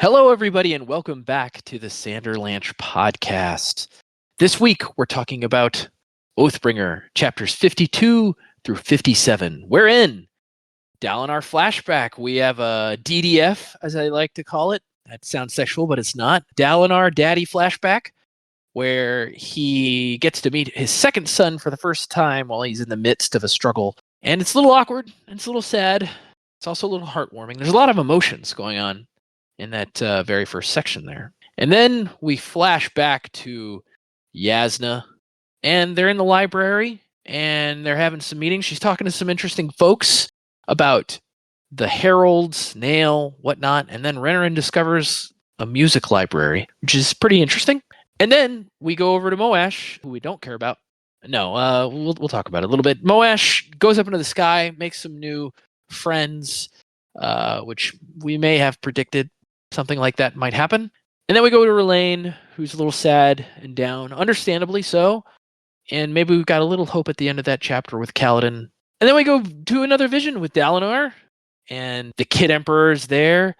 Hello, everybody, and welcome back to the Sanderlanche podcast. This week, we're talking about Oathbringer, chapters 52 through 57. We're in Dalinar flashback. We have a DDF, as I like to call it. That sounds sexual, but it's not. Dalinar Daddy flashback, where he gets to meet his second son for the first time while he's in the midst of a struggle. And it's a little awkward, and it's a little sad. It's also a little heartwarming. There's a lot of emotions going on in that very first section there. And then we flash back to Yasna, and they're in the library, and they're having some meetings. She's talking to some interesting folks about the heralds, Nail, whatnot, and then Renarin discovers a music library, which is pretty interesting. And then we go over to Moash, who we don't care about. No, we'll talk about it a little bit. Moash goes up into the sky, makes some new friends, which we may have predicted something like that might happen. And then we go to Rlain, who's a little sad and down, understandably so. And maybe we've got a little hope at the end of that chapter with Kaladin. And then we go to another vision with Dalinar, and the Kid Emperor's there.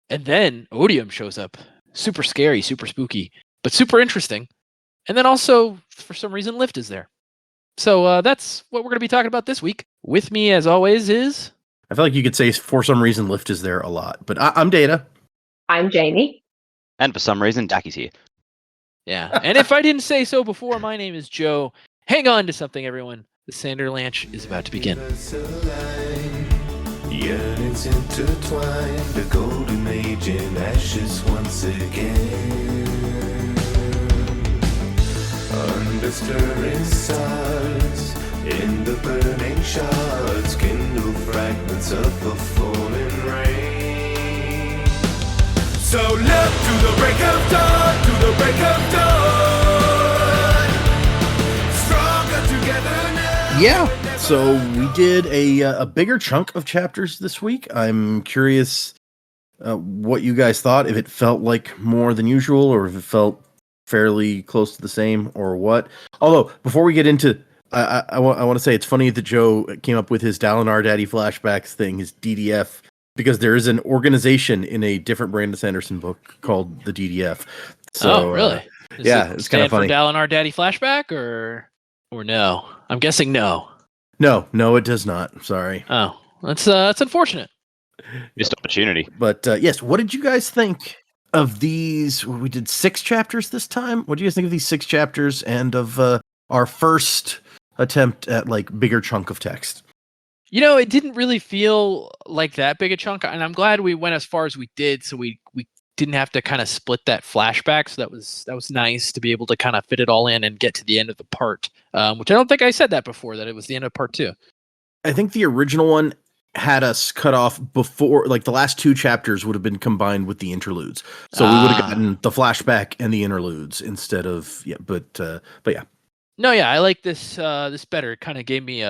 And then Odium shows up. Super scary, super spooky, but super interesting. And then also, for some reason, Lift is there. So that's what we're going to be talking about this week. With me, as always, is... I feel like you could say, for some reason, Lift is there a lot. But I'm Data. I'm Jamie. And for some reason, Daki's here. Yeah, and if I didn't say so before, my name is Joe. Hang on to something, everyone. The Sanderlanche is about to begin. Yearnings intertwined, the golden age in ashes once again. Under stirring stars, in the burning shards, kindle fragments of the fallen rain. So look to the break of dawn, to the break of dawn. Stronger together now. Yeah, so we did a bigger chunk of chapters this week. I'm curious what you guys thought, if it felt like more than usual, or if it felt fairly close to the same, or what. Although, before we get into... I want to say it's funny that Joe came up with his Dalinar Daddy flashbacks thing, his DDF, because there is an organization in a different Brandon Sanderson book called the DDF. So, really? Yeah, it's kind of funny. For Dalinar Daddy flashback, or no? I'm guessing no. No, it does not. Sorry. Oh, that's unfortunate. Missed opportunity. But yes, what did you guys think of these? We did 6 chapters this time. What do you guys think of these 6 chapters and of our first attempt at like bigger chunk of text? You know, it didn't really feel like that big a chunk, and I'm glad we went as far as we did, so we didn't have to kind of split that flashback. So that was nice to be able to kind of fit it all in and get to the end of the part, which I don't think I said that before, that it was the end of part 2. I think the original one had us cut off before, like the last 2 chapters would have been combined with the interludes, so we would have gotten the flashback and the interludes instead of but yeah. No, yeah, I like this better. It kind of gave me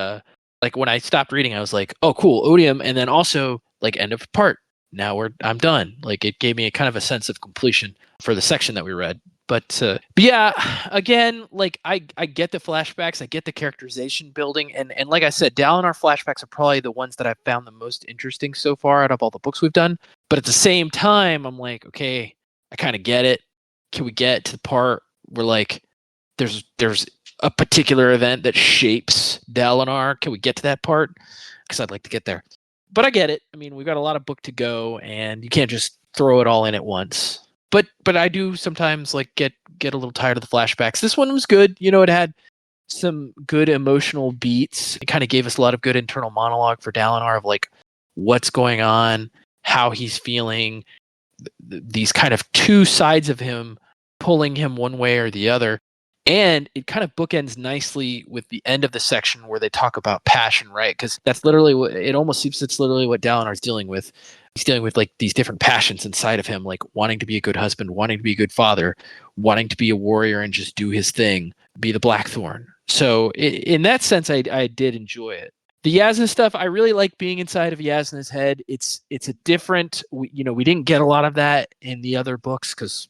like when I stopped reading, I was like, oh, cool, Odium, and then also like end of part. Now I'm done. Like it gave me a kind of a sense of completion for the section that we read. But yeah, again, like I get the flashbacks, I get the characterization building, and like I said, Dalinar flashbacks are probably the ones that I've found the most interesting so far out of all the books we've done. But at the same time, I'm like, okay, I kind of get it. Can we get to the part where like there's a particular event that shapes Dalinar? Can we get to that part? Because I'd like to get there. But I get it. I mean, we've got a lot of book to go, and you can't just throw it all in at once. But I do sometimes like get a little tired of the flashbacks. This one was good. You know, it had some good emotional beats. It kind of gave us a lot of good internal monologue for Dalinar of like what's going on, how he's feeling, these kind of 2 sides of him pulling him one way or the other. And it kind of bookends nicely with the end of the section where they talk about passion, right? Because that's literally what it almost seems it's literally what Dalinar's dealing with. He's dealing with like these different passions inside of him, like wanting to be a good husband, wanting to be a good father, wanting to be a warrior and just do his thing, be the Blackthorn. So in that sense, I did enjoy it. The Yasna stuff, I really like being inside of Yasna's head. It's a different, we didn't get a lot of that in the other books because,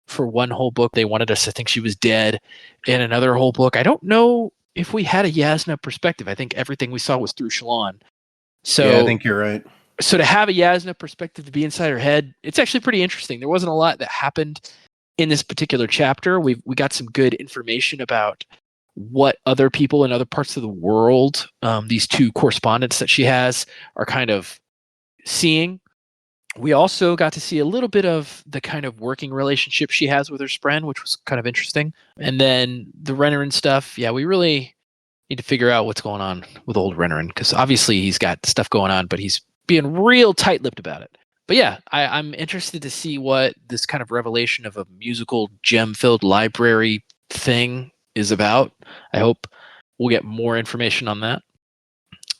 for one whole book, they wanted us to think she was dead. In another whole book, I don't know if we had a Yasna perspective. I think everything we saw was through Shallan. So yeah, I think you're right. So to have a Yasna perspective to be inside her head, it's actually pretty interesting. There wasn't a lot that happened in this particular chapter. We got some good information about what other people in other parts of the world, these two correspondents that she has, are kind of seeing. We also got to see a little bit of the kind of working relationship she has with her Spren, which was kind of interesting. And then the Renarin stuff, yeah, we really need to figure out what's going on with old Renarin, because obviously he's got stuff going on, but he's being real tight-lipped about it. But yeah, I'm interested to see what this kind of revelation of a musical gem-filled library thing is about. I hope we'll get more information on that.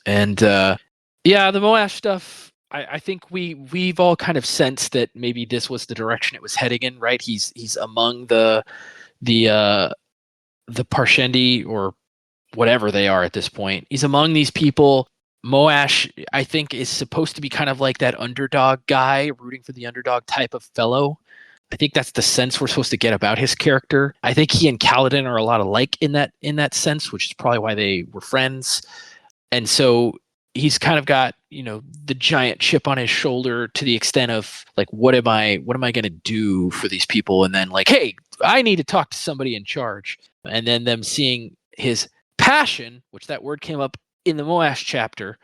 And yeah, the Moash stuff, I think we've all kind of sensed that maybe this was the direction it was heading in, right? He's among the Parshendi, or whatever they are at this point. He's among these people. Moash, I think, is supposed to be kind of like that underdog guy, rooting for the underdog type of fellow. I think that's the sense we're supposed to get about his character. I think he and Kaladin are a lot alike in that sense, which is probably why they were friends. And so he's kind of got, the giant chip on his shoulder, to the extent of like, what am I going to do for these people? And then like, hey, I need to talk to somebody in charge. And then them seeing his passion, which that word came up in the Moash chapter,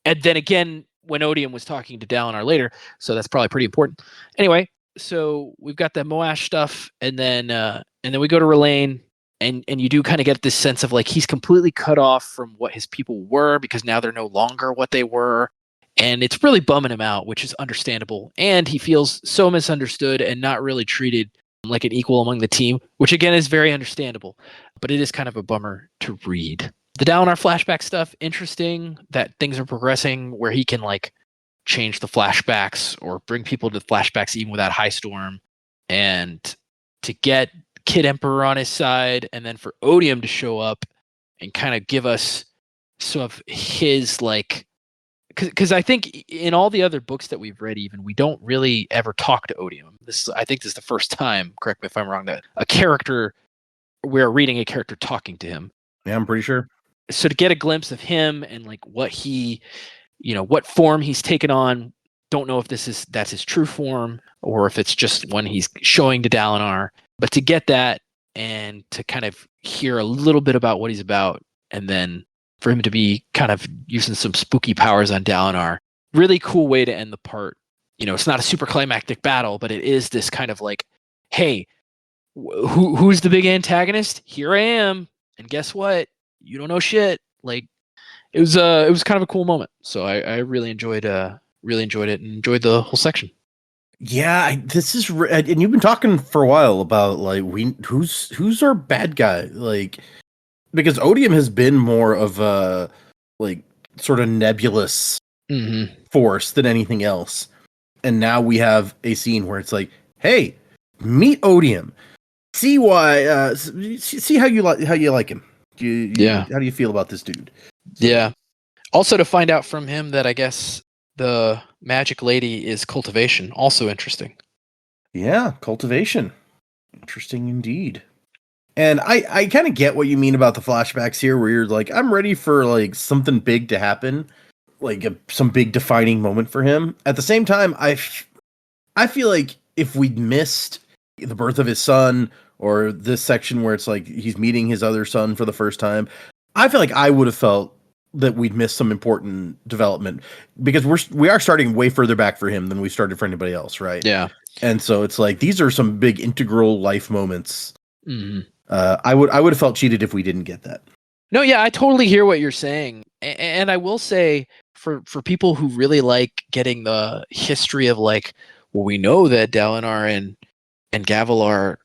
and then again when Odium was talking to Dalinar later. So that's probably pretty important. Anyway, so we've got the Moash stuff, and then we go to R'lain. And you do kind of get this sense of like he's completely cut off from what his people were, because now they're no longer what they were. And it's really bumming him out, which is understandable. And he feels so misunderstood and not really treated like an equal among the team, which again is very understandable. But it is kind of a bummer to read. The Dalinar flashback stuff, interesting that things are progressing where he can like change the flashbacks or bring people to the flashbacks even without High Storm. And to get Kid Emperor on his side, and then for Odium to show up and kind of give us some of his like, because I think in all the other books that we've read, even, we don't really ever talk to Odium. I think this is the first time, correct me if I'm wrong, that we're reading a character talking to him. Yeah, I'm pretty sure. So to get a glimpse of him and like what he, what form he's taken on, don't know if that's his true form or if it's just one he's showing to Dalinar. But to get that and to kind of hear a little bit about what he's about, and then for him to be kind of using some spooky powers on Dalinar, really cool way to end the part. It's not a super climactic battle, but it is this kind of like, hey, who's the big antagonist? Here I am, and guess what? You don't know shit. Like, it was kind of a cool moment. So I really enjoyed it and enjoyed the whole section. Yeah, this is, and you've been talking for a while about like who's our bad guy, like, because Odium has been more of a like sort of nebulous force than anything else, and now we have a scene where it's like, hey, meet Odium, see why, see how you like him. How do you feel about this dude? Yeah. Also to find out from him that I guess the magic lady is cultivation. Also interesting. Yeah, cultivation. Interesting indeed. And I kind of get what you mean about the flashbacks here, where you're like, I'm ready for like something big to happen, like some big defining moment for him. At the same time, I feel like if we'd missed the birth of his son, or this section where it's like he's meeting his other son for the first time, I feel like I would have felt that we'd missed some important development, because we are starting way further back for him than we started for anybody else, right? Yeah. And so it's like these are some big integral life moments. Mm-hmm. I would have felt cheated if we didn't get that. No, yeah, I totally hear what you're saying, and I will say for people who really like getting the history of like, well, we know that Dalinar and Gavilar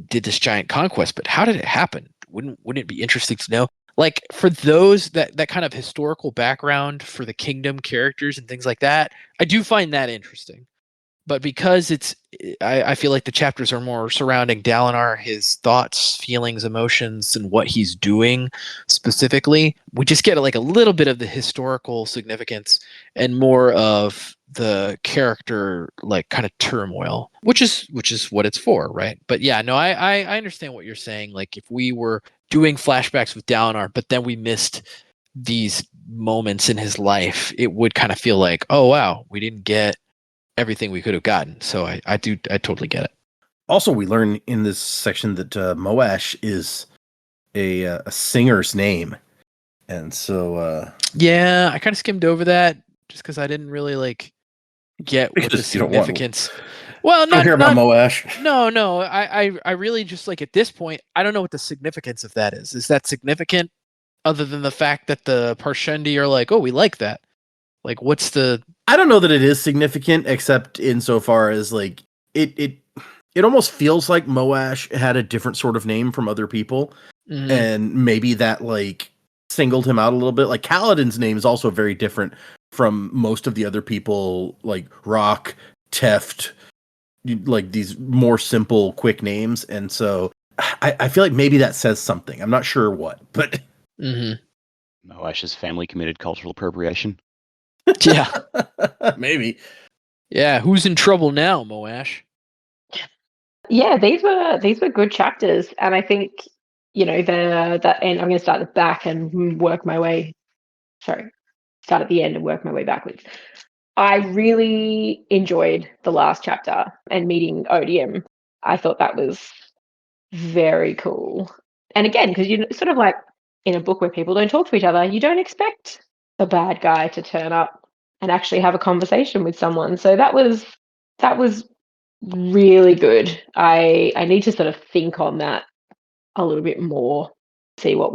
did this giant conquest, but how did it happen? Wouldn't it be interesting to know? Like, for those that kind of historical background for the kingdom characters and things like that, I do find that interesting. But because I feel like the chapters are more surrounding Dalinar, his thoughts, feelings, emotions, and what he's doing specifically, we just get like a little bit of the historical significance and more of the character, like, kind of turmoil, which is what it's for, right? But yeah, no, I understand what you're saying. Like, if we were doing flashbacks with Dalinar, but then we missed these moments in his life, it would kind of feel like, oh wow, we didn't get everything we could have gotten. So I totally get it. Also, we learn in this section that Moash is a singer's name, and so Yeah, I kind of skimmed over that just because I didn't really like get what the because you don't want significance. Well, don't hear about Moash. No. I really just like at this point, I don't know what the significance of that is. Is that significant other than the fact that the Parshendi are like, oh, we like that? Like, what's the? I don't know that it is significant, except insofar as like it almost feels like Moash had a different sort of name from other people, and maybe that like singled him out a little bit. Like Kaladin's name is also very different from most of the other people, like Rock, Teft, like these more simple, quick names, and so I feel like maybe that says something. I'm not sure what, but Moash's family committed cultural appropriation. Yeah, maybe. Yeah, who's in trouble now, Moash? Yeah, these were good chapters, and I think that end. I'm going to start at the back and work my way. Sorry, start at the end and work my way backwards. I really enjoyed the last chapter and meeting Odium. I thought that was very cool. And again, because you sort of like in a book where people don't talk to each other, you don't expect the bad guy to turn up and actually have a conversation with someone. So that was really good. I need to sort of think on that a little bit more, see what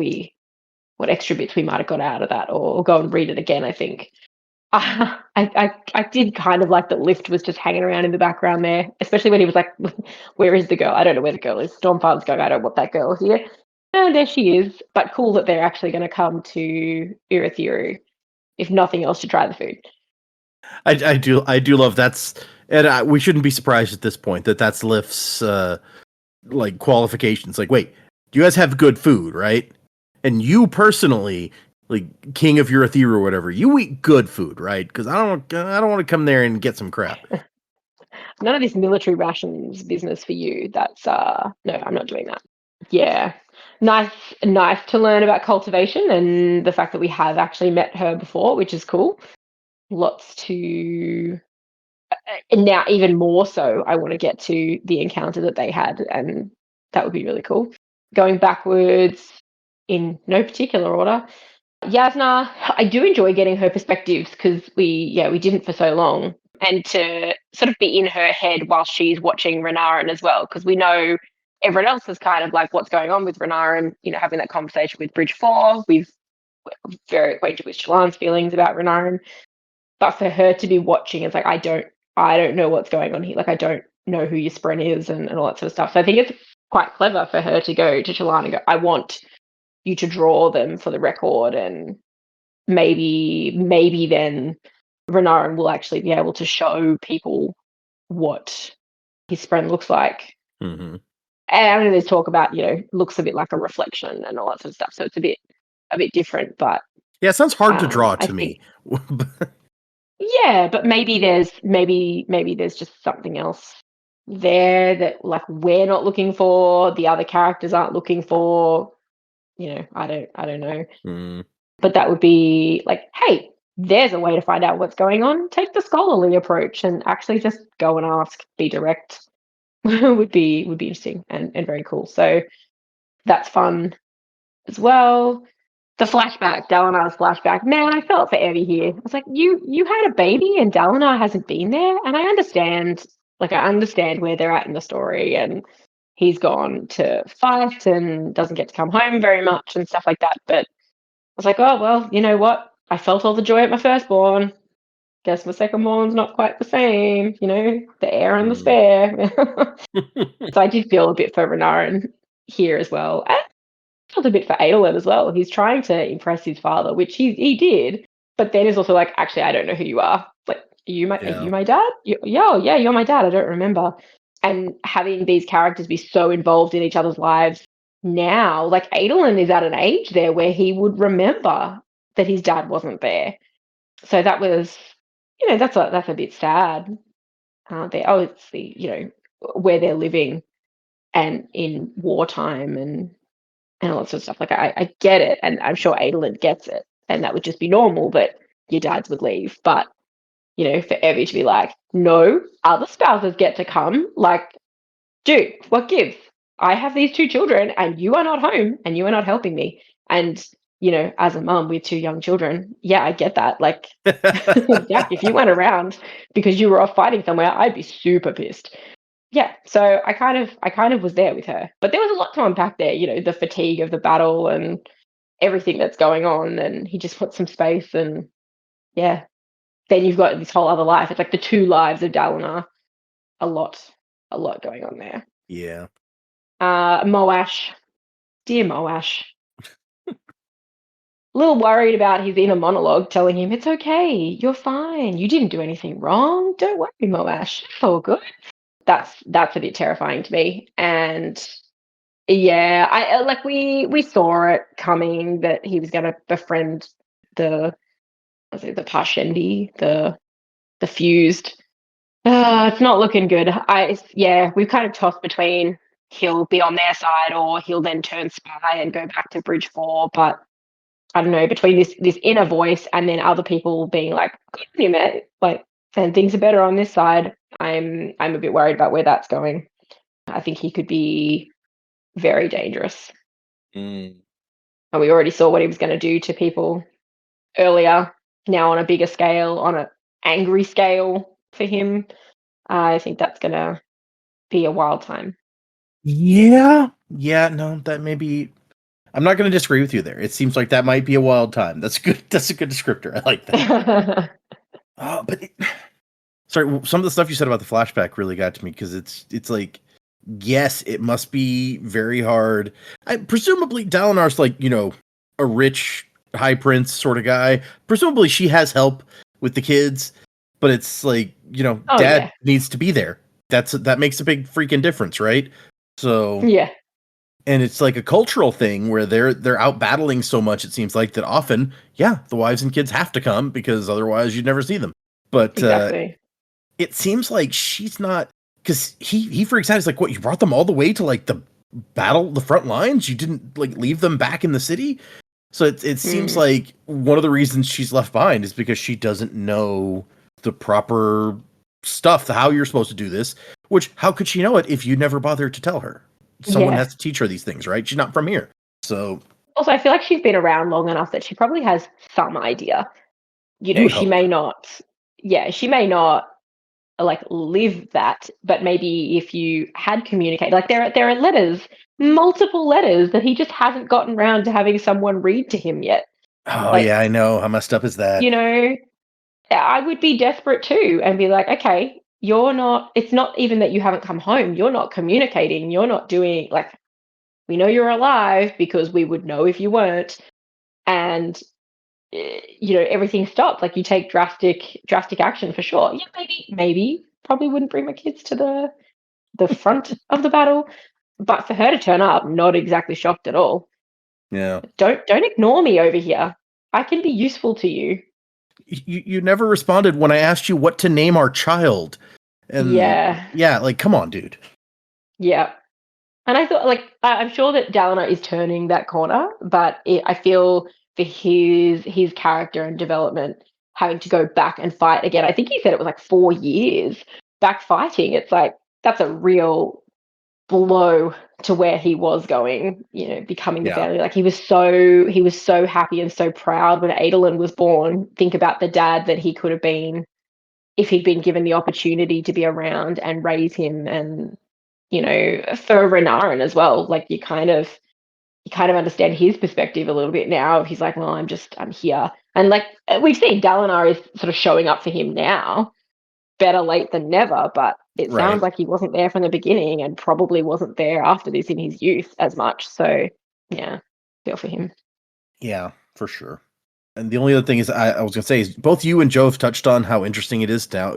extra bits we might have got out of that, or go and read it again. I think I did kind of like that Lift was just hanging around in the background there, especially when he was like, "Where is the girl? I don't know where the girl is." Stormfather's going, "I don't want that girl here." And there she is. But cool that they're actually going to come to Urithiru, if nothing else, to try the food. I do love that's, and we shouldn't be surprised at this point that that's Lift's like qualifications. Like, wait, you guys have good food, right? And you personally, like King of Urithiru or whatever, you eat good food, right? Because I don't want to come there and get some crap. None of this military rations business for you. That's no, I'm not doing that. Yeah. Nice to learn about cultivation and the fact that we have actually met her before, which is cool. Lots to and now even more so I want to get to the encounter that they had, and that would be really cool. Going backwards in no particular order, Yasna, I do enjoy getting her perspectives because we didn't for so long, and to sort of be in her head while she's watching Renarin as well, because we know everyone else is kind of like what's going on with Renarin, having that conversation with Bridge 4. We're very acquainted with Shallan's feelings about Renarin, but for her to be watching, it's like I don't know what's going on here. Like I don't know who Yspren is and all that sort of stuff. So I think it's quite clever for her to go to Shallan and go, I want you to draw them for the record, and maybe then Renarin will actually be able to show people what his friend looks like. Mm-hmm. And I know there's talk about, looks a bit like a reflection and all that sort of stuff. So it's a bit different, but yeah, it sounds hard to draw to me. Yeah, but maybe there's just something else there that like we're not looking for, the other characters aren't looking for. I don't know. Mm. But that would be like, hey, there's a way to find out what's going on. Take the scholarly approach and actually just go and ask, be direct. would be interesting and very cool. So that's fun as well. The flashback, Dalinar's flashback. Man, I felt for Evie here. I was like, you had a baby and Dalinar hasn't been there, and I understand where they're at in the story, and he's gone to fight and doesn't get to come home very much and stuff like that. But I was like, oh well, you know what? I felt all the joy at my firstborn. Guess my secondborn's not quite the same. The heir and the spare. So I did feel a bit for Renarin here as well. I felt a bit for Adolin as well. He's trying to impress his father, which he did, but then he's also like, actually, I don't know who you are. Like, are you my dad? Yeah, you're my dad. I don't remember. And having these characters be so involved in each other's lives now, like Adolin is at an age there where he would remember that his dad wasn't there. So that was, that's a bit sad. They're obviously, where they're living and in wartime and all that sort of stuff. Like I get it, and I'm sure Adolin gets it. and that would just be normal that your dads would leave. But, you know, for Evie to be like, no, other spouses get to come, like, dude, what gives? I have these 2 children and you are not home and you are not helping me. And, you know, as a mum with 2 young children, yeah, I get that. Like, Jack, if you went around because you were off fighting somewhere, I'd be super pissed. Yeah, so I kind of was there with her. But there was a lot to unpack there, you know, the fatigue of the battle and everything that's going on, and he just wants some space. And yeah, then you've got this whole other life. It's like the 2 lives of Dalinar. A lot going on there. Yeah. Moash, dear Moash. A little worried about his inner monologue telling him, it's okay, you're fine, you didn't do anything wrong, don't worry, Moash, it's all good. That's a bit terrifying to me. And yeah, I like we saw it coming that he was going to befriend the Parshendi, the fused. It's not looking good. We've kind of tossed between he'll be on their side or he'll then turn spy and go back to Bridge 4. But I don't know, between this inner voice and then other people being like, good on you, mate, like, and things are better on this side, I'm a bit worried about where that's going. I think he could be very dangerous. And we already saw what he was going to do to people earlier. Now on a bigger scale, on an angry scale for him. I think that's going to be a wild time. Yeah. Yeah, no, that may be. I'm not going to disagree with you there. It seems like that might be a wild time. That's good. That's a good descriptor. I like that. Sorry, some of the stuff you said about the flashback really got to me because it's like, yes, it must be very hard. Presumably, Dalinar's like, you know, a rich high prince sort of guy. Presumably, she has help with the kids, but it's like, you know, Dad needs to be there. That makes a big freaking difference, right? So yeah. And it's like a cultural thing where they're out battling so much, it seems like, that often, yeah, the wives and kids have to come because otherwise you'd never see them. But exactly. It seems like she's not, because he freaks out. He's like, what, you brought them all the way to like the front lines? You didn't like leave them back in the city? So it seems like one of the reasons she's left behind is because she doesn't know the proper stuff, how you're supposed to do this, which how could she know it if you never bothered to tell her? Someone has to teach her these things, right? She's not from here. So also, I feel like she's been around long enough that she probably has some idea. You know, she may not like live that, but maybe if you had communicated, like there are letters, multiple letters that he just hasn't gotten around to having someone read to him yet. Oh, like, yeah, I know. How messed up is that? You know, I would be desperate too and be like, okay, it's not even that you haven't come home. You're not communicating. You're not doing, like, we know you're alive because we would know if you weren't. And, you know, everything stopped. Like, you take drastic action for sure. Yeah, maybe probably wouldn't bring my kids to the front of the battle. But for her to turn up, not exactly shocked at all. Yeah. Don't ignore me over here. I can be useful to you. You never responded when I asked you what to name our child. And yeah, like, come on, dude. Yeah. And I thought, like, I'm sure that Dalinar is turning that corner, but I feel for his character and development, having to go back and fight again. I think he said it was like 4 years back fighting. It's like, that's a real blow to where he was going, you know, becoming the family. Like, he was so happy and so proud when Adolin was born. Think about the dad that he could have been if he'd been given the opportunity to be around and raise him. And, you know, for Renarin as well, like, you kind of understand his perspective a little bit now. He's like, well, I'm here. And like, we've seen Dalinar is sort of showing up for him now. Better late than never, but it sounds like he wasn't there from the beginning and probably wasn't there after this in his youth as much. So yeah, feel for him. Yeah, for sure. And the only other thing is I was going to say is both you and Joe have touched on how interesting it is now.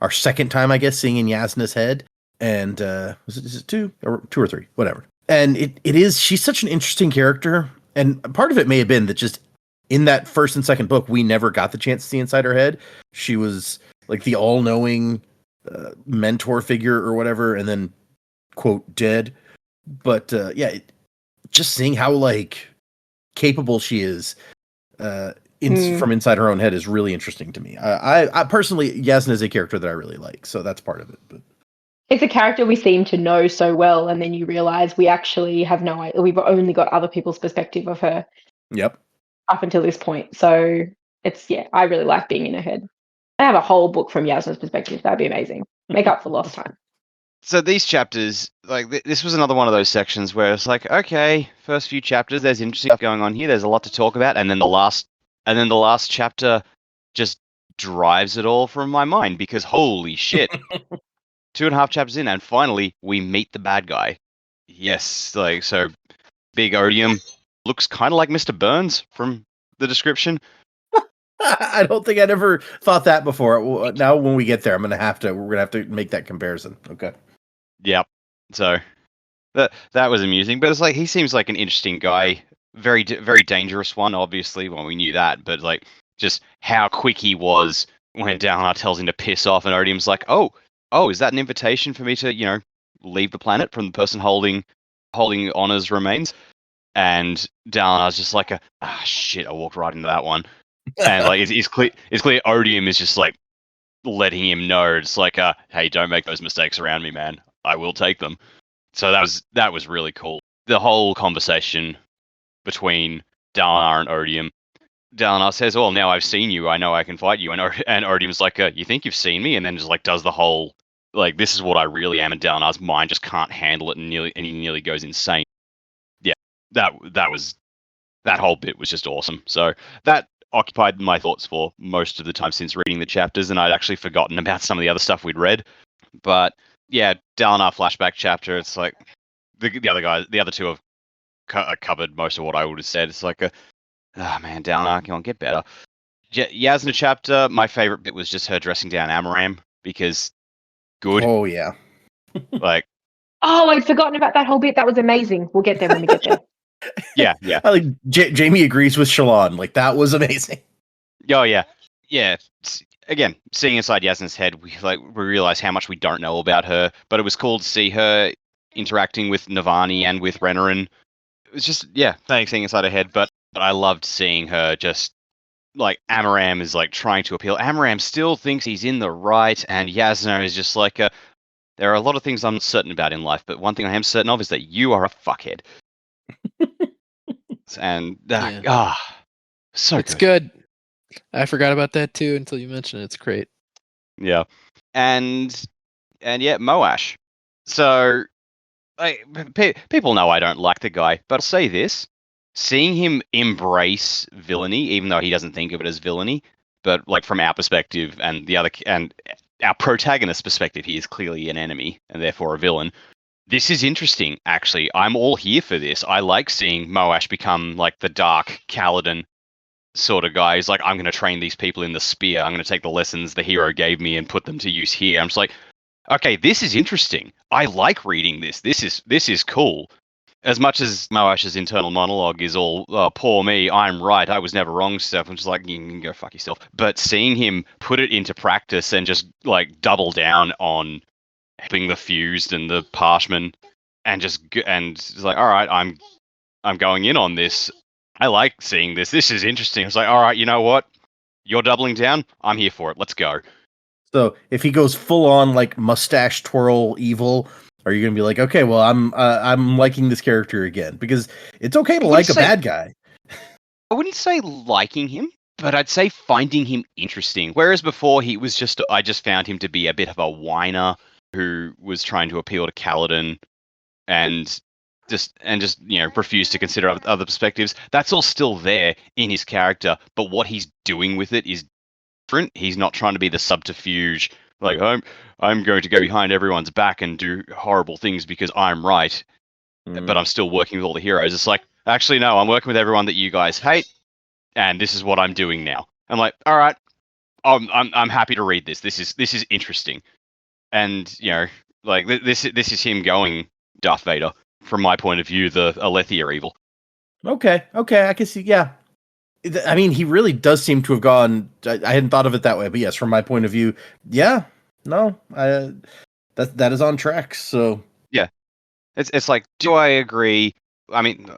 Our second time, I guess, seeing in Yasna's head. And is it 2 or 3, whatever. And she's such an interesting character. And part of it may have been that just in that first and second book, we never got the chance to see inside her head. She was like the all-knowing mentor figure or whatever, and then, quote, dead. But just seeing how like capable she is from inside her own head is really interesting to me. I personally, Yasna is a character that I really like, so that's part of it. But it's a character we seem to know so well, and then you realize we actually have no idea. We've only got other people's perspective of her. Yep. Up until this point, so I really like being in her head. I have a whole book from Yasna's perspective. That'd be amazing. Make up for lost time. So these chapters, like this was another one of those sections where it's like, okay, first few chapters, there's interesting stuff going on here. There's a lot to talk about, and then the last chapter just drives it all from my mind because holy shit, 2.5 chapters in, and finally we meet the bad guy. Yes, like so, big odium looks kind of like Mr. Burns from the description. I don't think I'd ever thought that before. Now, when we get there, we're gonna have to make that comparison. Okay. Yep. So that was amusing, but it's like he seems like an interesting guy, very dangerous one. Obviously, well, we knew that, but like just how quick he was when Dalinar tells him to piss off, and Odium's like, oh, is that an invitation for me to leave the planet from the person holding Honor's remains? And Dalinar's just like shit, I walked right into that one. And like it's clear Odium is just like letting him know, it's like hey, don't make those mistakes around me, man. I will take them. So that was really cool. The whole conversation between Dalinar and Odium. Dalinar says, "Oh, now I've seen you. I know I can fight you." And Odium's like, "You think you've seen me?" And then just like does the whole like, "This is what I really am," and Dalinar's mind just can't handle it, and he nearly goes insane. Yeah, that whole bit was just awesome. So that occupied my thoughts for most of the time since reading the chapters, and I'd actually forgotten about some of the other stuff we'd read. But yeah, Dalinar flashback chapter. It's like the other two have covered most of what I would have said. It's like man, Dalinar, come on, get better. Yasna chapter. My favorite bit was just her dressing down Amaram because good. Oh yeah. Like. Oh, I'd forgotten about that whole bit. That was amazing. We'll get there when we get there. Yeah. I like Jamie agrees with Shallan. Like that was amazing. Oh yeah. Again, seeing inside Yasna's head, we realize how much we don't know about her. But it was cool to see her interacting with Navani and with Renarin. It was just seeing inside her head. But I loved seeing her just like Amaram is like trying to appeal. Amaram still thinks he's in the right, and Yasna is just like there are a lot of things I'm not certain about in life, but one thing I am certain of is that you are a fuckhead. And so it's good. I forgot about that too until you mentioned it. It's great. Yeah, and Moash. So people know I don't like the guy, but I'll say this: seeing him embrace villainy, even though he doesn't think of it as villainy, but like from our perspective and our protagonist's perspective, he is clearly an enemy and therefore a villain. This is interesting, actually. I'm all here for this. I like seeing Moash become like the dark Kaladin sort of guy. He's like, I'm going to train these people in the spear. I'm going to take the lessons the hero gave me and put them to use here. I'm just like, okay, this is interesting. I like reading this. This is cool. As much as Moash's internal monologue is all, oh, poor me, I'm right, I was never wrong stuff, I'm just like, you can go fuck yourself. But seeing him put it into practice and just like double down on helping the fused and the parchment and it's like, all right, I'm going in on this. I like seeing this. This is interesting. It's like, all right, you know what? You're doubling down. I'm here for it. Let's go. So if he goes full on like mustache twirl evil, are you going to be like, okay, well, I'm liking this character again? Because it's okay to like a bad guy. I wouldn't say liking him, but I'd say finding him interesting. Whereas before I just found him to be a bit of a whiner who was trying to appeal to Kaladin and just refused to consider other perspectives. That's all still there in his character, but what he's doing with it is different. He's not trying to be the subterfuge, like I'm going to go behind everyone's back and do horrible things because I'm right, but I'm still working with all the heroes. It's like, actually, no, I'm working with everyone that you guys hate, and this is what I'm doing now. I'm like, all right, I'm happy to read this. This is interesting, and like this is him going Darth Vader from my point of view, the Alethea evil. Okay, I can see. Yeah, I mean, he really does seem to have gone. I hadn't thought of it that way, but yes, from my point of view, yeah. No, that is on track. So yeah, it's like, do I agree I mean,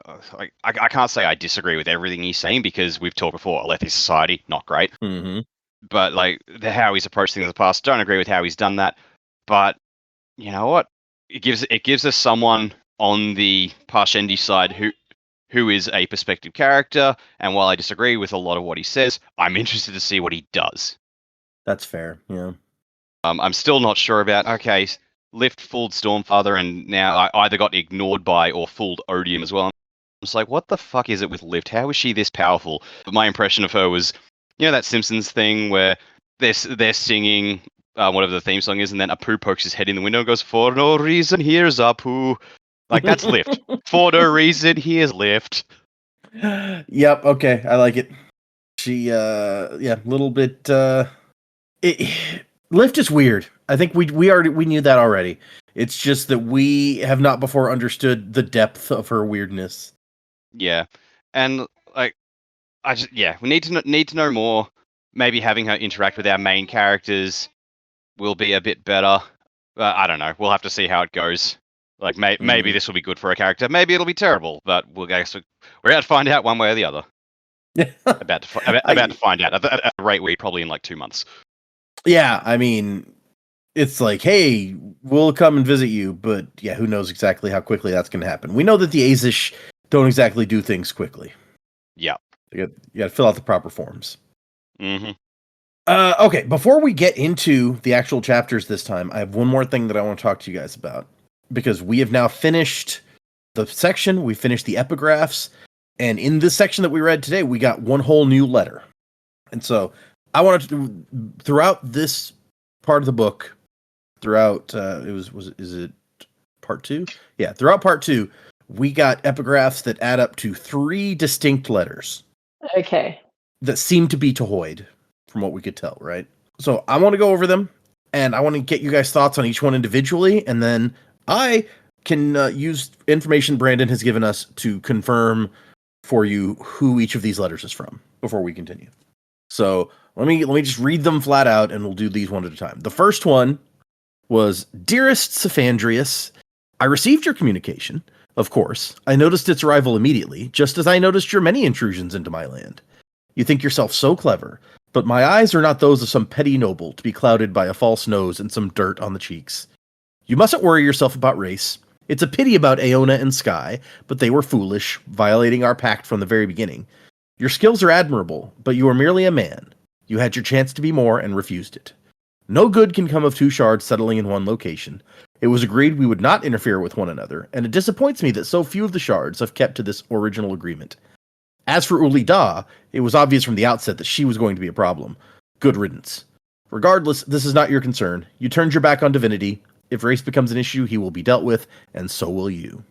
I can't say I disagree with everything he's saying because we've talked before. Alethi Society, not great. Mm-hmm. But like how he's approached things in the past, don't agree with how he's done that. But you know what? It gives us someone on the Parshendi side who is a perspective character. And while I disagree with a lot of what he says, I'm interested to see what he does. That's fair. Yeah. I'm still not sure about. Okay, Lift fooled Stormfather, and now I either got ignored by or fooled Odium as well. I'm just like, what the fuck is it with Lift? How is she this powerful? But my impression of her was, that Simpsons thing where they're singing whatever the theme song is, and then Apu pokes his head in the window and goes, "For no reason, here's Apu." Like, that's Lift. For no reason, here's Lift. Yep. Okay. I like it. She, a little bit. Lift is weird. I think we knew that already. It's just that we have not before understood the depth of her weirdness. Yeah, and like, we need to know more. Maybe having her interact with our main characters will be a bit better. I don't know. We'll have to see how it goes. Like, maybe this will be good for a character. Maybe it'll be terrible. But we're about to find out one way or the other. about to find out at a rate we're probably in like 2 months. Yeah, I mean, it's like, hey, we'll come and visit you, but yeah, who knows exactly how quickly that's going to happen. We know that the Azish don't exactly do things quickly. Yeah. You got to fill out the proper forms. Mm-hmm. Okay, before we get into the actual chapters this time, I have one more thing that I want to talk to you guys about. Because we have now finished the section, we finished the epigraphs, and in this section that we read today, we got one whole new letter. And so I wanted to, throughout this part of the book, is it part 2? Yeah, throughout part 2, we got epigraphs that add up to 3 distinct letters. Okay. That seem to be Tahoid, from what we could tell, right? So I want to go over them, and I want to get you guys' thoughts on each one individually, and then I can use information Brandon has given us to confirm for you who each of these letters is from before we continue. So let me just read them flat out, and we'll do these one at a time. The first one was, "Dearest Cephandrius, I received your communication. Of course, I noticed its arrival immediately, just as I noticed your many intrusions into my land. You think yourself so clever, but my eyes are not those of some petty noble to be clouded by a false nose and some dirt on the cheeks. You mustn't worry yourself about race. It's a pity about Aona and Sky, but they were foolish, violating our pact from the very beginning. Your skills are admirable, but you are merely a man. You had your chance to be more and refused it. No good can come of 2 shards settling in one location. It was agreed we would not interfere with one another, and it disappoints me that so few of the shards have kept to this original agreement. As for Uli Da, it was obvious from the outset that she was going to be a problem. Good riddance. Regardless, this is not your concern. You turned your back on divinity. If race becomes an issue, he will be dealt with, and so will you."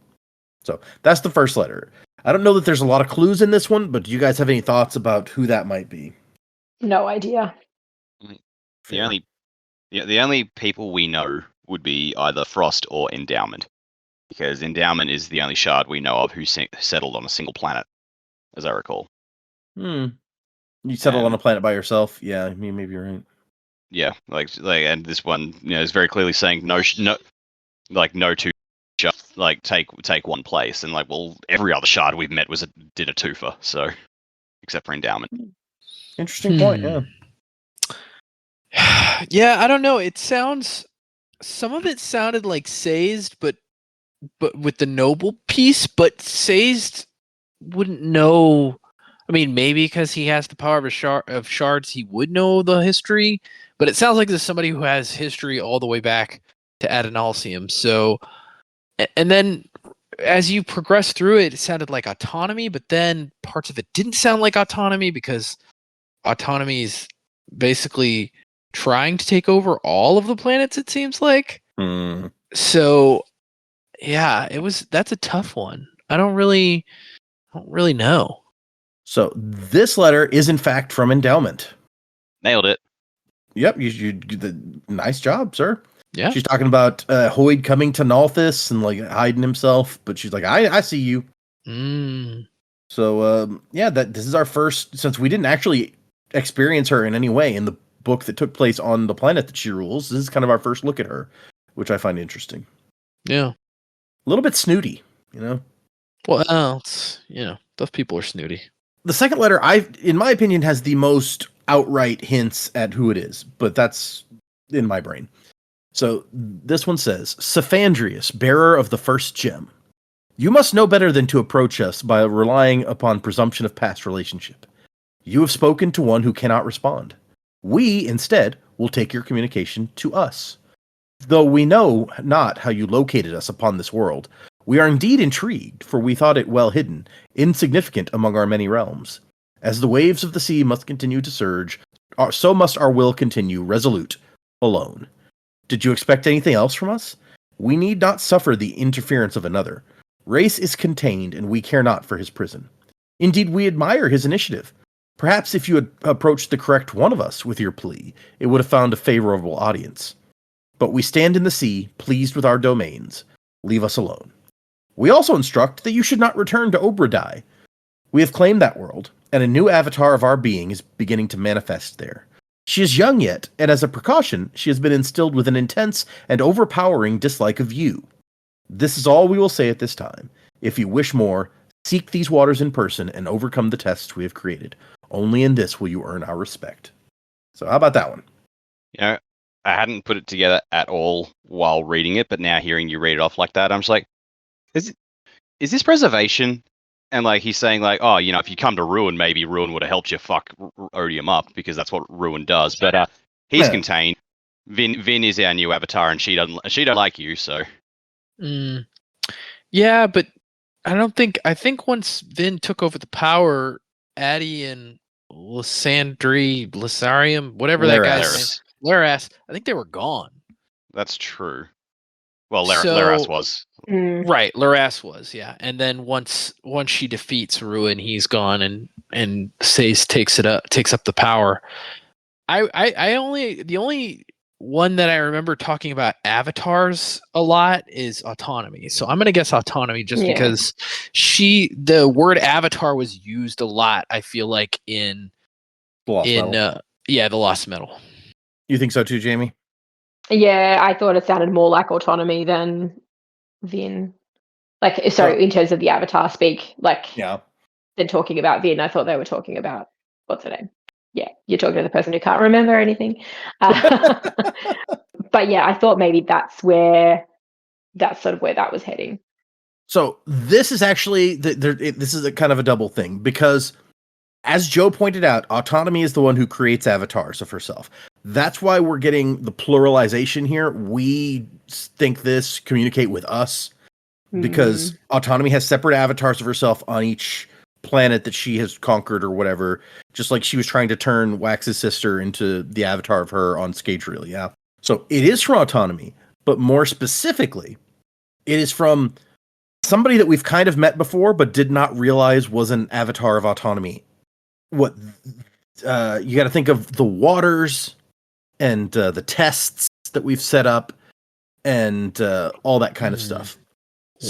So that's the first letter. I don't know that there's a lot of clues in this one, but do you guys have any thoughts about who that might be? No idea. The only people we know would be either Frost or Endowment, because Endowment is the only shard we know of who settled on a single planet, as I recall. You settled on a planet by yourself? Yeah, I mean, maybe you're right. Yeah, and this one, is very clearly saying no 2 shards, like take one place, and every other shard we've met did a twofer, so except for Endowment. Interesting point. Yeah. Yeah, I don't know. Some of it sounded like Sazed, but with the noble piece, but Sazed wouldn't know. I mean, maybe because he has the power of shards, he would know the history. But it sounds like there's somebody who has history all the way back to Adonalsium. So, and then as you progress through it, it sounded like autonomy, but then parts of it didn't sound like autonomy because autonomy is basically trying to take over all of the planets, it seems like. So, yeah, that's a tough one. I don't really know. So this letter is in fact from Endowment. Nailed it. Yep, you nice job, sir. Yeah. She's talking about Hoyd coming to Nalthis and hiding himself, but she's like, I see you. So this is our first, since we didn't actually experience her in any way in the book that took place on the planet that she rules. This is kind of our first look at her, which I find interesting. Yeah. A little bit snooty, Well, those people are snooty. The second letter, in my opinion, has the most outright hints at who it is, but that's in my brain. So this one says, Saphandrius, bearer of the first gem. You must know better than to approach us by relying upon presumption of past relationship. You have spoken to one who cannot respond. We, instead, will take your communication to us. Though we know not how you located us upon this world, we are indeed intrigued, for we thought it well hidden, insignificant among our many realms. As the waves of the sea must continue to surge, so must our will continue resolute, alone. Did you expect anything else from us? We need not suffer the interference of another. Race is contained, and we care not for his prison. Indeed, we admire his initiative. Perhaps if you had approached the correct one of us with your plea, it would have found a favorable audience. But we stand in the sea, pleased with our domains. Leave us alone. We also instruct that you should not return to Obradai. We have claimed that world, and a new avatar of our being is beginning to manifest there. She is young yet, and as a precaution, she has been instilled with an intense and overpowering dislike of you. This is all we will say at this time. If you wish more, seek these waters in person and overcome the tests we have created. Only in this will you earn our respect. So how about that one? I hadn't put it together at all while reading it, but now hearing you read it off like that, I'm just like, is this preservation? And like he's saying like, oh, if you come to Ruin, maybe Ruin would have helped you fuck Odium up because that's what Ruin does. But he's contained. Vin is our new avatar, and she don't like you, so. Yeah, but I think once Vin took over the power, Addy and Lysarium, whatever that guy's name, Laras, I think they were gone. That's true. Well, Laras was. Right, Laras was, yeah. And then once she defeats Ruin, he's gone, and Sazed takes up the power. The only one that I remember talking about avatars a lot is Autonomy. So I'm gonna guess Autonomy just because the word avatar was used a lot, I feel like in the Lost Metal. You think so too, Jamie? Yeah, I thought it sounded more like Autonomy than Vin. In terms of the avatar speak, than talking about Vin. I thought they were talking about, what's her name? Yeah, you're talking to the person who can't remember anything. But yeah, I thought maybe that's sort of where that was heading. So this is actually, this is a kind of a double thing, because as Joe pointed out, Autonomy is the one who creates avatars of herself. That's why we're getting the pluralization here. We think this communicate with us, because Autonomy has separate avatars of herself on each planet that she has conquered or whatever, just like she was trying to turn Wax's sister into the avatar of her on Scadrial, yeah. So it is from Autonomy, but more specifically, it is from somebody that we've kind of met before, but did not realize was an avatar of Autonomy. You got to think of the waters and the tests that we've set up and all that kind of stuff.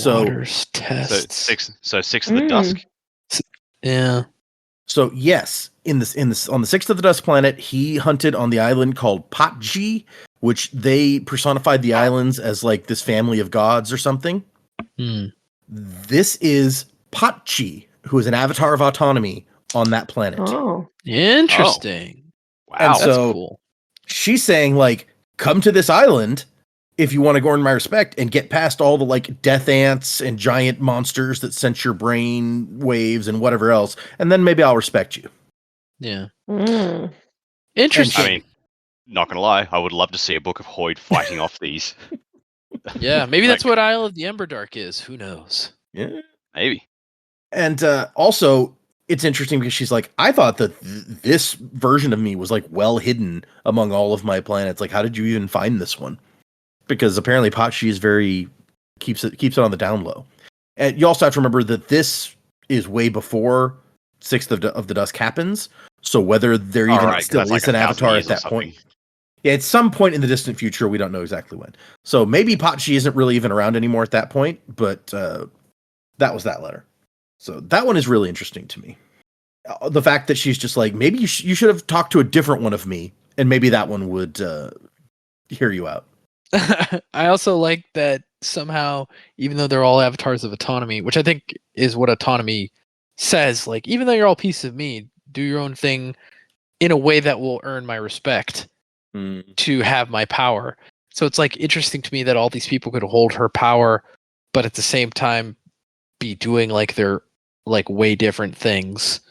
Waters, tests. So six of the dusk. Yeah. So yes, on the 6th of the Dusk planet, he hunted on the island called Patji, which they personified the islands as like this family of gods or something. This is Patji, who is an avatar of Autonomy on that planet. Oh, interesting. Wow, and that's so cool. She's saying like, come to this island if you want to earn my respect and get past all the like death ants and giant monsters that sense your brain waves and whatever else, and then maybe I'll respect you. Yeah. Interesting. I mean, not gonna lie, I would love to see a book of Hoyd fighting off these. Yeah, maybe that's what Isle of the Emberdark is. Who knows? Yeah, maybe. And also, it's interesting because she's like, I thought that this version of me was like well hidden among all of my planets. Like, how did you even find this one? Because apparently Patji is keeps it on the down low. And you also have to remember that this is way before 6th of the Dusk happens. So whether there even still is like an avatar at that point. Yeah, at some point in the distant future, we don't know exactly when. So maybe Patji isn't really even around anymore at that point, but that was that letter. So that one is really interesting to me. The fact that she's just like, maybe you should have talked to a different one of me, and maybe that one would hear you out. I also like that somehow, even though they're all avatars of autonomy, which I think is what autonomy says, like, even though you're all pieces of me, do your own thing in a way that will earn my respect to have my power. So it's like interesting to me that all these people could hold her power, but at the same time be doing like their like way different things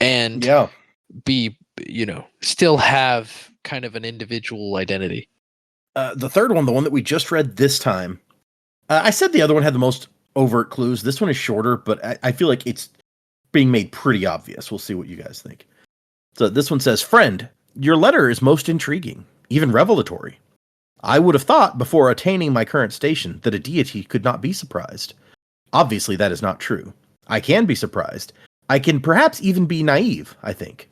and be, still have kind of an individual identity. The third one, the one that we just read this time, I said the other one had the most overt clues. This one is shorter, but I feel like it's being made pretty obvious. We'll see what you guys think. So this one says, "Friend, your letter is most intriguing, even revelatory. I would have thought before attaining my current station that a deity could not be surprised. Obviously, that is not true. I can be surprised. I can perhaps even be naive, I think.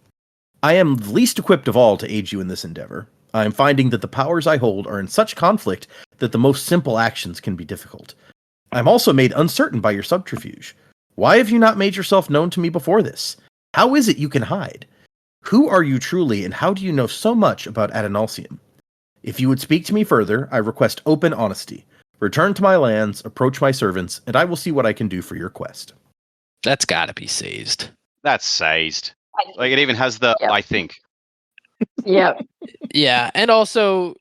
I am the least equipped of all to aid you in this endeavor. I am finding that the powers I hold are in such conflict that the most simple actions can be difficult. I am also made uncertain by your subterfuge. Why have you not made yourself known to me before this? How is it you can hide? Who are you truly, and how do you know so much about Adonalsium? If you would speak to me further, I request open honesty. Return to my lands, approach my servants, and I will see what I can do for your quest." That's gotta be Sazed. That's Sazed. Like, it even has the I think. Yeah. Yeah, and also,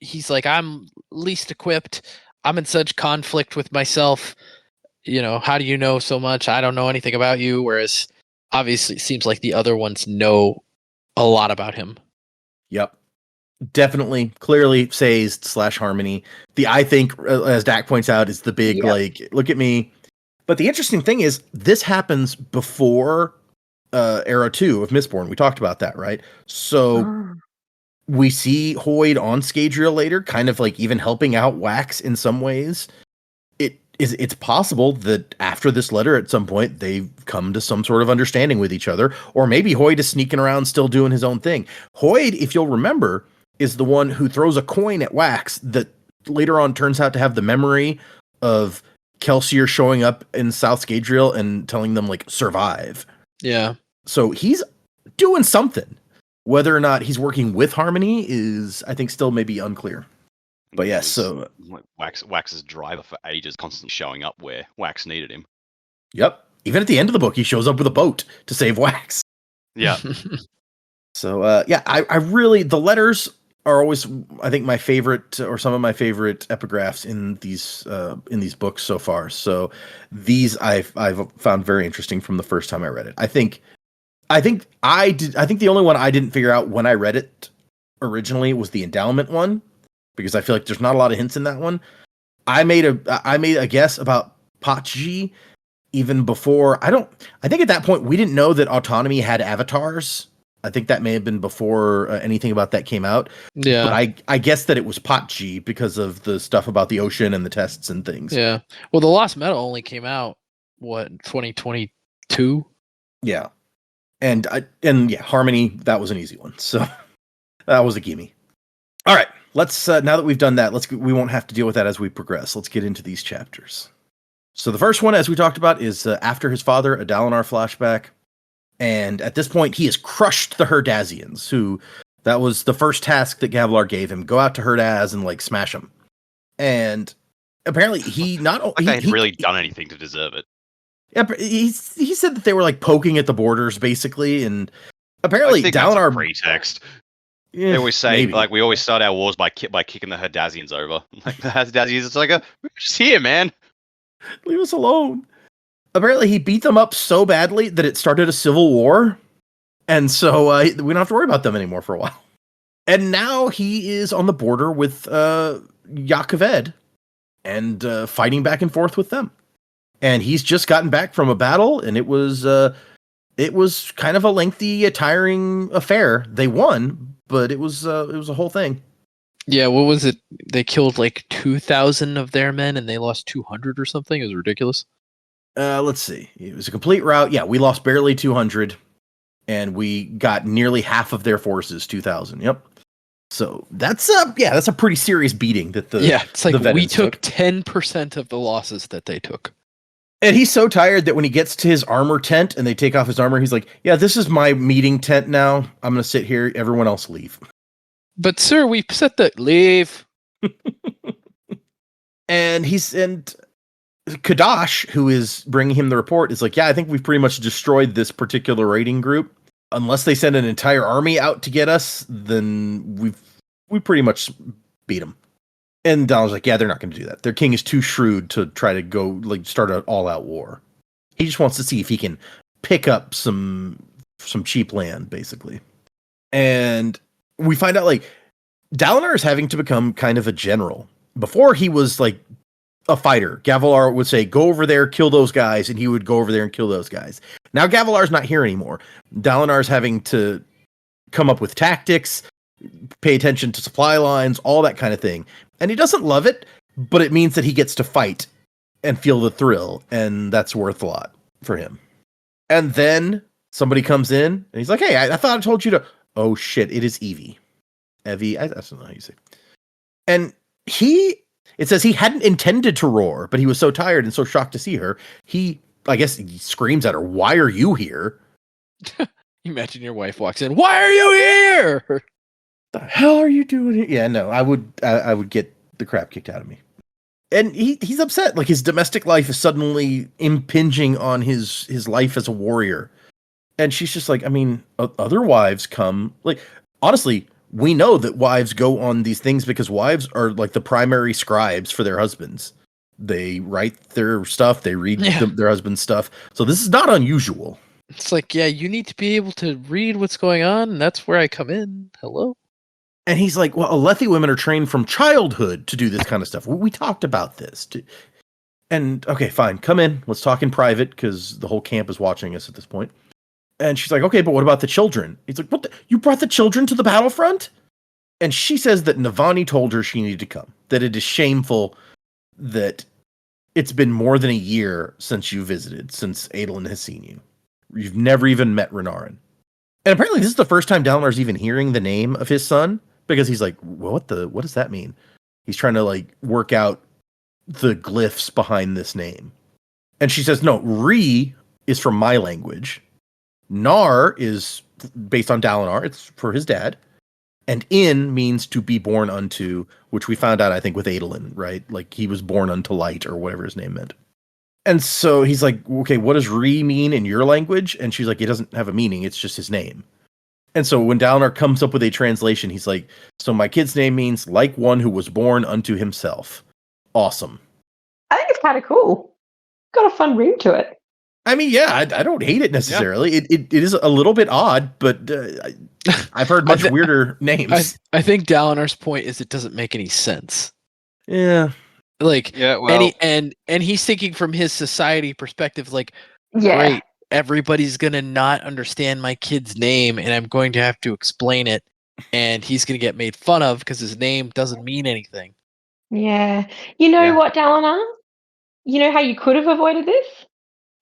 he's like, I'm least equipped. I'm in such conflict with myself. How do you know so much? I don't know anything about you. Whereas, obviously, it seems like the other ones know a lot about him. Yep. Definitely, clearly, Sazed / Harmony. The I think, as Dak points out, is the big, look at me. But the interesting thing is, this happens before Era 2 of Mistborn. We talked about that, right? So we see Hoyd on Scadrial later, kind of like even helping out Wax in some ways. It's possible that after this letter, at some point, they've come to some sort of understanding with each other, or maybe Hoyd is sneaking around still doing his own thing. Hoyd, if you'll remember, is the one who throws a coin at Wax that later on turns out to have the memory of Kelsier showing up in South Scadrial and telling them, like, survive. Yeah. So he's doing something. Whether or not he's working with Harmony is, I think, still maybe unclear. But yes, so Wax's driver for ages, constantly showing up where Wax needed him. Yep. Even at the end of the book, he shows up with a boat to save Wax. Yeah. So I really, the letters are always, I think, my favorite, or some of my favorite epigraphs in these books so far. So these I've found very interesting from the first time I read it. I think the only one I didn't figure out when I read it originally was the endowment one, because I feel like there's not a lot of hints in that one. I made a guess about Patji even before. I think at that point we didn't know that autonomy had avatars. I think that may have been before anything about that came out. Yeah. But I guess that it was Patji because of the stuff about the ocean and the tests and things. Yeah. Well, the Lost Metal only came out, 2022? Yeah. And Harmony, that was an easy one. So that was a gimme. All right. Let's now that we've done that, we won't have to deal with that as we progress. Let's get into these chapters. So the first one, as we talked about, is after his father, a Dalinar flashback. And at this point, he has crushed the Herdazians, that was the first task that Gavilar gave him. Go out to Herdaz and, like, smash them. And apparently he hadn't really done anything to deserve it. Yeah, he said that they were, like, poking at the borders, basically, and apparently I think Dalinar... that's a pretext. They always say, maybe. like, we always start our wars by kicking the Herdazians over. Like, the Herdazians, it's like, we're just here, man. Leave us alone. Apparently he beat them up so badly that it started a civil war, and so we don't have to worry about them anymore for a while. And now he is on the border with Yaakov and fighting back and forth with them. And he's just gotten back from a battle, and it was kind of a lengthy, tiring affair. They won, but it was a whole thing. Yeah, what was it? They killed like 2,000 of their men, and they lost 200 or something. It was ridiculous. Let's see. It was a complete rout. Yeah, we lost barely 200, and we got nearly half of their forces, 2,000. Yep. So that's a pretty serious beating that it's like the we took 10% of the losses that they took. And he's so tired that when he gets to his armor tent and they take off his armor, he's like, "Yeah, this is my meeting tent now. I'm going to sit here. Everyone else leave." But sir, we set the leave. And Kadash, who is bringing him the report, is like, yeah, I think we've pretty much destroyed this particular raiding group. Unless they send an entire army out to get us, then we pretty much beat them. And Donald's like, yeah, they're not going to do that. Their king is too shrewd to try to go start an all-out war. He just wants to see if he can pick up some cheap land, basically. And we find out Dalinar is having to become kind of a general. Before he was a fighter. Gavilar would say, go over there, kill those guys, and he would go over there and kill those guys. Now Gavilar's not here anymore. Dalinar's having to come up with tactics, pay attention to supply lines, all that kind of thing. And he doesn't love it, but it means that he gets to fight and feel the thrill, and that's worth a lot for him. And then somebody comes in, and he's like, hey, I thought I told you to... Oh shit, it is Evie. Evie, I don't know how you say. And it says he hadn't intended to roar, but he was so tired and so shocked to see her. He screams at her, why are you here? Imagine your wife walks in, why are you here? The hell are you doing here? Yeah, no, I would get the crap kicked out of me. And he's upset. His domestic life is suddenly impinging on his life as a warrior. And she's just like, I mean, other wives come. Honestly, we know that wives go on these things because wives are the primary scribes for their husbands. They write their stuff. They read their husband's stuff. So this is not unusual. It's you need to be able to read what's going on. And that's where I come in. Hello. And he's like, well, Alethi women are trained from childhood to do this kind of stuff. We talked about this. And okay, fine. Come in. Let's talk in private because the whole camp is watching us at this point. And she's like, okay, but what about the children? He's like, what? You brought the children to the battlefront? And she says that Navani told her she needed to come, that it is shameful that it's been more than a year since you visited, since Adolin has seen you. You've never even met Renarin. And apparently this is the first time Dalinar's even hearing the name of his son, because he's like, what does that mean? He's trying to work out the glyphs behind this name. And she says, no, Re is from my language. Nar is based on Dalinar. It's for his dad. And In means to be born unto, which we found out, I think, with Adolin, right? He was born unto light or whatever his name meant. And so he's like, okay, what does Re mean in your language? And she's like, it doesn't have a meaning. It's just his name. And so when Dalinar comes up with a translation, he's like, so my kid's name means like one who was born unto himself. Awesome. I think it's kind of cool. Got a fun ring to it. I mean, yeah, I don't hate it necessarily. Yeah. It is a little bit odd, but I've heard much weirder names. I think Dalinar's point is it doesn't make any sense. Yeah. And he's thinking from his society perspective, great, everybody's going to not understand my kid's name, and I'm going to have to explain it, and he's going to get made fun of because his name doesn't mean anything. Yeah. You know what, Dalinar? You know how you could have avoided this?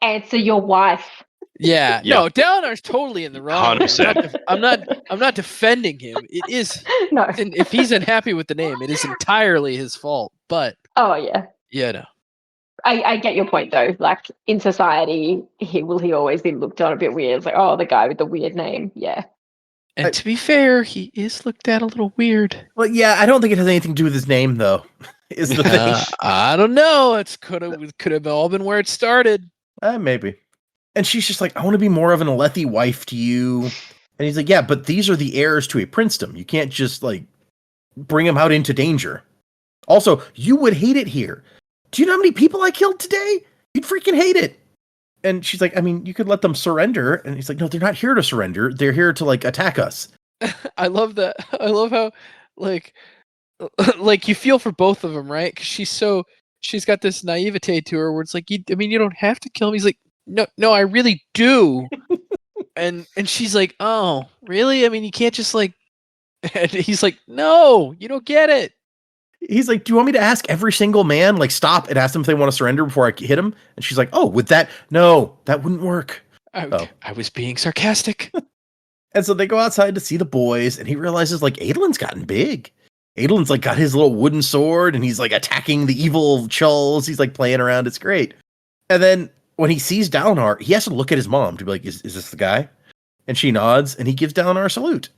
Answer your wife. Yeah. No, Dalinar's totally in the wrong. 100%. I'm not defending him. It is no. If he's unhappy with the name, it is entirely his fault. But yeah. Yeah, no. I get your point though. In society, he always be looked on a bit weird. It's the guy with the weird name. Yeah. And to be fair, he is looked at a little weird. Well, yeah, I don't think it has anything to do with his name though. Is the thing. I don't know. It could have all been where it started. Maybe. And she's just like, I want to be more of an Alethi wife to you. And he's like, yeah, but these are the heirs to a princedom. You can't just bring them out into danger. Also, you would hate it here. Do you know how many people I killed today? You'd freaking hate it. And she's like, I mean, you could let them surrender. And he's like, no, they're not here to surrender. They're here to attack us. I love that. I love how you feel for both of them, right? Because she's got this naivete to her where it's you don't have to kill him. He's like, no, I really do. and she's like, oh, really? I mean, you can't just and he's like, no, you don't get it. He's like, do you want me to ask every single man, stop and ask them if they want to surrender before I hit them? And she's like, oh, with that? No, that wouldn't work. I was being sarcastic. And so they go outside to see the boys, and he realizes Adolin's gotten big. Adolin's got his little wooden sword, and he's attacking the evil chulls. He's playing around. It's great. And then when he sees Dalinar, he has to look at his mom to be like, is this the guy? And she nods, and he gives Dalinar a salute.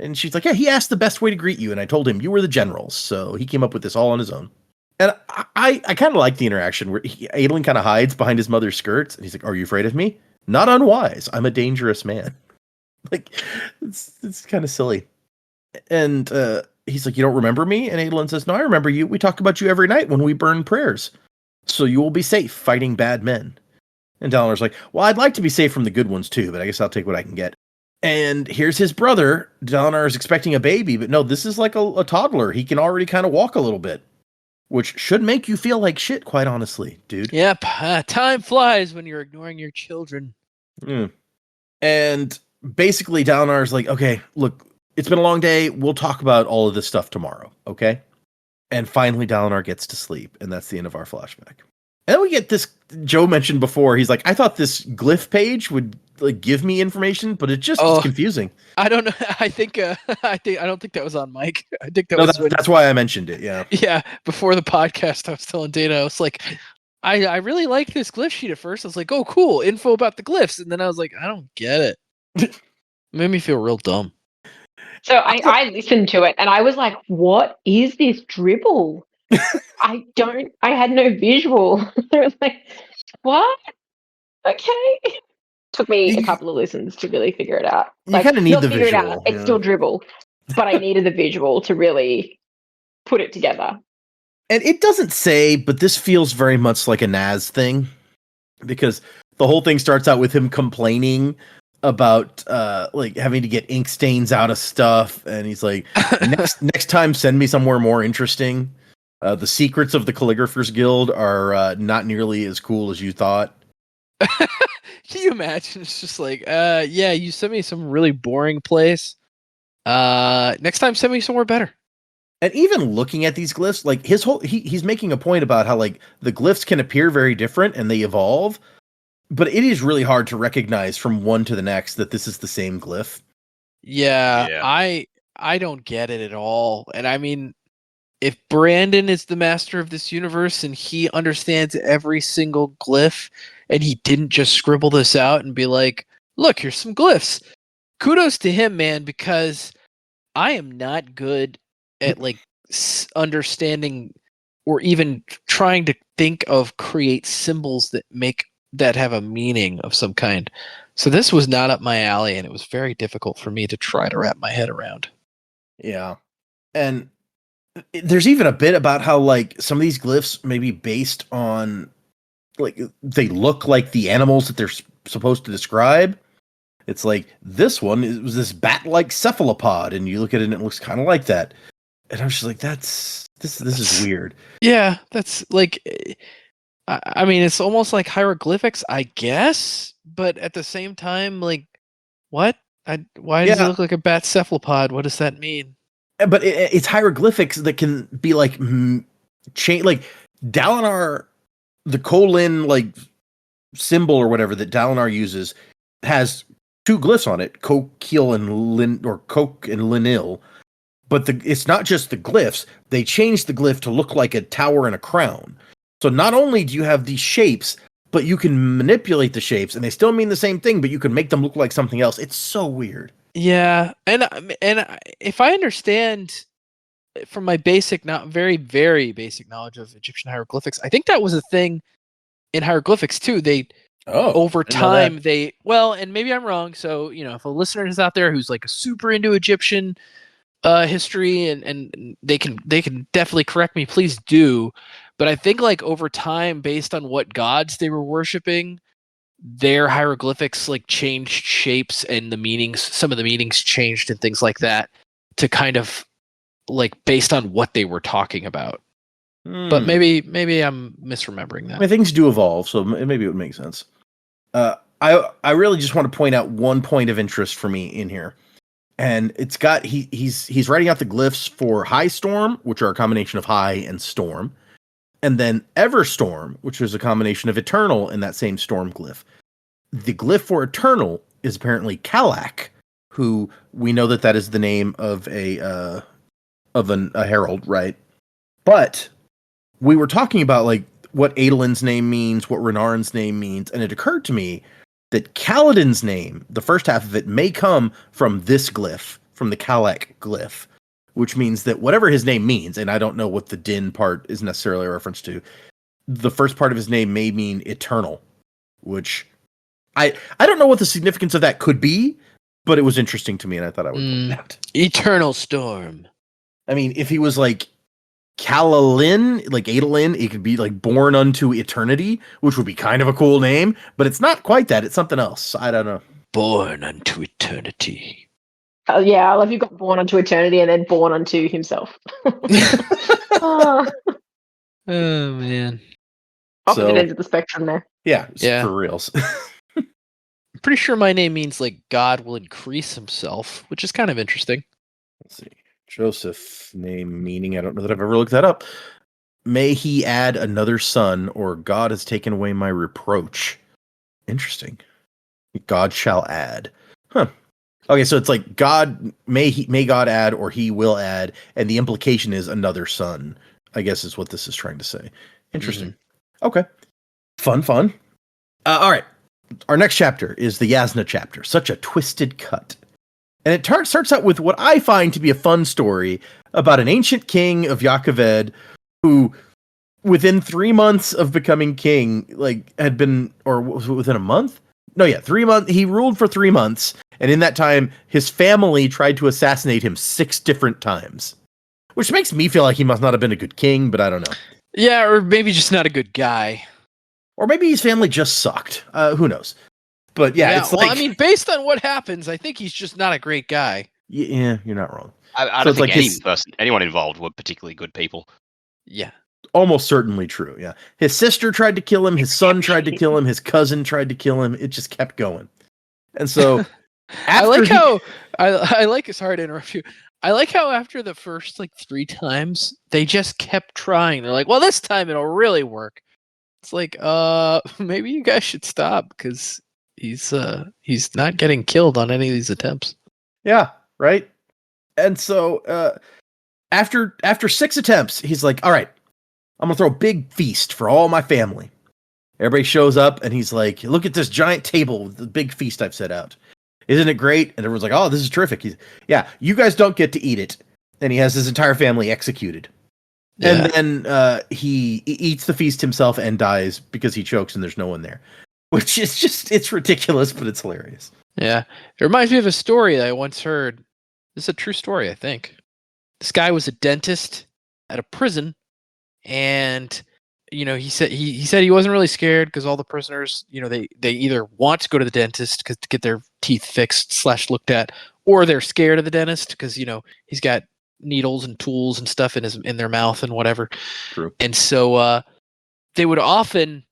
And she's like, yeah, he asked the best way to greet you, and I told him you were the generals, so he came up with this all on his own. And I kind of like the interaction where Adolin kind of hides behind his mother's skirts, and he's like, "Are you afraid of me? Not unwise. I'm a dangerous man." Like, it's kind of silly. And he's like, "You don't remember me?" And Adolin says, "No, I remember you. We talk about you every night when we burn prayers. So you will be safe fighting bad men." And Dalinar's like, "Well, I'd like to be safe from the good ones too, but I guess I'll take what I can get." And here's his brother. Dalinar is expecting a baby, but no, this is like a toddler. He can already kind of walk a little bit, which should make you feel like shit, quite honestly, dude. Yep, time flies when you're ignoring your children. And basically, Dalinar's like, "Okay, look, it's been a long day. We'll talk about all of this stuff tomorrow, okay?" And finally, Dalinar gets to sleep, and that's the end of our flashback. And then we get this. Joe mentioned before. He's like, "I thought this glyph page would like give me information, but it just is confusing." I don't know. I don't think that was on Mike. I think that's why I mentioned it. Yeah. Yeah. Before the podcast, I was telling Dana, I was like, I really liked this glyph sheet at first. I was like, oh, cool, info about the glyphs, and then I was like, I don't get it. It made me feel real dumb. So I listened to it and I was like, what is this dribble? I had no visual. I was like, what? Okay. Took me a couple of listens to really figure it out. You kind of need the figure visual. It out. It's still dribble, but I needed the visual to really put it together. And it doesn't say, but this feels very much like a Naz thing, because the whole thing starts out with him complaining about like having to get ink stains out of stuff, and he's like, next time send me somewhere more interesting. The secrets of the Calligraphers Guild are not nearly as cool as you thought. Can you imagine? It's just like, yeah, you sent me some really boring place. Next time send me somewhere better. And even looking at these glyphs, like he's making a point about how like the glyphs can appear very different and they evolve, but it is really hard to recognize from one to the next that this is the same glyph. Yeah. I don't get it at all. And I mean, if Brandon is the master of this universe and he understands every single glyph and he didn't just scribble this out and be like, look, here's some glyphs. Kudos to him, man, because I am not good at like understanding or even trying to think of create symbols that have a meaning of some kind. So this was not up my alley, and it was very difficult for me to try to wrap my head around. Yeah. And there's even a bit about how like some of these glyphs may be based on like they look like the animals that they're supposed to describe. It's like this one was this bat-like cephalopod, and you look at it and it looks kind of like that. And I was just like, this is weird. Yeah, that's like, I mean, it's almost like hieroglyphics, I guess, but at the same time, like, what? Why does it look like a bat cephalopod? What does that mean? But it's hieroglyphics that can be like change, like Dalinar, the colon like symbol or whatever that Dalinar uses has two glyphs on it, Kokil and Coke and Linil. But it's not just the glyphs. They changed the glyph to look like a tower and a crown. So not only do you have these shapes, but you can manipulate the shapes, and they still mean the same thing, but you can make them look like something else. It's so weird. Yeah, and if I understand from my very, very basic knowledge of Egyptian hieroglyphics, I think that was a thing in hieroglyphics too. Over time, and maybe I'm wrong. So, if a listener is out there who's like super into Egyptian history and they can definitely correct me, please do. But I think like over time, based on what gods they were worshiping, their hieroglyphics like changed shapes and the meanings, some of the meanings changed and things like that to kind of like based on what they were talking about. But maybe I'm misremembering that. I mean, things do evolve, so maybe it would make sense. I really just want to point out one point of interest for me in here. And it's got he's writing out the glyphs for High Storm, which are a combination of high and storm, and then Everstorm, which is a combination of eternal and that same storm glyph. The glyph for eternal is apparently Kalak, who we know that is the name of a herald, right? But we were talking about like what Adolin's name means, what Renarin's name means, and it occurred to me that Kaladin's name, the first half of it, may come from this glyph, from the Kalak glyph, which means that whatever his name means, and I don't know what the din part is necessarily a reference to, the first part of his name may mean eternal, which I don't know what the significance of that could be, but it was interesting to me, and I thought I would point it out. Eternal Storm. I mean, if he was like Kalalin, like Adolin, it could be like Born Unto Eternity, which would be kind of a cool name, but it's not quite that. It's something else. I don't know. Born Unto Eternity. Yeah, I love you got born unto eternity and then born unto himself. Oh, Oh, man. opposite ends of the spectrum there. Yeah, Yeah. for reals. I'm pretty sure my name means like God will increase himself, which is kind of interesting. Let's see. Joseph name meaning. I don't know that I've ever looked that up. May he add another son, or God has taken away my reproach. Interesting. God shall add. Huh. Okay, so it's like God may God add, or he will add, and the implication is another son, I guess is what this is trying to say. Interesting. Okay. Fun. All right. Our next chapter is the Yasna chapter. Such a twisted cut. And it starts out with what I find to be a fun story about an ancient king of Yaakoved who, within 3 months of becoming king, like had been, or was it within a month? No, yeah, 3 months. He ruled for 3 months. And in that time, his family tried to assassinate him 6 different times, which makes me feel like he must not have been a good king, but I don't know. Yeah, or maybe just not a good guy. Or maybe his family just sucked. Who knows? But yeah, it's like, I mean, based on what happens, I think he's just not a great guy. yeah, you're not wrong. I So don't it's think like anyone involved were particularly good people. Yeah. Almost certainly true. Yeah. His sister tried to kill him. His son tried to kill him. His cousin tried to kill him. It just kept going. And so I like sorry to interrupt you. I like how after the first like 3 times, they just kept trying. They're like, well, this time it'll really work. It's like, maybe you guys should stop because he's not getting killed on any of these attempts. Yeah, right. And so after 6 attempts, he's like, all right, I'm gonna throw a big feast for all my family. Everybody shows up and he's like, look at this giant table with the big feast I've set out. Isn't it great? And everyone's like, oh, this is terrific. Yeah, you guys don't get to eat it. And he has his entire family executed. Yeah. And then he eats the feast himself and dies because he chokes and there's no one there. Which is just, it's ridiculous, but it's hilarious. Yeah. It reminds me of a story that I once heard. This is a true story, I think. This guy was a dentist at a prison, and he said he wasn't really scared because all the prisoners, they either want to go to the dentist to get their teeth fixed / looked at, or they're scared of the dentist because he's got needles and tools and stuff in their mouth and whatever. True. And so they would often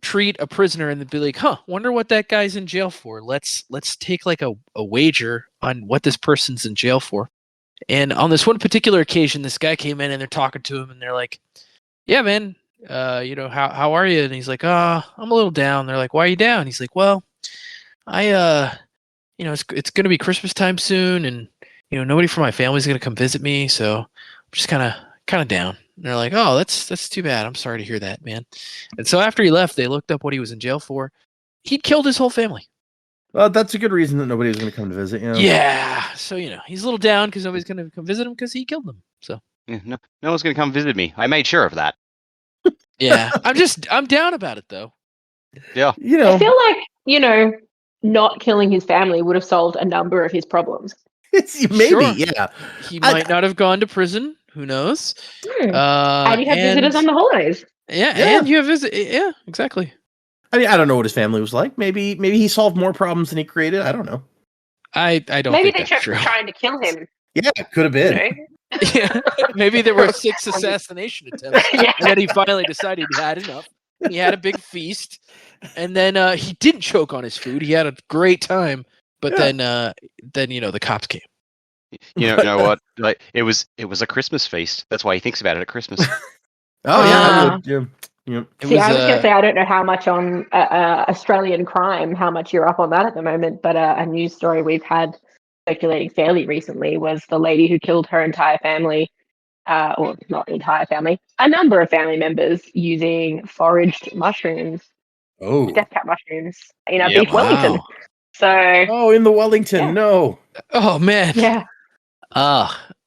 treat a prisoner and they'd be like, wonder what that guy's in jail for. Let's take like a wager on what this person's in jail for. And on this one particular occasion, this guy came in and they're talking to him and they're like, yeah, man, how are you? And he's like, I'm a little down. They're like, why are you down? He's like, well, I it's going to be Christmas time soon, and nobody from my family's going to come visit me, so I'm just kind of down. And they're like, oh, that's too bad. I'm sorry to hear that, man. And so after he left, they looked up what he was in jail for. He'd killed his whole family. Well, that's a good reason that nobody was going to come to visit. Yeah. So he's a little down because nobody's going to come visit him because he killed them. So Yeah, no one's going to come visit me. I made sure of that. yeah, I'm down about it though. Yeah. I feel like, not killing his family would have solved a number of his problems. Maybe, Sure. yeah. He might not have gone to prison. Who knows? And you have visitors on the holidays. Yeah, Yeah. and you have yeah, exactly. I mean, I don't know what his family was like. Maybe he solved more problems than he created. I don't know. I don't Maybe think they that's kept true. trying to kill him. Yeah, it could have been. Yeah, maybe there were 6 assassination attempts, Yeah. and then he finally decided he had enough. He had a big feast, and then he didn't choke on his food. He had a great time, but then the cops came. You know what? Like it was a Christmas feast. That's why he thinks about it at Christmas. Oh yeah, I Ah. would. Yeah. It See, was, I was going to say I don't know how much on Australian crime, how much you're up on that at the moment, but a news story we've had circulating fairly recently was the lady who killed her entire family, or not entire family, a number of family members using foraged mushrooms, Oh. death cap mushrooms, in a Yep. beef Wellington. So Oh, in the Wellington. Yeah. No. Oh man. yeah,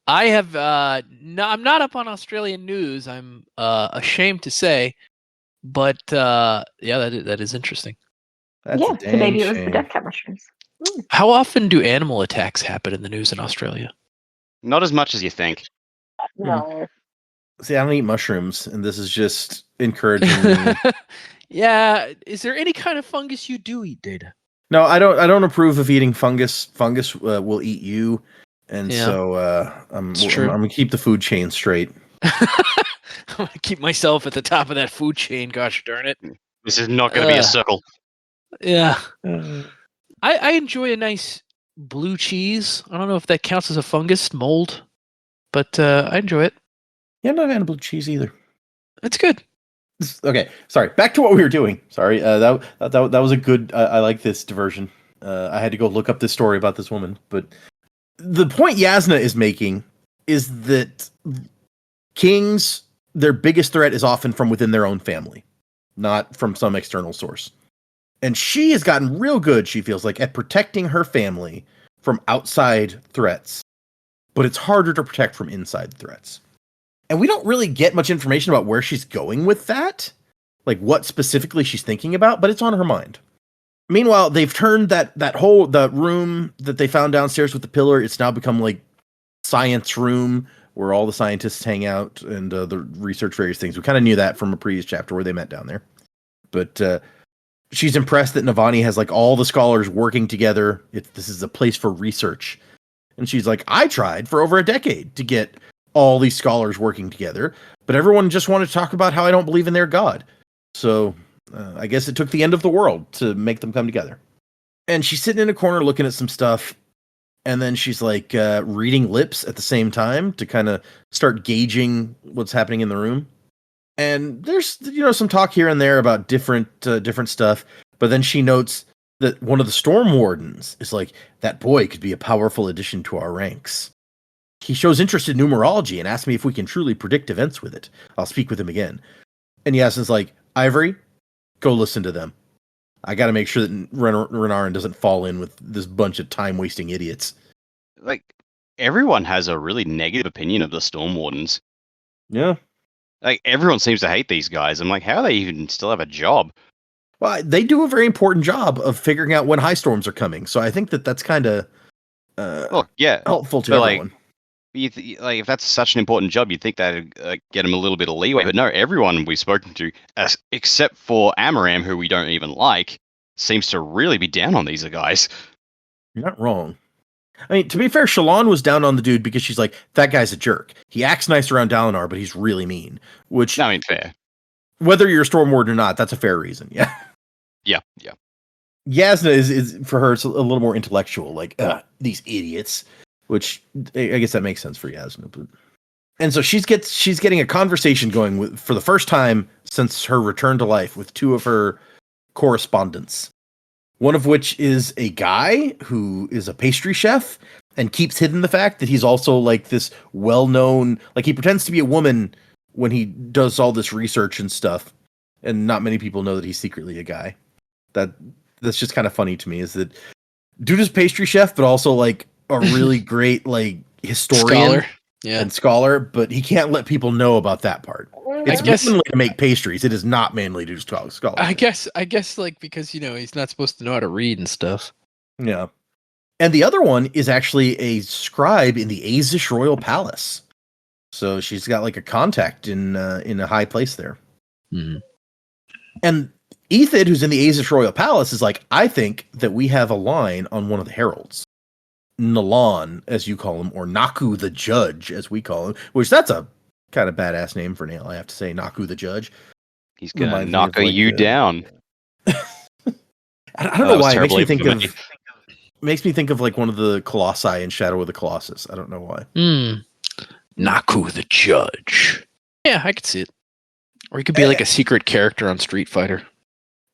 I have no, I'm not up on Australian news. I'm ashamed to say, but yeah, that is interesting. That's Yeah, a so dang maybe it was the shame. death cap mushrooms. How often do animal attacks happen in the news in Australia? Not as much as you think. No. See, I don't eat mushrooms, and this is just encouraging me. Yeah, is there any kind of fungus you do eat, Data? No, I don't. I don't approve of eating fungus. Fungus will eat you, and Yeah. so I'm It's true. gonna keep the food chain straight. I'm gonna keep myself at the top of that food chain. Gosh darn it! This is not going to be a Ugh. circle. Yeah, I enjoy a nice blue cheese. I don't know if that counts as a fungus mold, but I enjoy it. Yeah, I'm not a fan of blue cheese either. It's good. Okay, sorry. Back to what we were doing. Sorry, that was a good. I like this diversion. I had to go look up this story about this woman, but the point Yasna is making is that kings, their biggest threat is often from within their own family, not from some external source. And she has gotten real good, she feels like, at protecting her family from outside threats, but it's harder to protect from inside threats. And we don't really get much information about where she's going with that, like what specifically she's thinking about, but it's on her mind. Meanwhile, they've turned that room that they found downstairs with the pillar, it's now become like science room where all the scientists hang out and the research various things. We kind of knew that from a previous chapter where they met down there. But she's impressed that Navani has like all the scholars working together. This is a place for research. And she's like, I tried for over a decade to get all these scholars working together, but everyone just wanted to talk about how I don't believe in their god. So I guess it took the end of the world to make them come together. And she's sitting in a corner looking at some stuff. And then she's like reading lips at the same time to kind of start gauging what's happening in the room. And there's, some talk here and there about different stuff. But then she notes that one of the storm wardens is like, that boy could be a powerful addition to our ranks. He shows interest in numerology and asks me if we can truly predict events with it. I'll speak with him again. And Yasna's like, Ivory, go listen to them. I got to make sure that Renarin doesn't fall in with this bunch of time-wasting idiots. Like, everyone has a really negative opinion of the Storm Wardens. Yeah. Like, everyone seems to hate these guys. I'm like, how do they even still have a job? Well, they do a very important job of figuring out when high storms are coming. So I think that's kind of helpful to everyone. Like, if that's such an important job, you'd think that'd get them a little bit of leeway. But no, everyone we've spoken to, except for Amaram, who we don't even like, seems to really be down on these guys. You're not wrong. I mean, to be fair, Shallan was down on the dude because she's like, that guy's a jerk. He acts nice around Dalinar, but he's really mean. Which, I mean, fair. Whether you're a Storm Ward or not, that's a fair reason. Yeah. Yeah. Yasna is for her, it's a little more intellectual. Like, these idiots. Which I guess that makes sense for Yasna. But... And so she's getting a conversation going for the first time since her return to life with two of her correspondents. One of which is a guy who is a pastry chef and keeps hidden the fact that he's also like this well-known, like he pretends to be a woman when he does all this research and stuff. And not many people know that he's secretly a guy. That's just kind of funny to me, is that dude is pastry chef, but also like a really great like historian and scholar, but he can't let people know about that part. It's manly to make pastries. It is not manly to do scholar. I guess like because he's not supposed to know how to read and stuff. Yeah. And the other one is actually a scribe in the Azish Royal Palace. So she's got like a contact in a high place there. Mm-hmm. And Ethid, who's in the Azish Royal Palace, is like, I think that we have a line on one of the heralds. Nalan, as you call him, or Naku the Judge, as we call him, which that's a kind of badass name for Nail, I have to say. Naku the Judge. He's gonna knock you down. I don't know why. It makes me think of like one of the Colossi in Shadow of the Colossus. I don't know why. Naku the Judge. Yeah, I could see it. Or he could be like a secret character on Street Fighter.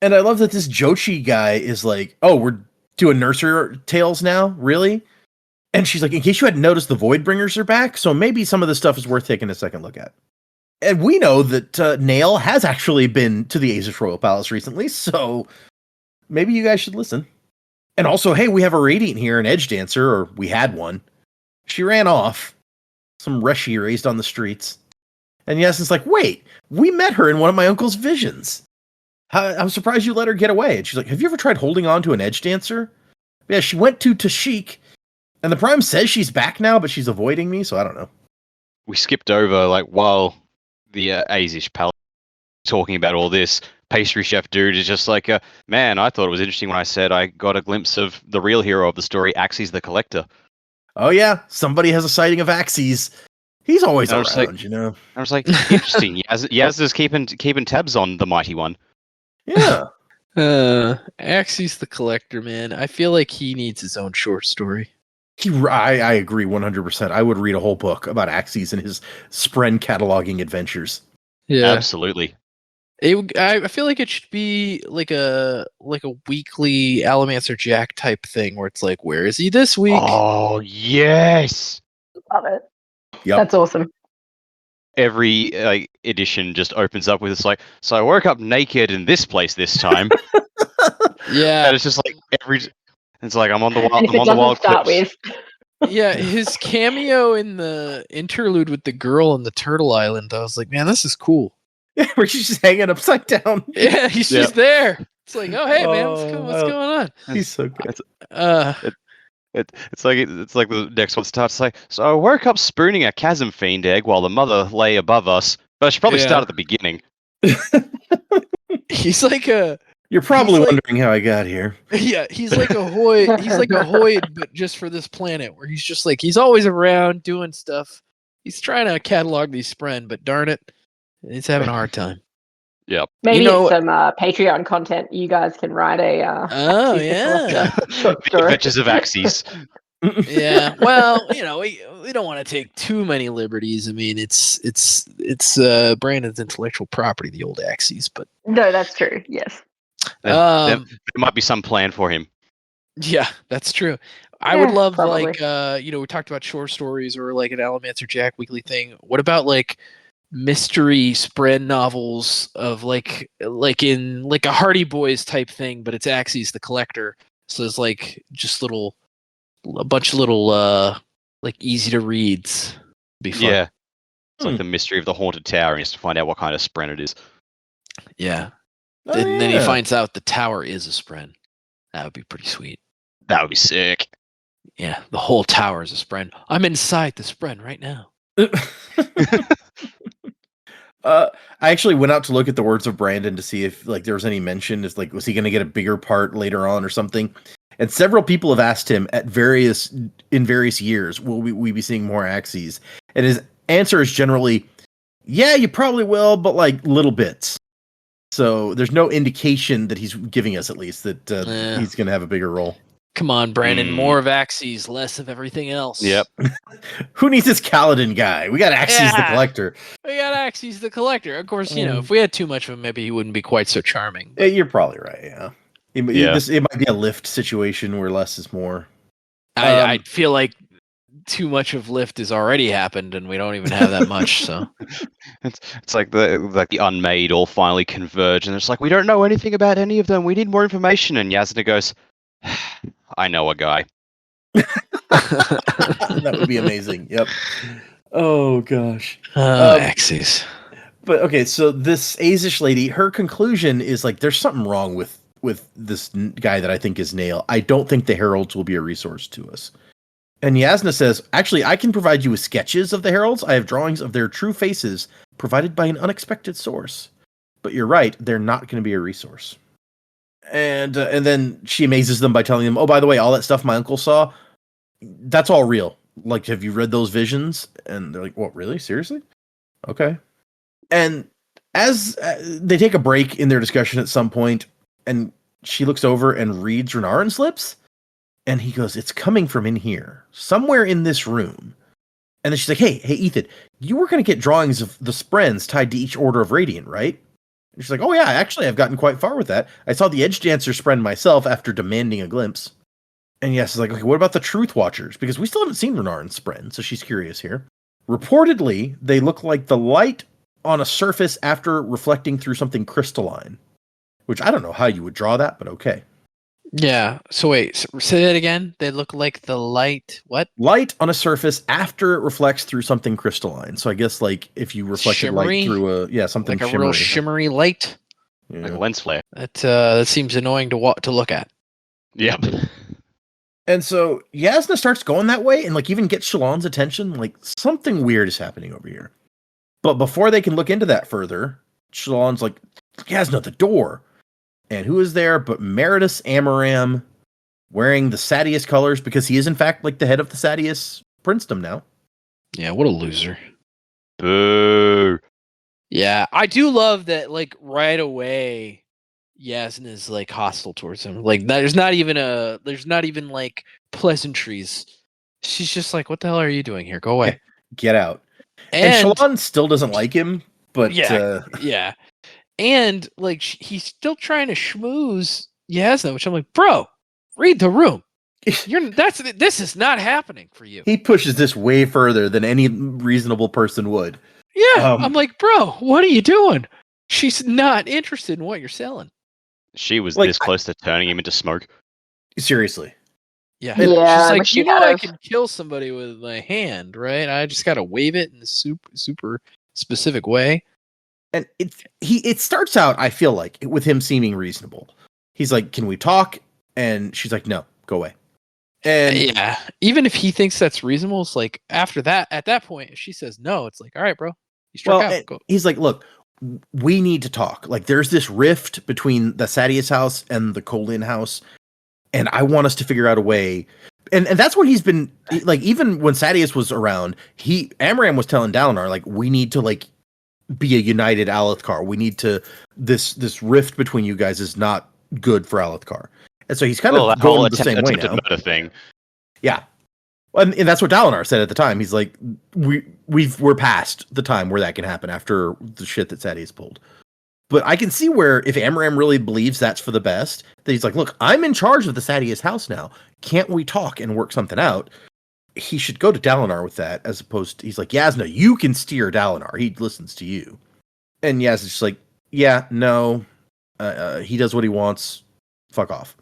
And I love that this Jochi guy is like, oh, we're doing nursery tales now? Really? And she's like, in case you hadn't noticed, the Voidbringers are back, so maybe some of this stuff is worth taking a second look at. And we know that Nail has actually been to the Azish Royal Palace recently, so maybe you guys should listen. And also, hey, we have a Radiant here, an Edge Dancer, or we had one. She ran off. some Reshi raised on the streets. And Yasna's like, wait, we met her in one of my uncle's visions. I'm surprised you let her get away. And she's like, have you ever tried holding on to an edge dancer? Yeah, she went to Tashik, and the Prime says she's back now, but she's avoiding me, so I don't know. We skipped over, like, while the Azish palace talking about all this, pastry chef dude is just like, man, I thought it was interesting when I said I got a glimpse of the real hero of the story, Axes the Collector. Oh yeah, somebody has a sighting of Axes. He's always And I was around, like- you know. I was like, interesting. Yaz is keeping tabs on the Mighty One. Yeah. Axis the Collector, man. I feel like he needs his own short story. I agree 100%. I would read a whole book about Axes and his Spren cataloging adventures. Yeah. Absolutely. I feel like it should be like a weekly Alamancer Jack type thing where it's like, where is he this week? Oh, yes. Love it. Yep. That's awesome. Every edition just opens up with it's like, so I woke up naked in this place this time. Yeah. And it's just like it's like I'm on the wild. And if I'm it on the doesn't wild start cliffs. with, Yeah, his cameo in the interlude with the girl on the Turtle Island, I was like, man, this is cool. Where she's just hanging upside down. Yeah, he's just there. It's like, oh hey man, what's going on? He's so good. It's like the next one starts like, so I woke up spooning a chasm fiend egg while the mother lay above us. But I should probably Yeah. start at the beginning. He's like a You're probably He's like- wondering how I got here. yeah, he's like a Hoyd. He's like a Hoyd, but just for this planet, where he's just like he's always around doing stuff. He's trying to catalog these Spren, but darn it, he's having a hard time. maybe know- it's some Patreon content. You guys can write a Oh Axis the yeah, Collector short The story. Adventures of Axes. yeah. Well, we don't want to take too many liberties. I mean, it's Brandon's intellectual property, the old Axes, but No, that's true. Yes. there um, might be some plan for him. yeah, that's true. I would Yeah, love probably. we talked about short stories or like an Alamancer Jack weekly thing. What about like mystery spread novels of like in like a Hardy Boys type thing, but it's Axes the Collector. So it's like just a bunch of little like easy to reads. Be fun. Yeah. It's like Hmm. the mystery of the haunted tower, and he has to find out what kind of Spren it is. Yeah. Oh, And then he yeah. finds out the tower is a Spren. That would be pretty sweet. That would be sick. Yeah, the whole tower is a Spren. I'm inside the Spren right now. I actually went out to look at the words of Brandon to see if like there was any mention. Is like, was he going to get a bigger part later on or something? And several people have asked him in various years, will we be seeing more Axes? And his answer is generally, yeah, you probably will, but like little bits. So there's no indication that he's giving us, at least, that Yeah. he's going to have a bigger role. Come on, Brandon. Mm. More of Axes, less of everything else. Yep. Who needs this Kaladin guy? We got Axes the Yeah. Collector. We got Axes the Collector. Of course, if we had too much of him, maybe he wouldn't be quite so charming. Yeah, you're probably right. Yeah. It might be a lift situation where less is more. I feel like too much of Lift has already happened, and we don't even have that much. So It's like the unmade all finally converge, and it's like we don't know anything about any of them. We need more information. And Yasna goes, "I know a guy." That would be amazing. Yep. Oh gosh. Axes. But okay, so this Azish lady, her conclusion is like there's something wrong with this guy that I think is Nail. I don't think the heralds will be a resource to us. And Yasna says, actually, I can provide you with sketches of the heralds. I have drawings of their true faces provided by an unexpected source. But you're right, they're not going to be a resource. And then she amazes them by telling them, oh, by the way, all that stuff my uncle saw, that's all real. Like, have you read those visions? And they're like, what, really? Seriously? Okay. And as they take a break in their discussion at some point, and she looks over and reads Renarin's lips, and he goes, it's coming from in here, somewhere in this room. And then she's like, hey, Ethan, you were going to get drawings of the Sprens tied to each order of Radiant, right? And she's like, oh yeah, actually, I've gotten quite far with that. I saw the Edge Dancer Spren myself after demanding a glimpse. And yes, it's like, okay, what about the Truth Watchers? Because we still haven't seen Renarin's Spren, so she's curious here. Reportedly, they look like the light on a surface after reflecting through something crystalline. Which I don't know how you would draw that, but okay. Yeah. So wait, say that again. They look like the light. What? Light on a surface after it reflects through something crystalline. So I guess like if you reflected light Shimmery? through something Like a shimmery. real shimmery light. Yeah. Like a lens flare. That seems annoying to look at. Yep. And so Yasna starts going that way and like even gets Shalon's attention. Like something weird is happening over here. But before they can look into that further, Shalon's like, Yasna, the door. And who is there but Meridus Amaram wearing the Sadius colors because he is in fact like the head of the Sadius princedom now. Yeah, what a loser. Boo. Yeah, I do love that. Like right away, Yasna is like hostile towards him. Like there's not even like pleasantries. She's just like, "What the hell are you doing here? Go away." Get out. And Shalon still doesn't like him, but yeah, and like he's still trying to schmooze Yasna, which I'm like, bro, read the room. This is not happening for you. He pushes this way further than any reasonable person would. Yeah, I'm like, bro, what are you doing? She's not interested in what you're selling. She was Like, this close to turning him into smoke. Seriously. Yeah, Yeah, she's but like, she I had can kill somebody with my hand, right? I just gotta wave it in a super specific way. And it starts out, I feel like, with him seeming reasonable. He's like, "Can we talk?" And she's like, "No, go away." And yeah, even if he thinks that's reasonable, it's like after that, at that point, if she says no, it's like, all right, bro, you struck out. Go. He's like, "Look, we need to talk. Like, there's this rift between the Sadius house and the Colin house, and I want us to figure out a way." And that's what he's been like. Even when Sadius was around, Amaram was telling Dalinar, like, we need to like be a united Alethkar. We need to this rift between you guys is not good for Alethkar. And so he's kind of going the same way now. Murder thing. Yeah. And that's what Dalinar said at the time. He's like, we're past the time where that can happen after the shit that Sadius pulled. But I can see where if Amaram really believes that's for the best, that he's like, look, I'm in charge of the Sadius house now. Can't we talk and work something out? He should go to Dalinar with that, as opposed to, he's like, Yasna, you can steer Dalinar. He listens to you. And Yasna's just like, yeah, no. He does what he wants. Fuck off.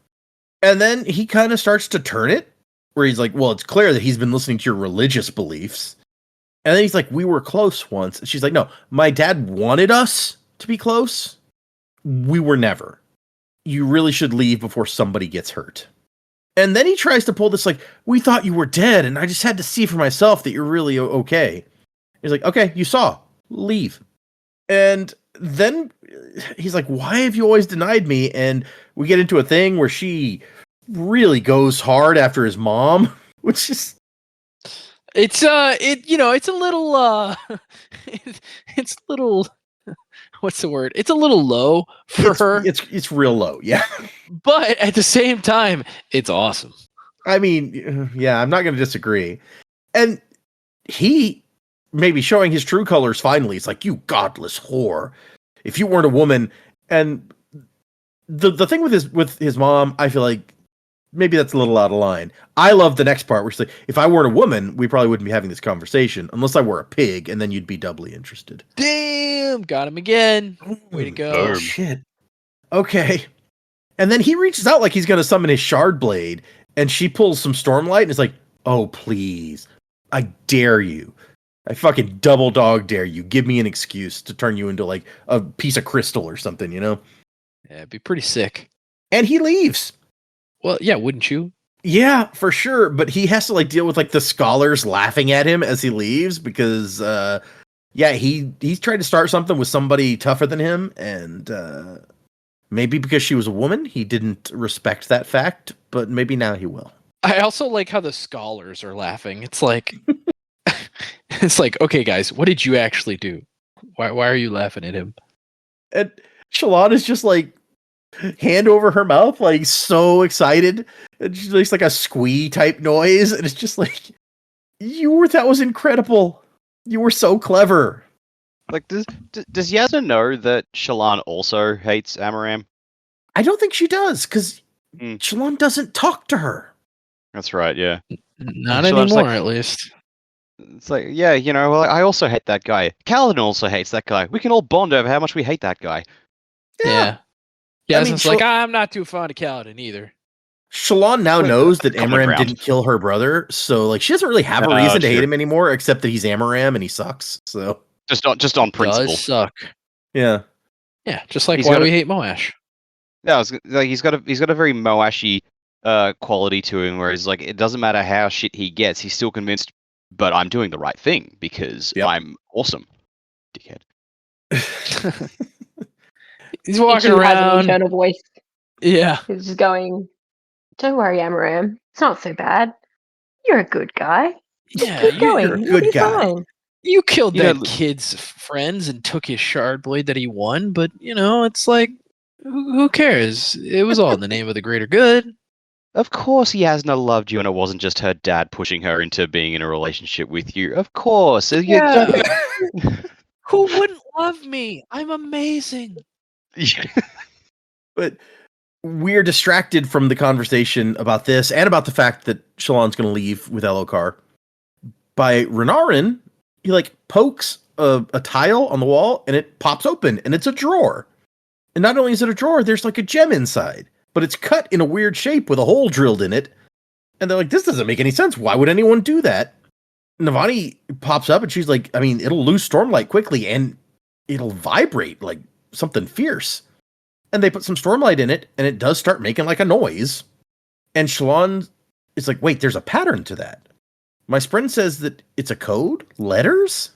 And then he kind of starts to turn it, where he's like, well, it's clear that he's been listening to your religious beliefs. And then he's like, we were close once. And she's like, no, my dad wanted us to be close. We were never. You really should leave before somebody gets hurt. And then he tries to pull this like, we thought you were dead, and I just had to see for myself that you're really okay. He's like, okay, you saw. Leave. And then he's like, why have you always denied me? And we get into a thing where she really goes hard after his mom, which is... It's it's a little it's a little what's the word? It's a little low for her. It's real low, yeah. But at the same time, it's awesome. I mean, yeah, I'm not going to disagree. And he may be showing his true colors finally. It's like, you godless whore. If you weren't a woman. And the thing with his mom, I feel like maybe that's a little out of line. I love the next part where she's like, if I weren't a woman, we probably wouldn't be having this conversation unless I were a pig, and then you'd be doubly interested. Damn, got him again. Way to go. Oh, shit. Okay. And then he reaches out like he's going to summon his shard blade, and she pulls some stormlight and is like, oh, please. I dare you. I fucking double dog dare you. Give me an excuse to turn you into like a piece of crystal or something, you know? Yeah, it'd be pretty sick. And he leaves. Well, yeah, wouldn't you? Yeah, for sure. But he has to like deal with like the scholars laughing at him as he leaves because, he's tried to start something with somebody tougher than him, and maybe because she was a woman, he didn't respect that fact, but maybe now he will. I also like how the scholars are laughing. It's like, okay, guys, what did you actually do? Why are you laughing at him? And Shalon is just like hand over her mouth, like so excited. And she makes like a squee type noise, and it's just like, that was incredible. You were so clever. Like, does Yasna know that Shalon also hates Amaram? I don't think she does, because Shalon doesn't talk to her. That's right, yeah. Not Shalon's anymore, like, at least. It's like, yeah, well, I also hate that guy. Kaladin also hates that guy. We can all bond over how much we hate that guy. Yeah. I mean, it's like, I'm not too fond of Kaladin either. Shalon now Wait, knows that common Amaram ground. didn't kill her brother, so like she doesn't really have a Oh, reason to hate true. him anymore, except that he's Amaram and he sucks. So Just on principle. Does suck. yeah, Yeah, just like He's why got a- we hate Moash. Yeah, like he's got a very Moashy quality to him, where he's like, it doesn't matter how shit he gets, he's still convinced. But I'm doing the right thing because Yep. I'm awesome, dickhead. He's walking Ichu has an around. internal voice Yeah. who's just going, "Don't worry, Amaram. It's not so bad. You're a good guy. Just Yeah, keep going. you're a You'll good be guy." fine." You killed You that know- kid's friends and took his shard blade that he won, but it's like, who cares? It was all in the name of the greater good. Of course, he hasn't loved you, and it wasn't just her dad pushing her into being in a relationship with you. Of course, Yeah. Who wouldn't love me? I'm amazing. But we're distracted from the conversation about this and about the fact that Shalon's going to leave with Elokar by Renarin. He like pokes a tile on the wall and it pops open and it's a drawer. And not only is it a drawer, there's like a gem inside, but it's cut in a weird shape with a hole drilled in it. And they're like, this doesn't make any sense. Why would anyone do that? Navani pops up and she's like, I mean, it'll lose Stormlight quickly and it'll vibrate like something fierce. And they put some Stormlight in it and it does start making like a noise. And Shalon is like, wait, there's a pattern to that. My Spren says that it's a code? Letters?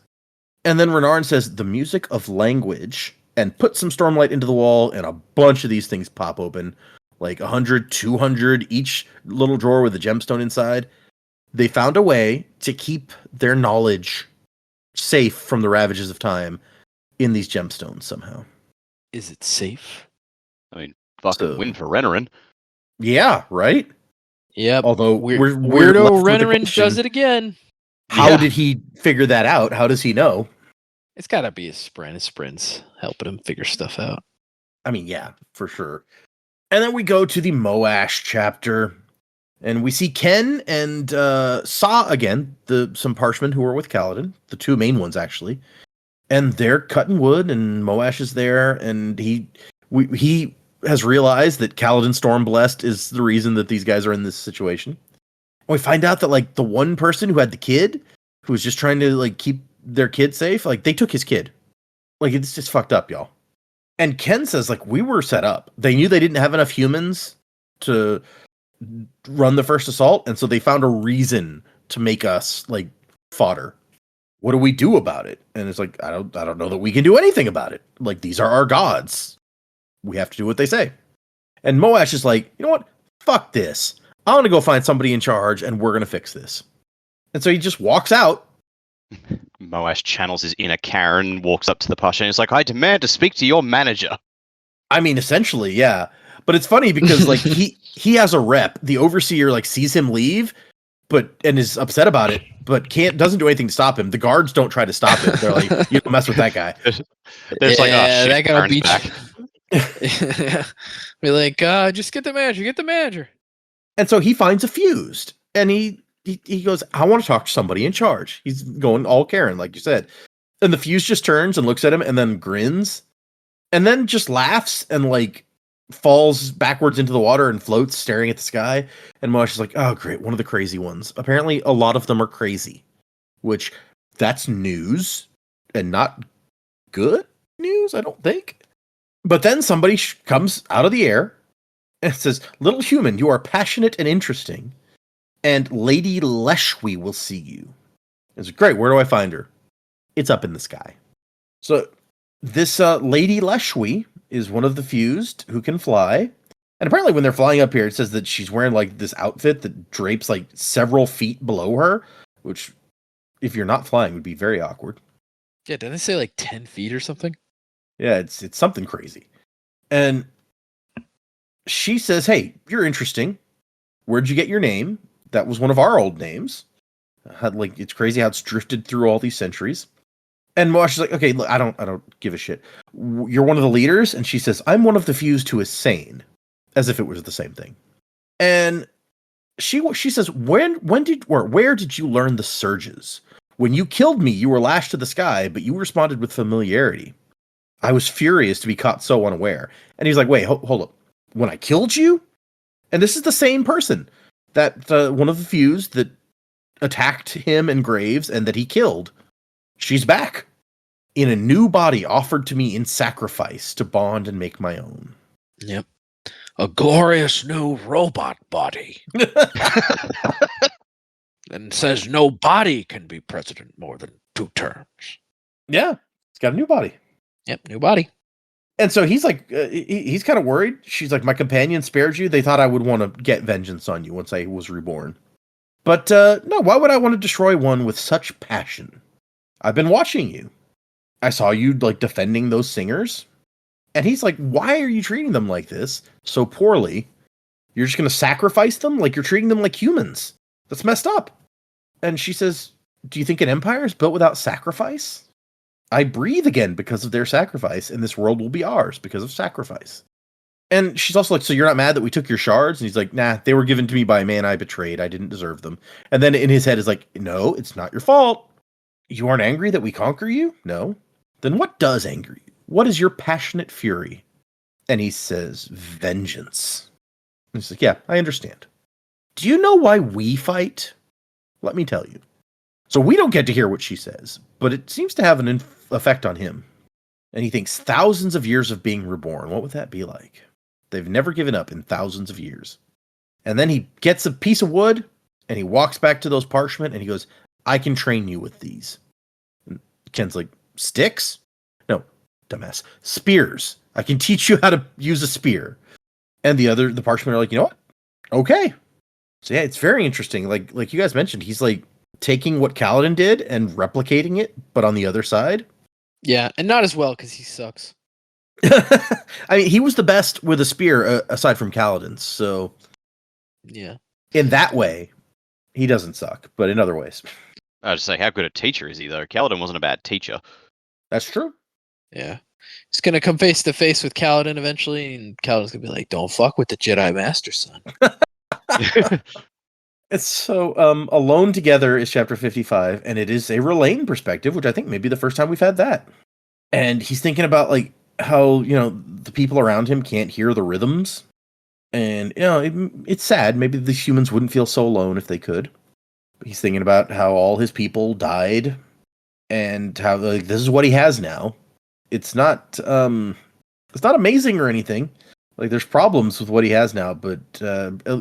And then Renarin says the music of language and put some Stormlight into the wall and a bunch of these things pop open. Like 100, 200, each little drawer with a gemstone inside. They found a way to keep their knowledge safe from the ravages of time in these gemstones somehow. Is it safe? I mean, fucking So- win for Renarin. Yeah, right? Yep. Although we're left Weirdo with the Renarin question, does it again. How Yeah. did he figure that out? How does he know? It's got to be his Spren. His Spren's helping him figure stuff out. I mean, yeah, for sure. And then we go to the Moash chapter, and we see Ken and Saw again, some parshmen who are with Kaladin, the two main ones actually, and they're cutting wood, and Moash is there, and he has realized that Kaladin Stormblessed is the reason that these guys are in this situation. And we find out that like the one person who had the kid, who was just trying to like keep their kid safe, like they took his kid. Like it's just fucked up, y'all. And Ken says, like, we were set up. They knew they didn't have enough humans to run the first assault, and so they found a reason to make us like fodder. What do we do about it? And it's like, I don't know that we can do anything about it. Like, these are our gods. We have to do what they say. And Moash is like, you know what? Fuck this. I want to go find somebody in charge, and we're gonna fix this. And so he just walks out. Moash channels his inner Karen, walks up to the Pasha, and is like, I demand to speak to your manager. I mean, essentially, yeah. But it's funny because like he has a rep. The overseer like sees him leave, and is upset about it, but doesn't do anything to stop him. The guards don't try to stop him. They're like, you don't mess with that guy. There's like, oh shit, that guy will Karen's beat back. you. Be like, just get the manager. Get the manager. And so he finds a fused, and he goes, I want to talk to somebody in charge. He's going all Karen, like you said. And the fuse just turns and looks at him and then grins and then just laughs and like falls backwards into the water and floats staring at the sky. And Mosh is like, oh, great. One of the crazy ones. Apparently a lot of them are crazy, which that's news and not good news, I don't think. But then somebody comes out of the air and says, little human, you are passionate and interesting. And Lady Leshwi will see you. It's great. Where do I find her? It's up in the sky. So this Lady Leshwi is one of the fused who can fly. And apparently when they're flying up here, it says that she's wearing like this outfit that drapes like several feet below her, which if you're not flying would be very awkward. Yeah, didn't they say like 10 feet or something? Yeah, it's something crazy. And she says, hey, you're interesting. Where'd you get your name? That was one of our old names. Like, it's crazy how it's drifted through all these centuries. And Moash is like, okay, look, I don't give a shit. You're one of the leaders? And she says, I'm one of the fused who is sane. As if it was the same thing. And she says, where did you learn the surges? When you killed me, you were lashed to the sky, but you responded with familiarity. I was furious to be caught so unaware. And he's like, wait, hold up. When I killed you? And this is the same person that one of the few that attacked him and Graves and that he killed. She's back in a new body offered to me in sacrifice to bond and make my own. Yep. A glorious new robot body. And says no body can be president more than 2 terms. Yeah, he's got a new body. Yep, new body. And so he's like, he's kind of worried. She's like, my companion spared you. They thought I would want to get vengeance on you once I was reborn. But no, why would I want to destroy one with such passion? I've been watching you. I saw you like defending those singers. And he's like, why are you treating them like this so poorly? You're just going to sacrifice them? Like you're treating them like humans. That's messed up. And she says, do you think an empire is built without sacrifice? I breathe again because of their sacrifice, and this world will be ours because of sacrifice. And she's also like, so you're not mad that we took your shards? And he's like, nah, they were given to me by a man I betrayed. I didn't deserve them. And then in his head is like, no, it's not your fault. You aren't angry that we conquer you? No. Then what does anger you? What is your passionate fury? And he says, vengeance. And he's like, yeah, I understand. Do you know why we fight? Let me tell you. So we don't get to hear what she says, but it seems to have an effect on him. And he thinks thousands of years of being reborn. What would that be like? They've never given up in thousands of years. And then he gets a piece of wood and he walks back to those parchment and he goes, I can train you with these. And Ken's like, sticks? No, dumbass. Spears. I can teach you how to use a spear. And the parchment are like, you know what? Okay. So yeah, it's very interesting. Like you guys mentioned, he's like taking what Kaladin did and replicating it, but on the other side. Yeah, and not as well because he sucks. I mean, he was the best with a spear aside from Kaladin's. So yeah, in that way, he doesn't suck. But in other ways, I just say, how good a teacher is he though? Kaladin wasn't a bad teacher. That's true. Yeah, he's gonna come face to face with Kaladin eventually, and Kaladin's gonna be like, "Don't fuck with the Jedi Master, son." It's so Alone Together is chapter 55, and it is a R'lain perspective, which I think may be the first time we've had that. And he's thinking about like how, you know, the people around him can't hear the rhythms. And, you know, it's sad. Maybe the humans wouldn't feel so alone if they could. But he's thinking about how all his people died and how like this is what he has now. It's not amazing or anything. Like there's problems with what he has now, but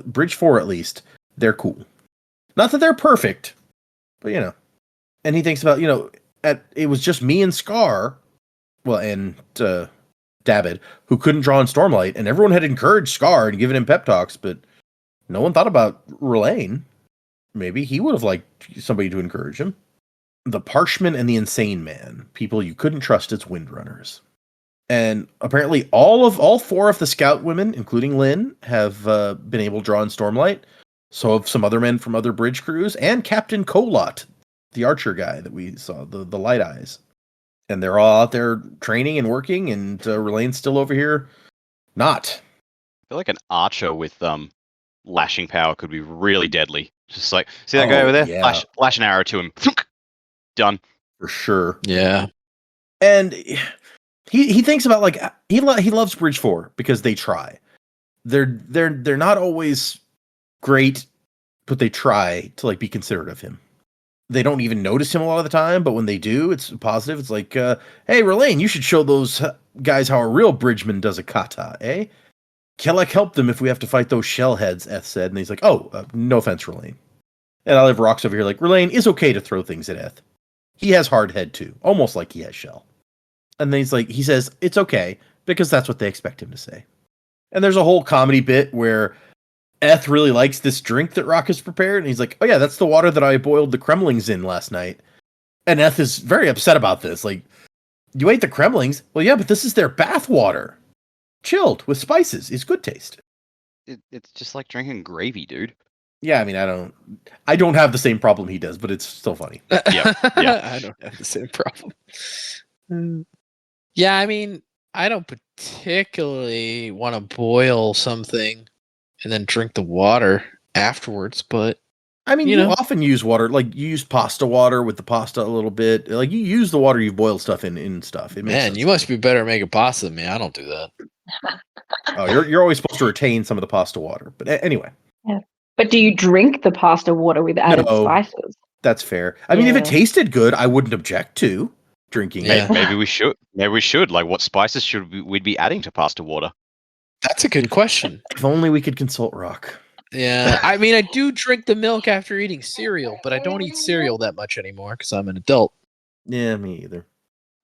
Bridge 4 at least, they're cool. Not that they're perfect, but you know. And he thinks about, you know, it was just me and Scar, well, and David, who couldn't draw in Stormlight, and everyone had encouraged Scar and given him pep talks, but no one thought about R'lain. Maybe he would have liked somebody to encourage him. The Parchment and the Insane Man, people you couldn't trust as Windrunners. And apparently all 4 of the scout women, including Lynn, have been able to draw in Stormlight. So have some other men from other bridge crews, and Captain Kolot, the archer guy that we saw, the Light Eyes. And they're all out there training and working, and R'lain's still over here not. I feel like an archer with lashing power could be really deadly. Just like, see that guy over there? Yeah. Lash an arrow to him. Done. For sure. Yeah. And he thinks about like he loves Bridge 4 because they try. They're not always great, but they try to like be considerate of him. They don't even notice him a lot of the time, but when they do, it's positive. It's like, hey, R'lain, you should show those guys how a real bridgeman does a kata, eh? Kelek help them if we have to fight those shell heads, Eth said. And he's like, no offense, R'lain. And Olive Rock's over here like, R'lain is okay to throw things at Eth. He has hard head too, almost like he has shell. And then he says, it's okay, because that's what they expect him to say. And there's a whole comedy bit where Eth really likes this drink that Rock has prepared, and he's like, oh yeah, that's the water that I boiled the Kremlings in last night. And Eth is very upset about this. Like, you ate the Kremlings? Well, yeah, but this is their bath water. Chilled, with spices. It's good taste. It's just like drinking gravy, dude. Yeah, I mean, I don't have the same problem he does, but it's still funny. Yeah. I don't have the same problem. Yeah, I mean, I don't particularly want to boil something and then drink the water afterwards, but I mean, you often use water, like you use pasta water with the pasta a little bit. Like you use the water you've boiled stuff in stuff. It makes man, sense. you must be better at making pasta than me. I don't do that. Oh, you're always supposed to retain some of the pasta water. But anyway. But do you drink the pasta water with added No. spices? That's fair. I mean, if it Yeah. tasted good, I wouldn't object to drinking Yeah. it. Maybe we should. Maybe we should. Like, what spices should we be adding to pasta water? That's a good question. If only we could consult Rock. Yeah, I mean, I do drink the milk after eating cereal, but I don't eat cereal that much anymore because I'm an adult. Yeah, me either.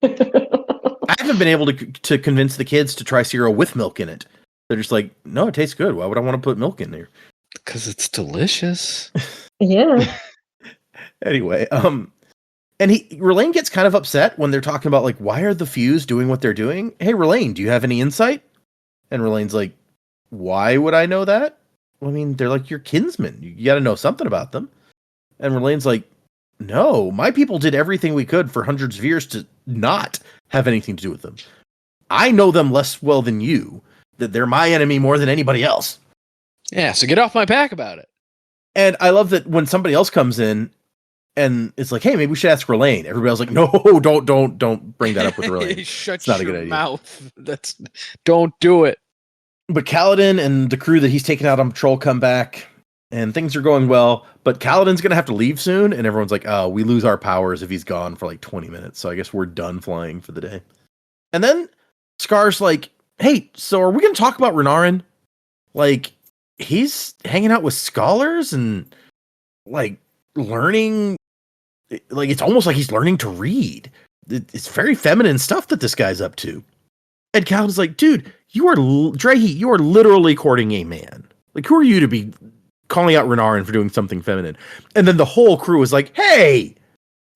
I haven't been able to convince the kids to try cereal with milk in it. They're just like, no, it tastes good. Why would I want to put milk in there? Because it's delicious. Yeah. Anyway, and Relaine gets kind of upset when they're talking about like, why are the Fuse doing what they're doing? Hey, Relaine, do you have any insight? And Relaine's like, why would I know that? Well, I mean, they're like your kinsmen. You got to know something about them. And Relaine's like, no, my people did everything we could for hundreds of years to not have anything to do with them. I know them less well than you, that they're my enemy more than anybody else. Yeah, so get off my back about it. And I love that when somebody else comes in and it's like, hey, maybe we should ask Relaine. Everybody else like, no, don't bring that up with Relaine. Shut It's not a your good idea. mouth. Don't do it. But Kaladin and the crew that he's taken out on patrol come back, and things are going well. But Kaladin's going to have to leave soon, and everyone's like, oh, we lose our powers if he's gone for like 20 minutes. So I guess we're done flying for the day. And then Scar's like, hey, so are we going to talk about Renarin? Like, he's hanging out with scholars and like learning. Like, it's almost like he's learning to read. It's very feminine stuff that this guy's up to. And Kaladin's like, dude, Drehy, you are literally courting a man. Like, who are you to be calling out Renarin for doing something feminine? And then the whole crew is like, hey,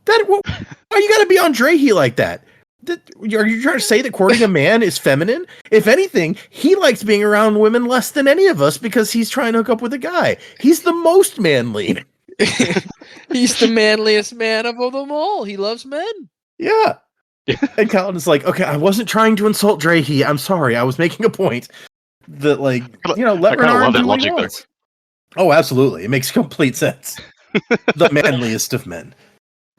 why you gotta be on Drehy like that? Are you trying to say that courting a man is feminine? If anything, he likes being around women less than any of us because he's trying to hook up with a guy. He's the most manly. He's the manliest man of them all. He loves men. Yeah. And Kaladin's like, okay, I wasn't trying to insult Drehy. I'm sorry. I was making a point that, like, you know, let Renarin do what he wants. Oh, absolutely. It makes complete sense. The manliest of men.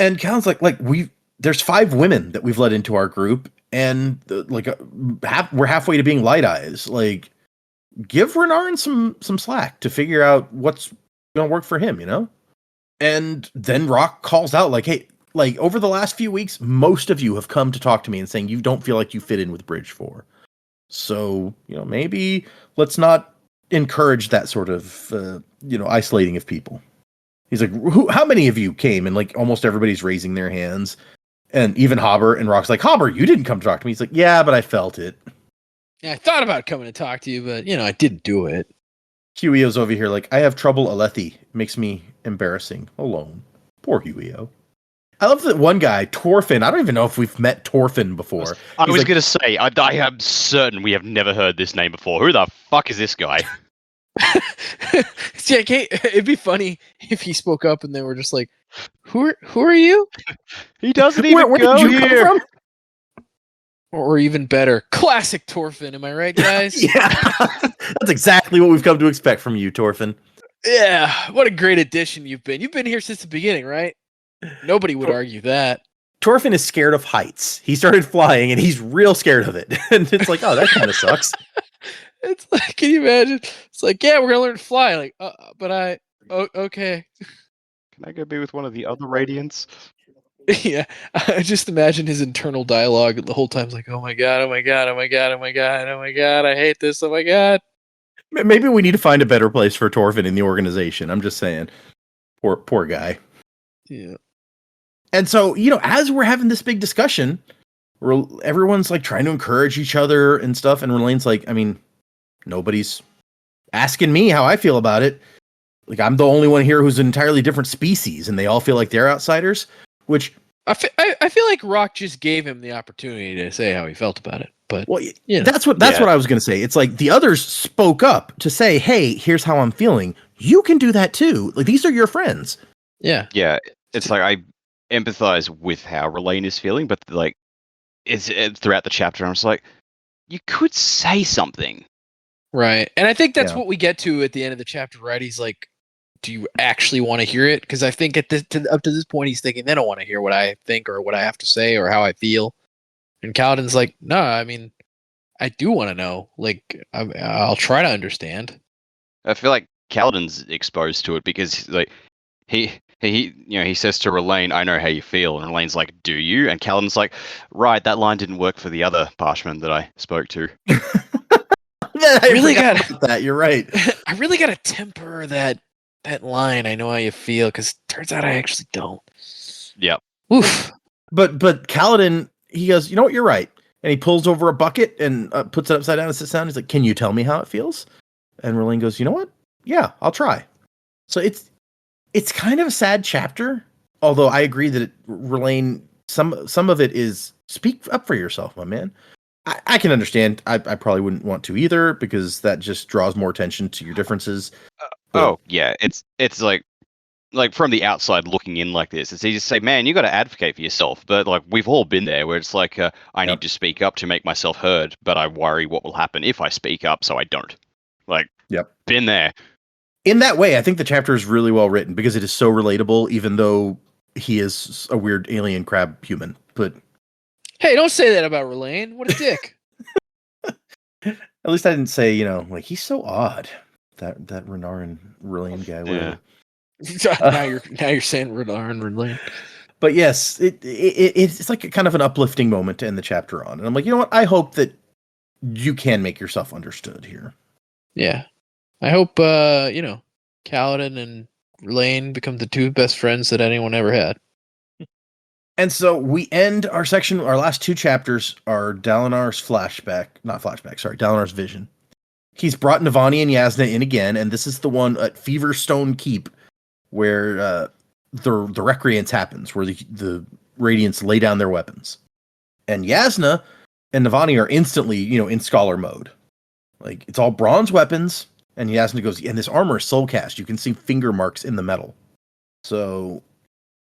And Kaladin's like there's 5 women that we've let into our group, and we're halfway to being light eyes. Like, give Renarin some slack to figure out what's going to work for him, you know? And then Rock calls out, like, hey, like, over the last few weeks, most of you have come to talk to me and saying you don't feel like you fit in with Bridge 4. So, you know, maybe let's not encourage that sort of, isolating of people. He's like, how many of you came? And, like, almost everybody's raising their hands. And even Hobber, and Rock's like, Hobber, you didn't come to talk to me. He's like, yeah, but I felt it. Yeah, I thought about coming to talk to you, but, I didn't do it. Huio's over here like, I have trouble Alethi. Makes me embarrassing. Alone. Poor Huio. I love that one guy, Torfin. I don't even know if we've met Torfin before. I was going to say, I am certain we have never heard this name before. Who the fuck is this guy? See, it'd be funny if he spoke up and they were just like, who are you? He doesn't even where go did you here. come from? Or even better, classic Torfin. Am I right, guys? Yeah. That's exactly what we've come to expect from you, Torfin. Yeah. What a great addition you've been. You've been here since the beginning, right? Nobody would argue that. Torfin is scared of heights. He started flying and he's real scared of it. And it's like, oh, that kind of sucks. It's like, can you imagine? It's like, yeah, we're going to learn to fly. Like, okay. Can I go be with one of the other Radiants? Yeah. I just imagine his internal dialogue the whole time. It's like, oh my God, oh my God, oh my God, oh my God, oh my God, I hate this, oh my God. Maybe we need to find a better place for Torfin in the organization. I'm just saying. Poor guy. Yeah. And so, as we're having this big discussion, everyone's like trying to encourage each other and stuff. And Relaine's like, I mean, nobody's asking me how I feel about it. Like, I'm the only one here who's an entirely different species, and they all feel like they're outsiders. Which I feel like Rock just gave him the opportunity to say how he felt about it. But that's what I was going to say. It's like the others spoke up to say, hey, here's how I'm feeling. You can do that too. Like, these are your friends. Yeah. Yeah. It's like I empathize with how Relaine is feeling, but like it's throughout the chapter, I'm just like, you could say something. Right. And I think that's what we get to at the end of the chapter, right? He's like, do you actually want to hear it? Because I think up to this point, he's thinking they don't want to hear what I think or what I have to say or how I feel. And Kaladin's like, no, I mean, I do want to know. Like, I'll try to understand. I feel like Kaladin's exposed to it because like he he says to Relaine, "I know how you feel," and Relaine's like, "Do you?" And Kaladin's like, "Right, that line didn't work for the other Parchman that I spoke to." I Really forgot got- about that. You're right. I really got to temper that line. I know how you feel, because turns out I actually don't. Yep. Oof. But Kaladin, he goes, you know what? You're right. And he pulls over a bucket and puts it upside down and sits down. He's like, "Can you tell me how it feels?" And Relaine goes, "You know what? Yeah, I'll try." So it's kind of a sad chapter. Although I agree that Relaine, some of it is speak up for yourself, my man. I can understand. I probably wouldn't want to either, because that just draws more attention to your differences. Oh yeah, it's like from the outside looking in like this, it's easy to say, man, you got to advocate for yourself. But like we've all been there, where it's like I need to speak up to make myself heard, but I worry what will happen if I speak up, so I don't. Like, been there. In that way, I think the chapter is really well written because it is so relatable, even though he is a weird alien crab human. But Hey, don't say that about Relaine. What a dick. at least I didn't say, like, he's so odd. That Renarin Relaine guy. Yeah. now you're saying Relaine. But yes, it's like a kind of an uplifting moment to end the chapter on. And I'm like, you know what? I hope that you can make yourself understood here. Yeah. I hope Kaladin and Relaine become the two best friends that anyone ever had. And so we end our section. Our last two chapters are Dalinar's Dalinar's vision. He's brought Navani and Yasna in again, and this is the one at Feverstone Keep where the recreance happens, where the Radiants lay down their weapons. And Yasna and Navani are instantly, in scholar mode. Like, it's all bronze weapons, and Yasna goes, and this armor is soul cast. You can see finger marks in the metal. So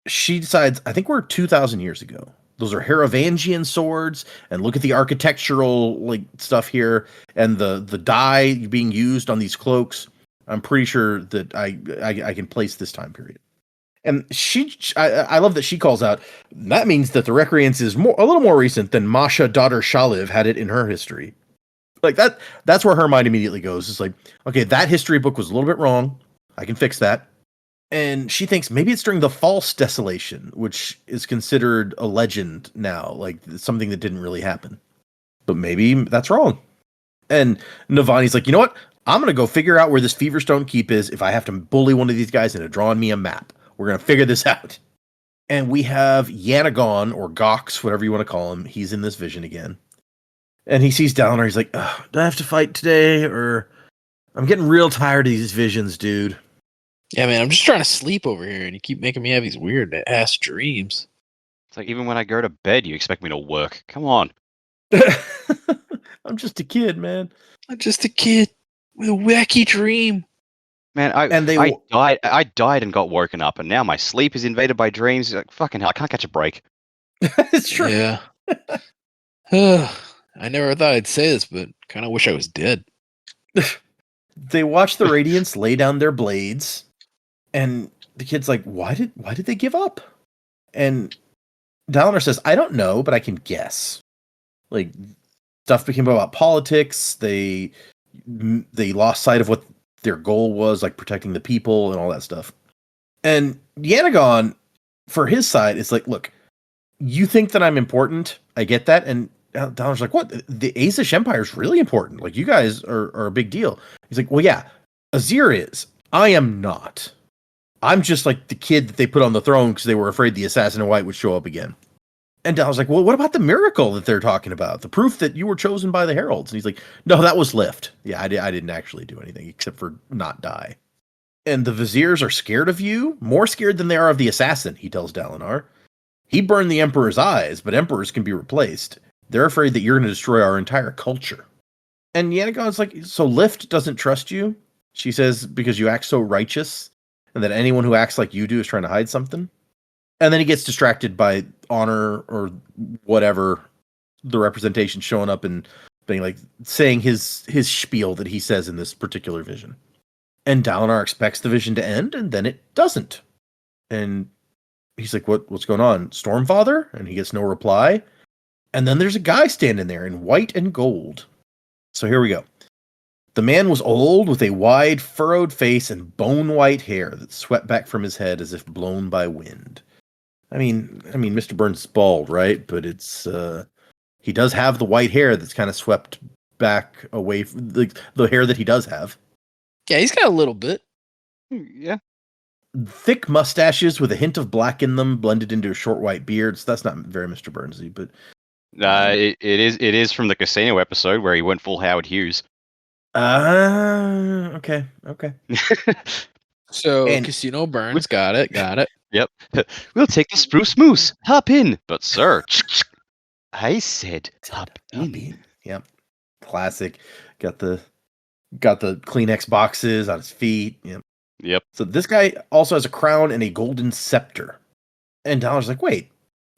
she decides, I think we're 2,000 years ago. Those are Haravangian swords, and look at the architectural stuff here, and the dye being used on these cloaks. I'm pretty sure that I can place this time period. And I love that she calls out, that means that the Recreance is a little more recent than Masha, daughter Shaliv, had it in her history. Like that's where her mind immediately goes. It's like, okay, that history book was a little bit wrong. I can fix that. And she thinks maybe it's during the False Desolation, which is considered a legend now, like something that didn't really happen. But maybe that's wrong. And Navani's like, you know what? I'm going to go figure out where this Feverstone Keep is if I have to bully one of these guys into drawing me a map. We're going to figure this out. And we have Yanagon, or Gox, whatever you want to call him. He's in this vision again. And he sees Dalinar. He's like, do I have to fight today? Or I'm getting real tired of these visions, dude. Yeah, man, I'm just trying to sleep over here, and you keep making me have these weird ass dreams. It's like, even when I go to bed, you expect me to work. Come on. I'm just a kid, man. I'm just a kid with a wacky dream. Man, I died and got woken up, and now my sleep is invaded by dreams. Like, fucking hell, I can't catch a break. It's true. Yeah. I never thought I'd say this, but kind of wish I was dead. They watch the Radiants lay down their blades, and the kid's like, why did they give up? And Dalinar says, I don't know, but I can guess. Like, stuff became about politics. They lost sight of what their goal was, like protecting the people and all that stuff. And Yanagon, for his side, it's like, look, you think that I'm important. I get that. And Dalinar's like, what? The Azish Empire is really important. Like, you guys are a big deal. He's like, well, yeah, Azir is. I am not. I'm just like the kid that they put on the throne because they were afraid the Assassin in White would show up again. And Dalinar's like, well, what about the miracle that they're talking about? The proof that you were chosen by the heralds? And he's like, no, that was Lift. Yeah, I didn't actually do anything except for not die. And the Viziers are scared of you, more scared than they are of the Assassin, he tells Dalinar. He burned the Emperor's eyes, but Emperors can be replaced. They're afraid that you're going to destroy our entire culture. And Yanagon's like, so Lift doesn't trust you? She says, because you act so righteous, and that anyone who acts like you do is trying to hide something. And then he gets distracted by Honor or whatever, the representation showing up and being like, saying his spiel that he says in this particular vision. And Dalinar expects the vision to end, and then it doesn't. And he's like, what's going on? Stormfather? And he gets no reply. And then there's a guy standing there in white and gold. So here we go. The man was old, with a wide, furrowed face and bone-white hair that swept back from his head as if blown by wind. I mean, Mr. Burns is bald, right? But it's he does have the white hair that's kind of swept back away from the hair that he does have. Yeah, he's got a little bit. Yeah. Thick mustaches with a hint of black in them, blended into a short white beard. So that's not very Mr. Burnsy, but It is from the casino episode where he went full Howard Hughes. okay. So And- Casino Burns, got it. Yep. We'll take the spruce moose. Hop in. But sir, I said hop in. Yep. Classic. Got the Kleenex boxes on his feet. Yep. Yep. So this guy also has a crown and a golden scepter. And Dollar's like, wait,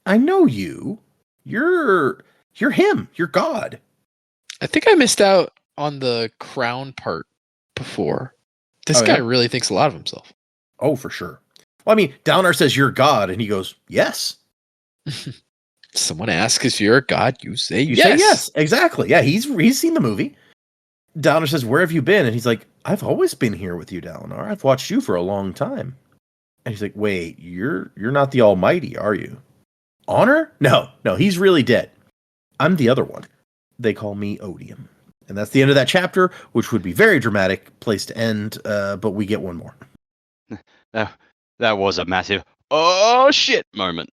I know you. You're him. You're God. I think I missed out on the crown part before. This Oh, guy yeah? really thinks a lot of himself. Oh, for sure. Well, I mean, Downer says you're God, and he goes, yes. Someone asks if you're a god, you say You yes. say yes. Exactly. Yeah, he's seen the movie. Downer says, where have you been? And he's like, I've always been here with you, Dalinar. I've watched you for a long time. And he's like, wait, you're not the Almighty, are you? Honor? No, he's really dead. I'm the other one. They call me Odium. And that's the end of that chapter, which would be very dramatic place to end, but we get one more. That was a massive oh shit moment.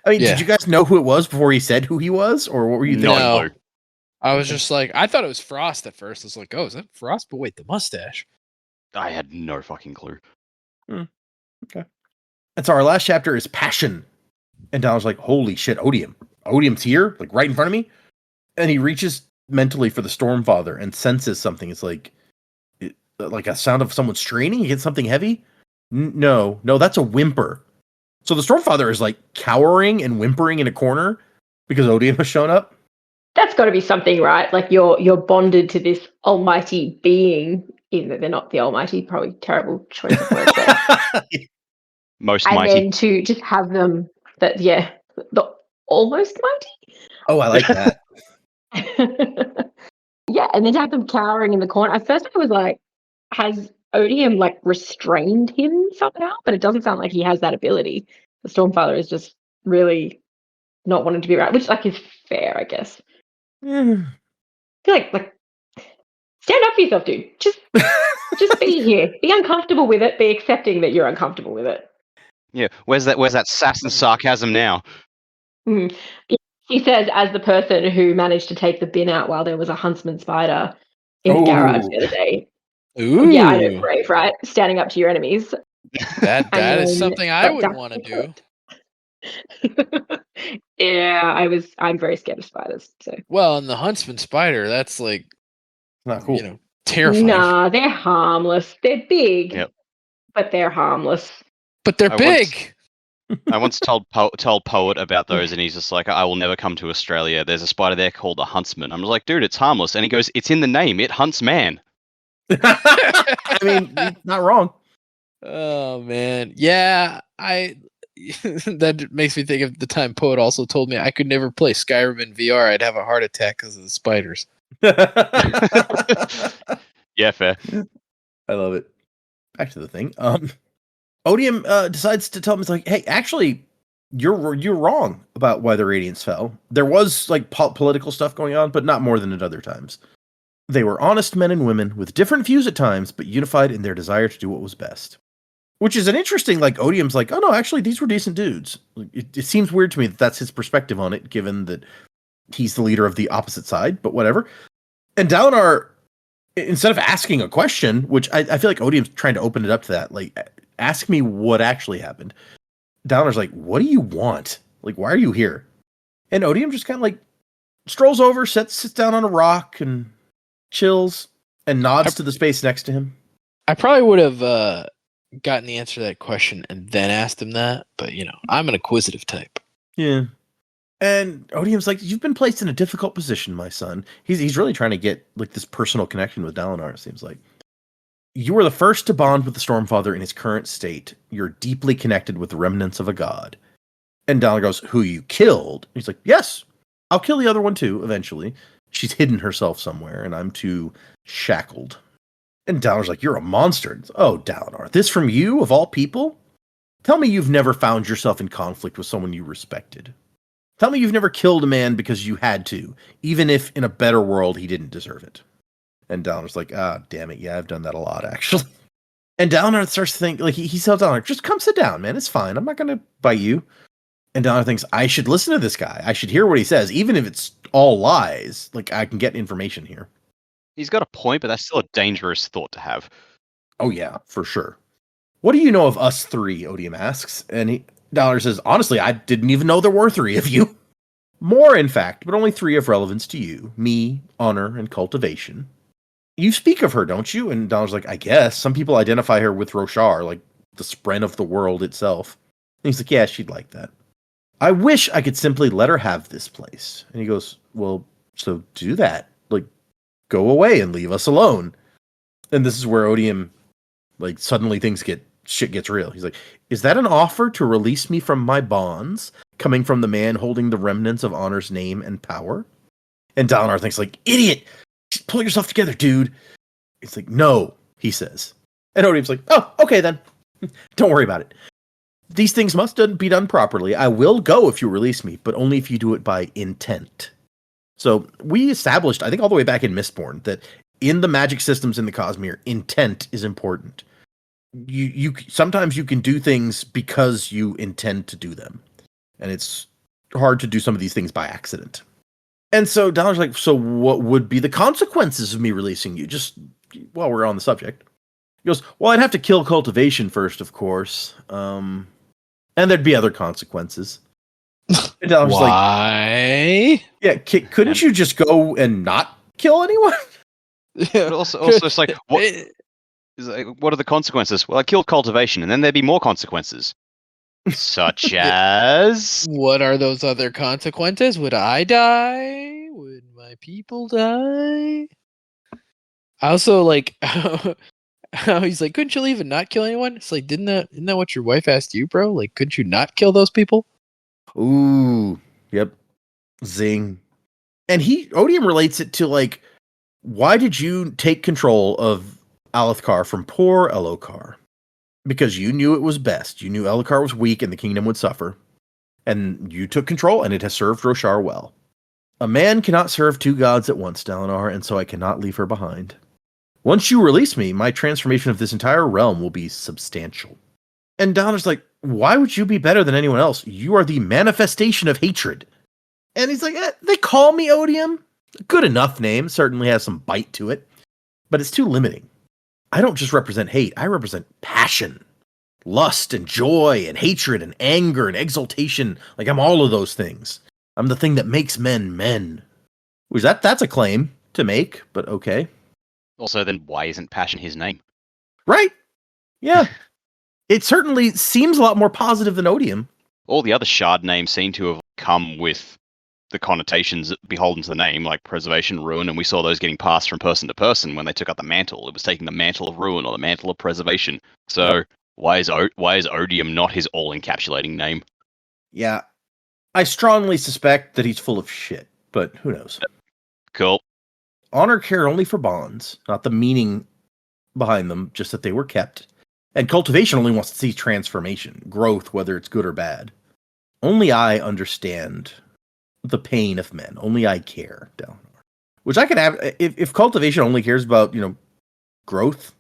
I mean, Yeah. did you guys know who it was before he said who he was? Or what were you thinking? No. Clue. I was just like, I thought it was Frost at first. I was like, oh, is that Frost? But wait, the mustache. I had no fucking clue. And so our last chapter is Passion. And Donald's like, holy shit, Odium. Odium's here, like right in front of me. And he reaches mentally for the Stormfather and senses something. It's like a sound of someone straining. He gets something heavy. No, that's a whimper. So the Stormfather is like cowering and whimpering in a corner because Odium has shown up. That's got to be something, right? Like you're bonded to this almighty being, even though they're not the almighty. Probably terrible choice of words there. Most And mighty. then to just have them the almost Oh, I like that. mighty. Yeah, and then to have them cowering in the corner. At first I was like, has Odium like restrained him somehow? But it doesn't sound like he has that ability. The Stormfather is just really not wanting to be around, which like is fair, I guess. I feel like stand up for yourself, dude. Just be here. Be uncomfortable with it. Be accepting that you're uncomfortable with it. Yeah. Where's that sass and sarcasm now? Mm. He says, as the person who managed to take the bin out while there was a huntsman spider in the garage the other day. Ooh. Yeah, I know, brave, right? Standing up to your enemies. That And is then something I got would ducked want to into do. Yeah, I'm very scared of spiders. So Well, and the huntsman spider, that's like, Not cool. terrifying. nah, they're harmless. They're big, Yep. but they're harmless. But they're I big. I once told Poet about those, and he's just like, I will never come to Australia. There's a spider there called a huntsman. I'm like, dude, it's harmless. And he goes, it's in the name. It hunts man. I mean, not wrong. Oh man, yeah. That makes me think of the time Poet also told me I could never play Skyrim in VR. I'd have a heart attack because of the spiders. Yeah, fair. I love it. Back to the thing. Odium decides to tell him, it's like, hey, actually, you're wrong about why the Radiants fell. There was like political stuff going on, but not more than at other times. They were honest men and women with different views at times, but unified in their desire to do what was best. Which is an interesting, like, Odium's like, oh no, actually, these were decent dudes. It seems weird to me that that's his perspective on it, given that he's the leader of the opposite side, but whatever. And Dalinar, instead of asking a question, which I feel like Odium's trying to open it up to that, like, ask me what actually happened. Dalinar's like, what do you want? Like, why are you here? And Odium just kind of like strolls over, sits down on a rock and chills and nods to the space next to him. I probably would have gotten the answer to that question and then asked him that, but I'm an inquisitive type. Yeah. And Odium's like, you've been placed in a difficult position, my son. He's really trying to get like this personal connection with Dalinar, it seems like. You were the first to bond with the Stormfather in his current state. You're deeply connected with the remnants of a god. And Dalinar goes, who you killed? He's like, yes, I'll kill the other one too, eventually. she's hidden herself somewhere, and I'm too shackled. And Dalinar's like, you're a monster. Oh, Dalinar, this from you, of all people? Tell me you've never found yourself in conflict with someone you respected. Tell me you've never killed a man because you had to, even if in a better world he didn't deserve it. And Dalinar's like, damn it, yeah, I've done that a lot, actually. And Dalinar starts to think, like, he tells Dalinar, just come sit down, man, it's fine, I'm not going to bite you. And Dalinar thinks, I should listen to this guy, I should hear what he says, even if it's all lies, like, I can get information here. He's got a point, but that's still a dangerous thought to have. Oh, yeah, for sure. What do you know of us three, Odium asks. And Dalinar says, honestly, I didn't even know there were three of you. More, in fact, but only three of relevance to you. Me, honor, and cultivation. You speak of her, don't you? And Dalinar's like, I guess. Some people identify her with Roshar, like the spren of the world itself. And he's like, yeah, she'd like that. I wish I could simply let her have this place. And he goes, well, so do that. Like, go away and leave us alone. And this is where Odium, like, suddenly shit gets real. He's like, is that an offer to release me from my bonds, coming from the man holding the remnants of honor's name and power? And Dalinar thinks, like, idiot! Just pull yourself together, dude. It's like, no, he says. And Odium's like, oh, okay then. Don't worry about it. These things must be done properly. I will go if you release me, but only if you do it by intent. So we established, I think all the way back in Mistborn, that in the magic systems in the Cosmere, intent is important. You sometimes you can do things because you intend to do them, and it's hard to do some of these things by accident. And so Dalinar's like, so what would be the consequences of me releasing you? Just while we're on the subject, he goes, well, I'd have to kill cultivation first, of course, and there'd be other consequences. And Dalinar's Why? like, yeah, couldn't you just go and not kill anyone? But also, it's like, what are the consequences? Well, I killed cultivation, and then there'd be more consequences. Such as... What are those other consequences? Would I die? Would my people die? I also like how he's like, couldn't you leave and not kill anyone? It's like, isn't that what your wife asked you, bro? Like, couldn't you not kill those people? Ooh, yep. Zing. And Odium relates it to, like, why did you take control of Alethkar from poor Elhokar? Because you knew it was best. You knew Elhokar was weak and the kingdom would suffer. And you took control, and it has served Roshar well. A man cannot serve two gods at once, Dalinar, and so I cannot leave her behind. Once you release me, my transformation of this entire realm will be substantial. And Dalinar's like, why would you be better than anyone else? You are the manifestation of hatred. And he's like, they call me Odium. Good enough name, certainly has some bite to it, but it's too limiting. I don't just represent hate, I represent passion, lust and joy and hatred and anger and exultation. Like, I'm all of those things. I'm the thing that makes men men. Which that's a claim to make, but okay. Also, then why isn't passion his name? Right? Yeah. It certainly seems a lot more positive than Odium. All the other shard names seem to have come with the connotations beholden to the name, like preservation, ruin, and we saw those getting passed from person to person when they took up the mantle. It was taking the mantle of ruin or the mantle of preservation. So Yep. why is Odium not his all-encapsulating name? Yeah. I strongly suspect that he's full of shit, but who knows? Cool. Honor cared only for bonds, not the meaning behind them, just that they were kept. And cultivation only wants to see transformation, growth, whether it's good or bad. Only I understand the pain of men. Only I care, Dalinar. Which I could have, if cultivation only cares about, growth,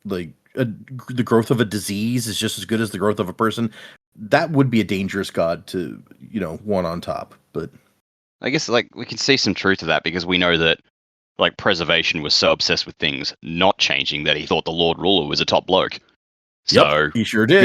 like the growth of a disease is just as good as the growth of a person, that would be a dangerous god to, want on top. But I guess, like, we can see some truth to that because we know that, like, preservation was so obsessed with things not changing that he thought the Lord Ruler was a top bloke. So yep, he sure you did.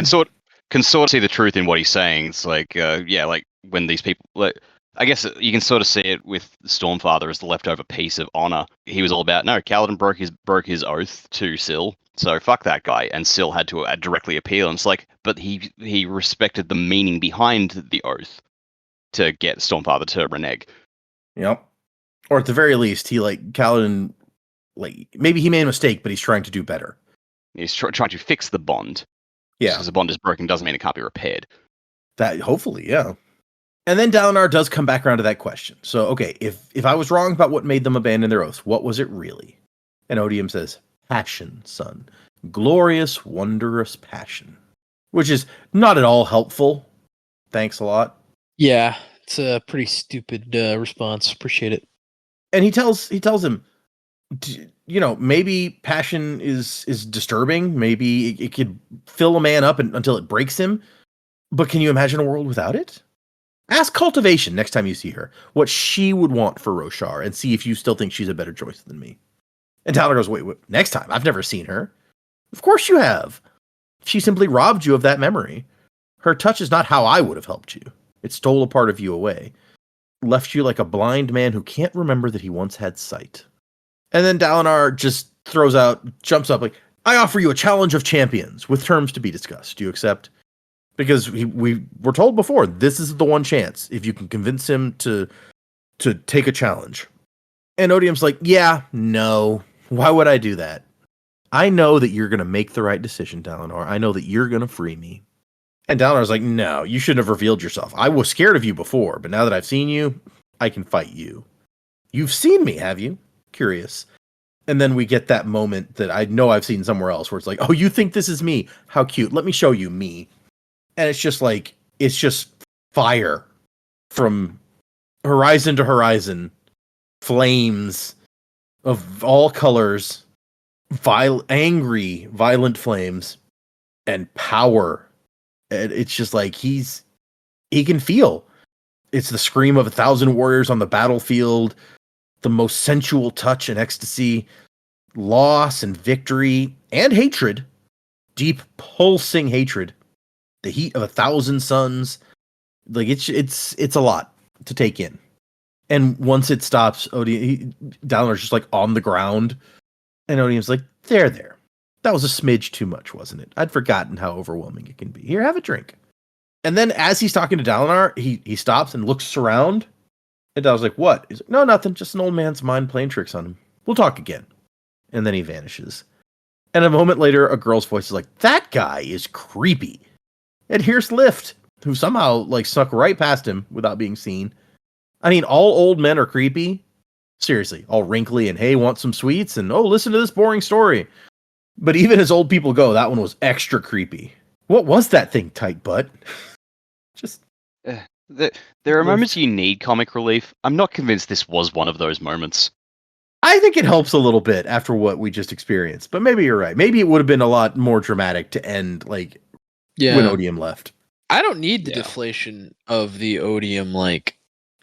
can sort of see the truth in what he's saying. It's like, like when these people, like, I guess you can sort of see it with Stormfather as the leftover piece of honor. He was all about, no, Kaladin broke his oath to Syl, so fuck that guy. And Syl had to directly appeal. And it's like, but he respected the meaning behind the oath to get Stormfather to renege. Yep. Or at the very least, Kaladin, maybe he made a mistake, but he's trying to do better. He's trying to fix the bond. Yeah. Because the bond is broken doesn't mean it can't be repaired. That, hopefully, yeah. And then Dalinar does come back around to that question. So, okay, if I was wrong about what made them abandon their oaths, what was it really? And Odium says, passion, son. Glorious, wondrous passion. Which is not at all helpful. Thanks a lot. Yeah, it's a pretty stupid response. Appreciate it. And he tells him, maybe passion is disturbing. Maybe it could fill a man up until it breaks him. But can you imagine a world without it? Ask Cultivation next time you see her what she would want for Roshar and see if you still think she's a better choice than me. And Tyler goes, wait, next time? I've never seen her. Of course you have. She simply robbed you of that memory. Her touch is not how I would have helped you. It stole a part of you away. Left you like a blind man who can't remember that he once had sight. And then Dalinar just jumps up like, I offer you a challenge of champions with terms to be discussed. Do you accept? Because we were told before, this is the one chance if you can convince him to take a challenge. And Odium's like, yeah, no. Why would I do that? I know that you're going to make the right decision, Dalinar. I know that you're going to free me. And Dalinar's like, no, you shouldn't have revealed yourself. I was scared of you before, but now that I've seen you, I can fight you. You've seen me, have you? Curious. And then we get that moment that I know I've seen somewhere else where it's like, oh, you think this is me? How cute. Let me show you me. And it's just fire from horizon to horizon, flames of all colors, angry, violent flames, and power. And it's just like he can feel. It's the scream of 1,000 warriors on the battlefield, the most sensual touch and ecstasy, loss and victory, and hatred, deep pulsing hatred. The heat of 1,000 suns, like it's a lot to take in. And once it stops, Dalinar's just like on the ground, and Odium's like, there. That was a smidge too much, wasn't it? I'd forgotten how overwhelming it can be. Here, have a drink. And then as he's talking to Dalinar, he stops and looks around. And Dalinar's like, what? He's like, no, nothing. Just an old man's mind playing tricks on him. We'll talk again. And then he vanishes. And a moment later, a girl's voice is like, that guy is creepy. And here's Lift, who somehow snuck right past him without being seen. I mean, all old men are creepy. Seriously, all wrinkly and hey, want some sweets? And oh, listen to this boring story. But even as old people go, that one was extra creepy. What was that thing, tight butt? Just there are moments you need comic relief. I'm not convinced this was one of those moments. I think it helps a little bit after what we just experienced. But maybe you're right. Maybe it would have been a lot more dramatic to end when Odium left. I don't need the deflation of the Odium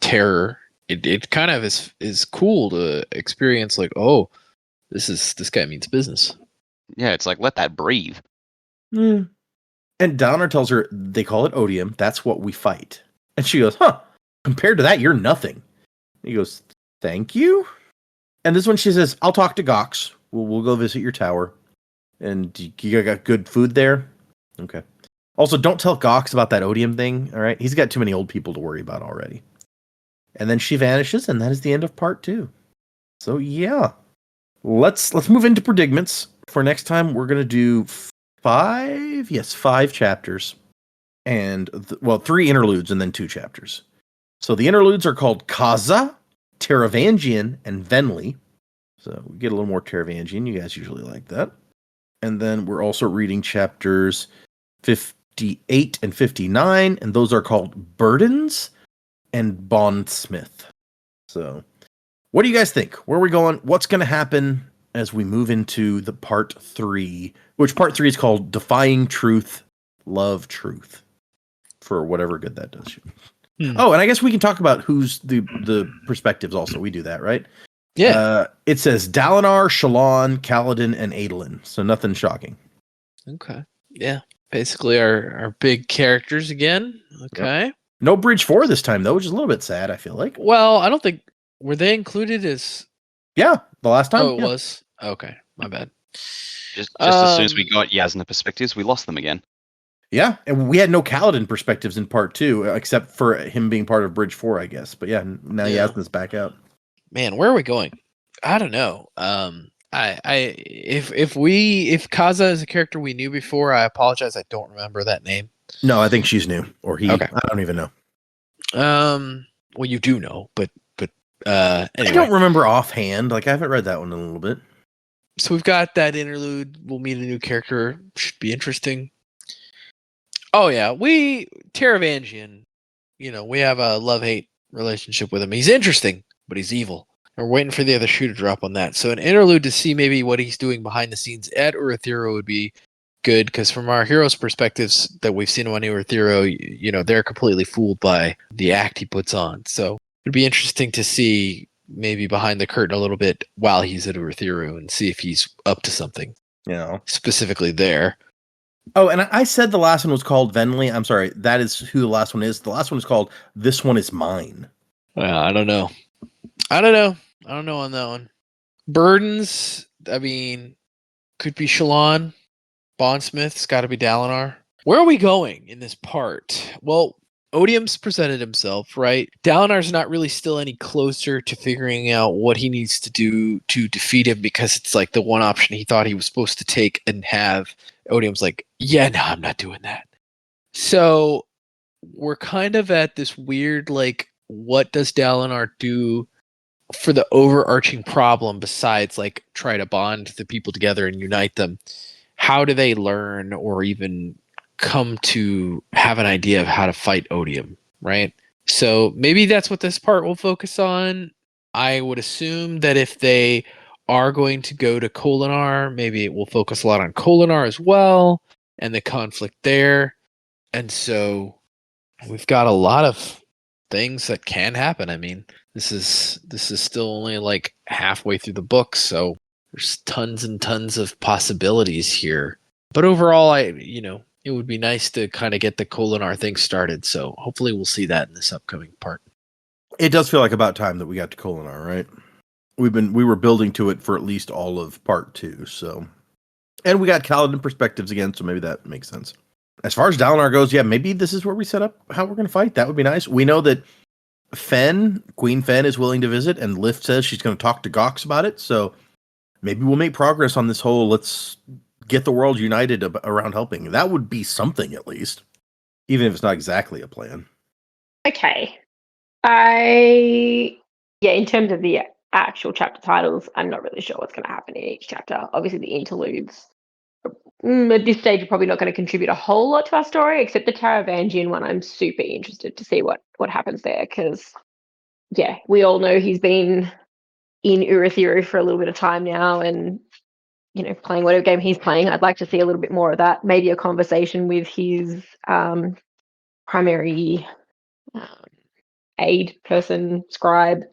terror. It kind of is cool to experience this guy means business. Yeah, it's like let that breathe. Mm. And Dalinar tells her they call it Odium. That's what we fight. And she goes, huh, compared to that, you're nothing. And he goes, thank you. And this one she says, I'll talk to Gox. We'll go visit your tower. And you got good food there? Okay. Also, don't tell Gox about that Odium thing, all right? He's got too many old people to worry about already. And then she vanishes, and that is the end of part 2. So, yeah. Let's move into predicaments. For next time, we're going to do 5 chapters. And, 3 interludes and then 2 chapters. So the interludes are called Kaza, Taravangian, and Venli. So we get a little more Taravangian. You guys usually like that. And then we're also reading chapters 58 and 59, and those are called Burdens and Bondsmith. So what do you guys think? Where are we going? What's going to happen as we move into the part 3, which part 3 is called Defying Truth, Love Truth, for whatever good that does you. Oh, and I guess we can talk about who's the perspectives also. We do that, right? Yeah. It says Dalinar, Shallan, Kaladin, and Adolin. So nothing shocking. Okay. Yeah. Basically our big characters again. Okay. Yep. No Bridge 4 this time, though, which is a little bit sad, I feel like. Well, I don't think... Were they included as... Yeah, the last time. Oh, it was? Okay, my bad. Just as soon as we got Yasna perspectives, we lost them again. Yeah, and we had no Kaladin perspectives in part 2, except for him being part of Bridge 4, I guess. But yeah, now Yasna's back out. Man, where are we going? I don't know. If Kaza is a character we knew before, I apologize. I don't remember that name. No, I think she's new, or he. Okay. I don't even know. Well, you do know, but I anyway. don't remember offhand. Like, I haven't read that one in a little bit. So we've got that interlude. We'll meet a new character. Should be interesting. Oh yeah, Taravangian. We have a love-hate relationship with him. He's interesting, but he's evil. We're waiting for the other shoe to drop on that. So an interlude to see maybe what he's doing behind the scenes at Uruthero would be good, because from our heroes' perspectives that we've seen on Uruthero, they're completely fooled by the act he puts on. So it'd be interesting to see maybe behind the curtain a little bit while he's at Uruthero and see if he's up to something. Specifically there. Oh, and I said the last one was called Venley. I'm sorry. That is who the last one is. The last one is called This One Is Mine. Well, I don't know on that one. Burdens, I mean, could be Shallan. Bondsmith's got to be Dalinar. Where are we going in this part? Well, Odium's presented himself, right? Dalinar's not really still any closer to figuring out what he needs to do to defeat him, because it's like the one option he thought he was supposed to take and have. Odium's like, yeah, no, I'm not doing that. So we're kind of at this weird, like, what does Dalinar do for the overarching problem besides, like, try to bond the people together and unite them? How do they learn or even come to have an idea of how to fight Odium, right? So maybe that's what this part will focus on. I would assume that if they are going to go to Kholinar, maybe it will focus a lot on Kholinar as well and the conflict there. And so we've got a lot of things that can happen. I mean, this is still only like halfway through the book, so there's tons and tons of possibilities here. But overall, it would be nice to kind of get the Kholinar thing started. So hopefully we'll see that in this upcoming part. It does feel like about time that we got to Kholinar, right? We were building to it for at least all of part 2. So, and we got Kaladin perspectives again, so maybe that makes sense. As far as Dalinar goes, yeah, maybe this is where we set up how we're going to fight. That would be nice. We know that Queen Fen is willing to visit, and Lift says she's going to talk to Gox about it. So maybe we'll make progress on this whole let's get the world united around helping. That would be something, at least, even if it's not exactly a plan. Okay. In terms of the actual chapter titles, I'm not really sure what's going to happen in each chapter. Obviously, the interludes at this stage are probably not going to contribute a whole lot to our story, except the Taravangian one. I'm super interested to see what happens there, because, yeah, we all know he's been in Uruthero for a little bit of time now, and playing whatever game he's playing. I'd like to see a little bit more of that. Maybe a conversation with his primary aid person, scribe.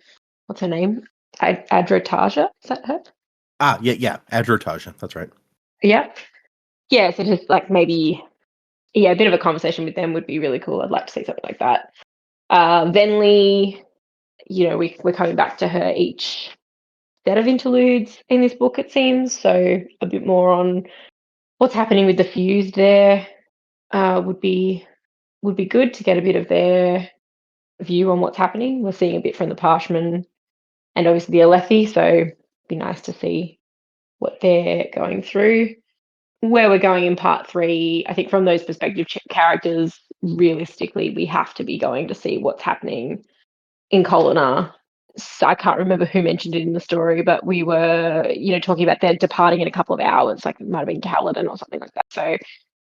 What's her name? Adrotaja? Is that her? Yeah, Adrotaja. That's right. Yep. Yeah, so just like maybe, a bit of a conversation with them would be really cool. I'd like to see something like that. Venley, we're coming back to her each set of interludes in this book, it seems. So a bit more on what's happening with the Fused there would be good to get a bit of their view on what's happening. We're seeing a bit from the Parshman and obviously the Alethi, so it'd be nice to see what they're going through. Where we're going in part 3, I think from those perspective characters, realistically, we have to be going to see what's happening in Kholinar. So I can't remember who mentioned it in the story, but we were, talking about them departing in a couple of hours, like it might have been Kaladin or something like that. So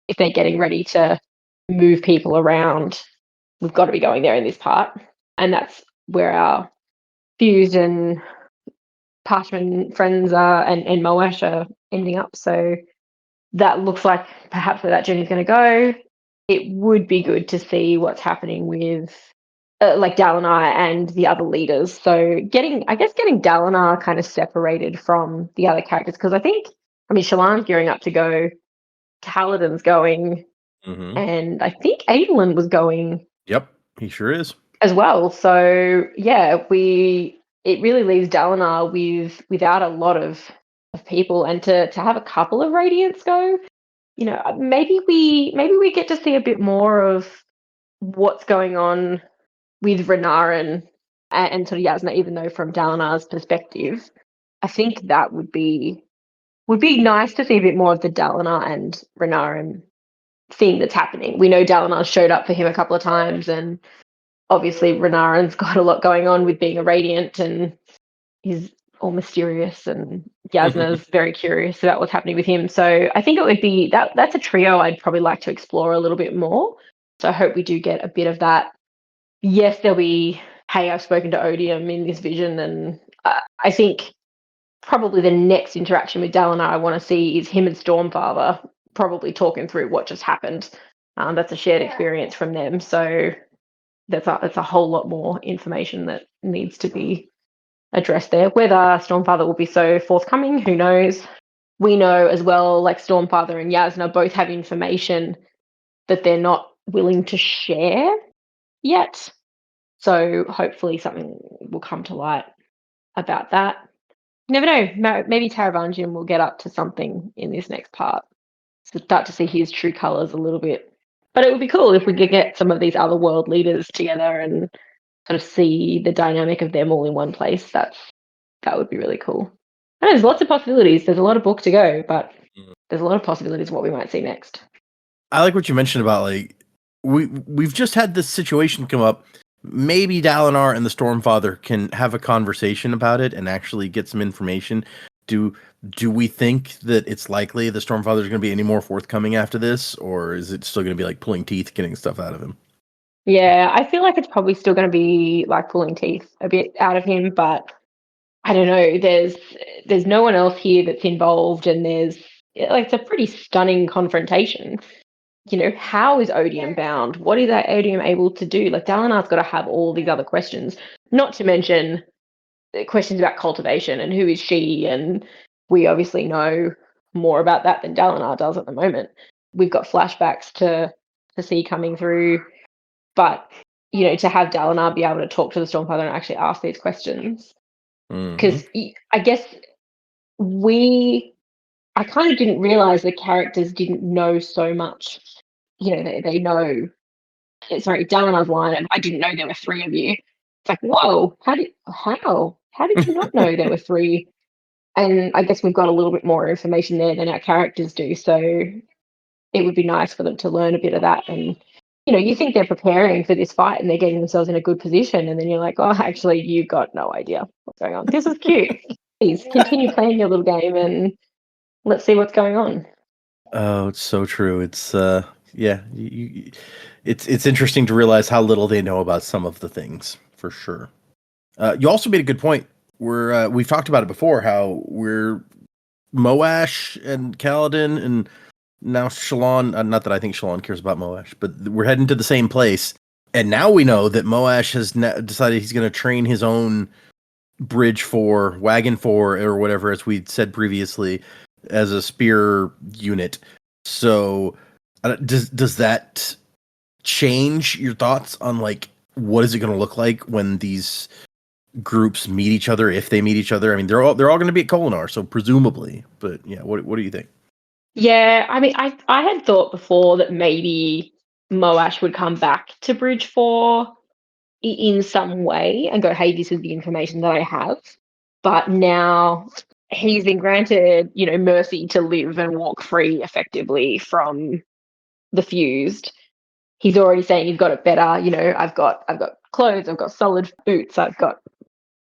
if they're getting ready to move people around, we've got to be going there in this part. And that's where our Fused and Parchman friends are, and Moash are ending up. So that looks like perhaps where that journey is going to go. It would be good to see what's happening with like Dalinar and the other leaders. So getting Dalinar kind of separated from the other characters, because Shallan's gearing up to go, Kaladin's going, and I think Adolin was going. Yep, he sure is. As well. So yeah, it really leaves Dalinar without a lot of people, and to have a couple of Radiants go, maybe we get to see a bit more of what's going on with Renarin and sort of Yasna, even though from Dalinar's perspective, I think that would be nice to see a bit more of the Dalinar and Renarin thing that's happening. We know Dalinar showed up for him a couple of times, and obviously Renarin's got a lot going on with being a Radiant and he's all mysterious, and Yasna's very curious about what's happening with him. So I think it would be that's a trio I'd probably like to explore a little bit more. So I hope we do get a bit of that. Yes, there'll be, hey, I've spoken to Odium in this vision, and I think probably the next interaction with Dalinar I want to see is him and Stormfather probably talking through what just happened. That's a shared experience from them. So that's a whole lot more information that needs to be addressed there. Whether Stormfather will be so forthcoming, who knows? We know as well, like Stormfather and Yasna both have information that they're not willing to share yet. So hopefully something will come to light about that. You never know. Maybe Taravangian will get up to something in this next part. So start to see his true colours a little bit. But it would be cool if we could get some of these other world leaders together and sort of see the dynamic of them all in one place. That would be really cool. And there's lots of possibilities. There's a lot of book to go, but there's a lot of possibilities of what we might see next. I like what you mentioned about like we've just had this situation come up. Maybe Dalinar and the Stormfather can have a conversation about it and actually get some information. Do we think that it's likely the Stormfather is going to be any more forthcoming after this, or is it still going to be like pulling teeth, getting stuff out of him? Yeah, I feel like it's probably still going to be like pulling teeth a bit out of him, but I don't know. There's no one else here that's involved, and it's a pretty stunning confrontation. You know, how is Odium bound? What is that Odium able to do? Like Dalinar's got to have all these other questions, not to mention questions about cultivation and who is she, and we obviously know more about that than Dalinar does at the moment. We've got flashbacks to see coming through, but you know, to have Dalinar be able to talk to the Stormfather and actually ask these questions, because I guess I kind of didn't realize the characters didn't know so much. You know, they know. Sorry, Dalinar's line, and I didn't know there were three of you. It's like, whoa, how did you not know there were three? And I guess we've got a little bit more information there than our characters do. So it would be nice for them to learn a bit of that. And you know, you think they're preparing for this fight and they're getting themselves in a good position, and then you're like, oh, actually, you've got no idea what's going on. This is cute. Please continue playing your little game and let's see what's going on. Oh, it's so true. It's it's interesting to realize how little they know about some of the things, for sure. You also made a good point. We've talked about it before, how we're Moash and Kaladin and now Shallan. Not that I think Shallan cares about Moash, but we're heading to the same place. And now we know that Moash has decided he's going to train his own Bridge 4, Wagon 4, or whatever, as we said previously, as a spear unit. So does that change your thoughts on like what is it going to look like when these groups meet each other, if they meet each other? I mean, they're all going to be at Kolinar, so presumably. But yeah, what do you think? Yeah, I mean, I had thought before that maybe Moash would come back to Bridge 4 in some way and go, hey, this is the information that I have. But now he's been granted, you know, mercy to live and walk free effectively from the fused. He's already saying he's got it better. You know, I've got clothes, I've got solid boots, I've got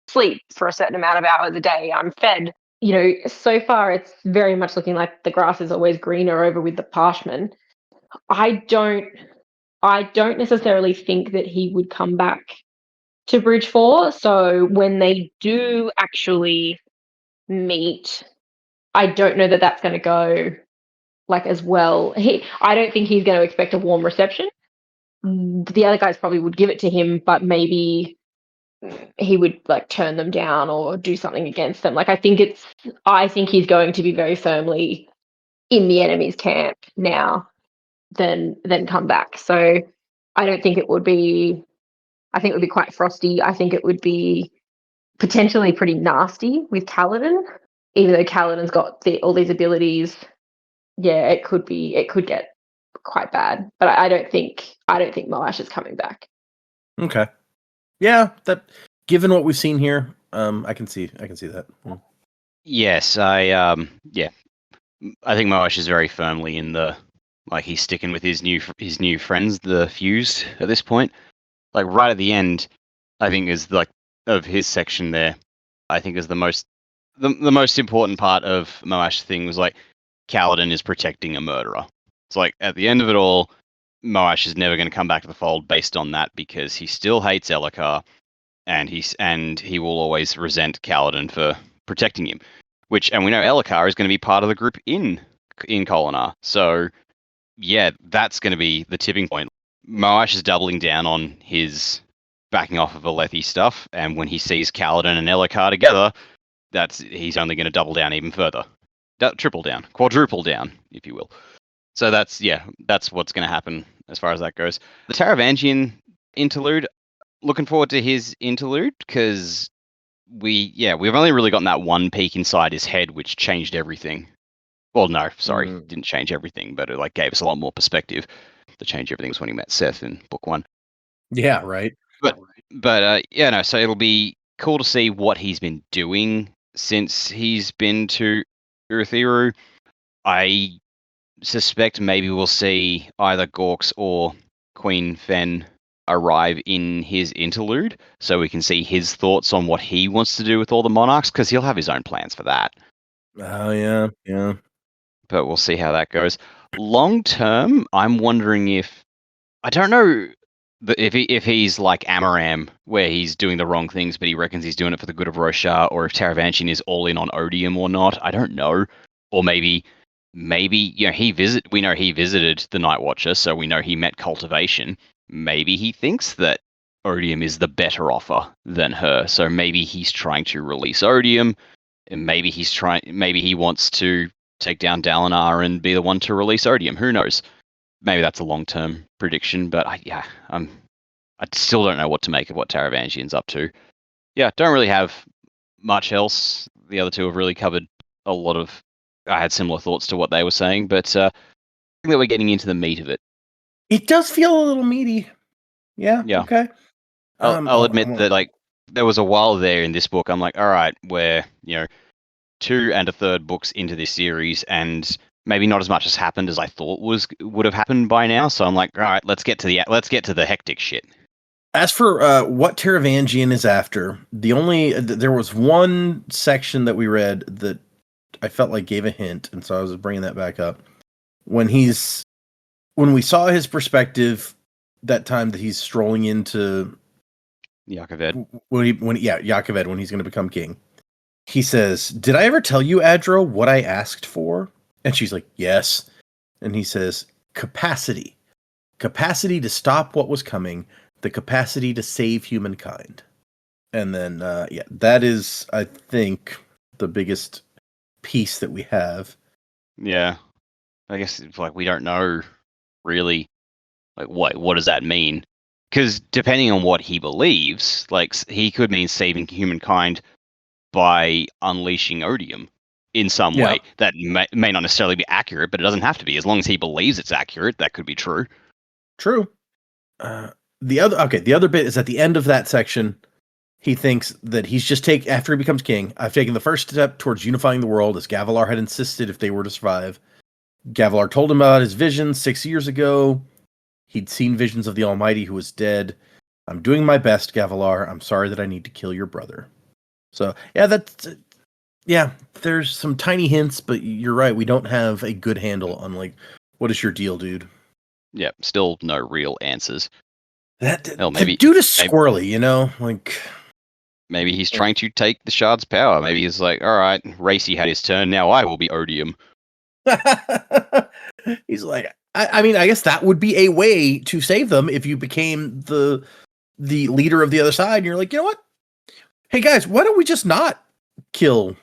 sleep for a certain amount of hours a day, I'm fed. You know, so far it's very much looking like the grass is always greener over with the Parshman. I don't necessarily think that he would come back to Bridge 4. So when they do actually meet, I don't know that that's going to go like as well. I don't think he's going to expect a warm reception. The other guys probably would give it to him, but maybe he would like turn them down or do something against them. Like I think he's going to be very firmly in the enemy's camp now than come back. So I don't think it would be, I think it would be quite frosty. I think it would be potentially pretty nasty with Kaladin, even though Kaladin's got all these abilities. Yeah, it could get quite bad, but I don't think Moash is coming back. Okay. Yeah, that given what we've seen here, I can see that. Yes, I think Moash is very firmly in the, like, he's sticking with his new friends, the fused, at this point. like right at the end, I think is like of his section there. I think is the most important part of Moash's thing was like Kaladin is protecting a murderer. It's like at the end of it all, Moash is never going to come back to the fold based on that because he still hates Elhokar, and he will always resent Kaladin for protecting him. And we know Elhokar is going to be part of the group in Kholinar. So yeah, that's going to be the tipping point. Moash is doubling down on his backing off of Alethi stuff, and when he sees Kaladin and Elhokar together, he's only going to double down even further. Triple down, quadruple down, if you will. So that's what's going to happen as far as that goes. The Taravangian interlude, looking forward to his interlude because we've only really gotten that one peek inside his head, which changed everything. Well, no, sorry, didn't change everything, but it like gave us a lot more perspective. The change everything was when he met Seth in book 1. Yeah, right. So it'll be cool to see what he's been doing since he's been to Urithiru. I suspect maybe we'll see either Gorks or Queen Fen arrive in his interlude so we can see his thoughts on what he wants to do with all the monarchs, because he'll have his own plans for that. Oh, yeah. But we'll see how that goes. Long term, I'm wondering if he's like Amaram, where he's doing the wrong things, but he reckons he's doing it for the good of Roshar, or if Taravangian is all in on Odium or not. I don't know. Or maybe we know he visited the Night Watcher, so we know he met Cultivation. Maybe he thinks that Odium is the better offer than her, so maybe he's trying to release Odium, and maybe he wants to take down Dalinar and be the one to release Odium. Who knows? Maybe that's a long-term prediction, but I still don't know what to make of what Taravangian's up to. Yeah, don't really have much else. The other two have really covered a lot of. I had similar thoughts to what they were saying, but I think that we're getting into the meat of it. It does feel a little meaty. Yeah. Okay. I'll admit that like there was a while there in this book. I'm like, all right, we're 2 1/3 books into this series, and maybe not as much has happened as I thought would have happened by now. So I'm like, all right, let's get to the hectic shit. As for what Taravangian is after, there was one section that we read that I felt like gave a hint, and so I was bringing that back up. When we saw his perspective that time that he's strolling into Yakaved. Yakaved, when he's going to become king. He says, "Did I ever tell you, Adro, what I asked for?" And she's like, "Yes." And he says, "Capacity. Capacity to stop what was coming, the capacity to save humankind." And then, that is, I think, the biggest piece that we have. Yeah. I guess it's like we don't know really, like what does that mean? Because depending on what he believes, like he could mean saving humankind by unleashing Odium in some way. That may not necessarily be accurate, but it doesn't have to be. As long as he believes it's accurate, that could be true. True. The other bit is at the end of that section. He thinks that after he becomes king, I've taken the first step towards unifying the world, as Gavilar had insisted if they were to survive. Gavilar told him about his vision 6 years ago. He'd seen visions of the Almighty who was dead. "I'm doing my best, Gavilar. I'm sorry that I need to kill your brother." So, there's some tiny hints, but you're right. We don't have a good handle on, like, what is your deal, dude? Yeah, still no real answers. The dude is squirrely, like... Maybe he's trying to take the Shard's power. Maybe he's like, all right, Racy had his turn, now I will be Odium. He's like, I mean, I guess that would be a way to save them if you became the leader of the other side, and you're like, you know what? Hey guys, why don't we just not kill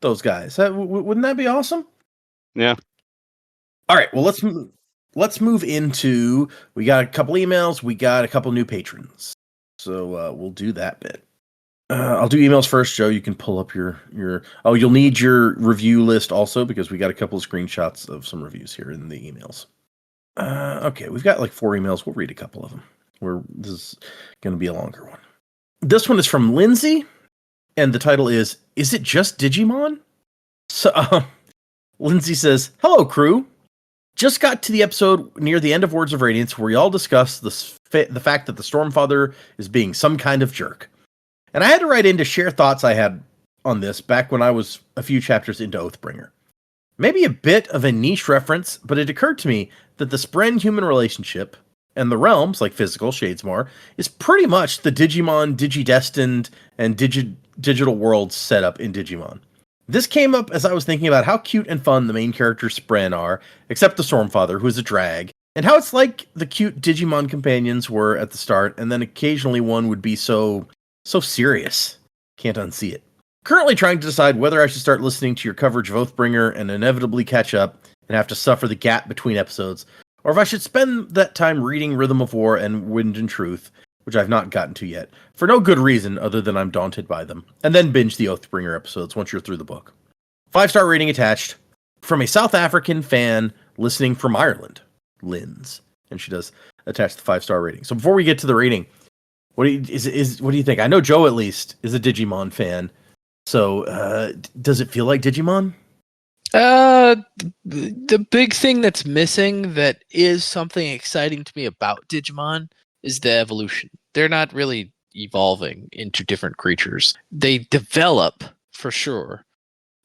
those guys? Wouldn't that be awesome? Yeah. All right, well, let's move into, we got a couple emails, we got a couple new patrons. So we'll do that bit. I'll do emails first, Joe. You can pull up your you'll need your review list also, because we got a couple of screenshots of some reviews here in the emails. Okay, we've got like 4 emails. We'll read a couple of them. This is going to be a longer one. This one is from Lindsay, and the title is it just Digimon? So, Lindsay says, "Hello, crew. Just got to the episode near the end of Words of Radiance where y'all discuss the the fact that the Stormfather is being some kind of jerk. And I had to write in to share thoughts I had on this back when I was a few chapters into Oathbringer. Maybe a bit of a niche reference, but it occurred to me that the Spren-human relationship and the realms, like physical, Shadesmar, is pretty much the Digimon, Digidestined, and digital worlds setup in Digimon. This came up as I was thinking about how cute and fun the main characters Spren are, except the Stormfather, who is a drag, and how it's like the cute Digimon companions were at the start, and then occasionally one would be so serious. Can't unsee it. Currently trying to decide whether I should start listening to your coverage of Oathbringer and inevitably catch up and have to suffer the gap between episodes, or if I should spend that time reading Rhythm of War and Wind and Truth, which I've not gotten to yet, for no good reason other than I'm daunted by them, and then binge the Oathbringer episodes once you're through the book. 5-star rating attached from a South African fan listening from Ireland, Linz, and she does attach the 5-star rating. So before we get to the rating, what do you think? I know Joe at least is a Digimon fan. So does it feel like Digimon? The big thing that's missing that is something exciting to me about Digimon is the evolution. They're not really evolving into different creatures. They develop for sure,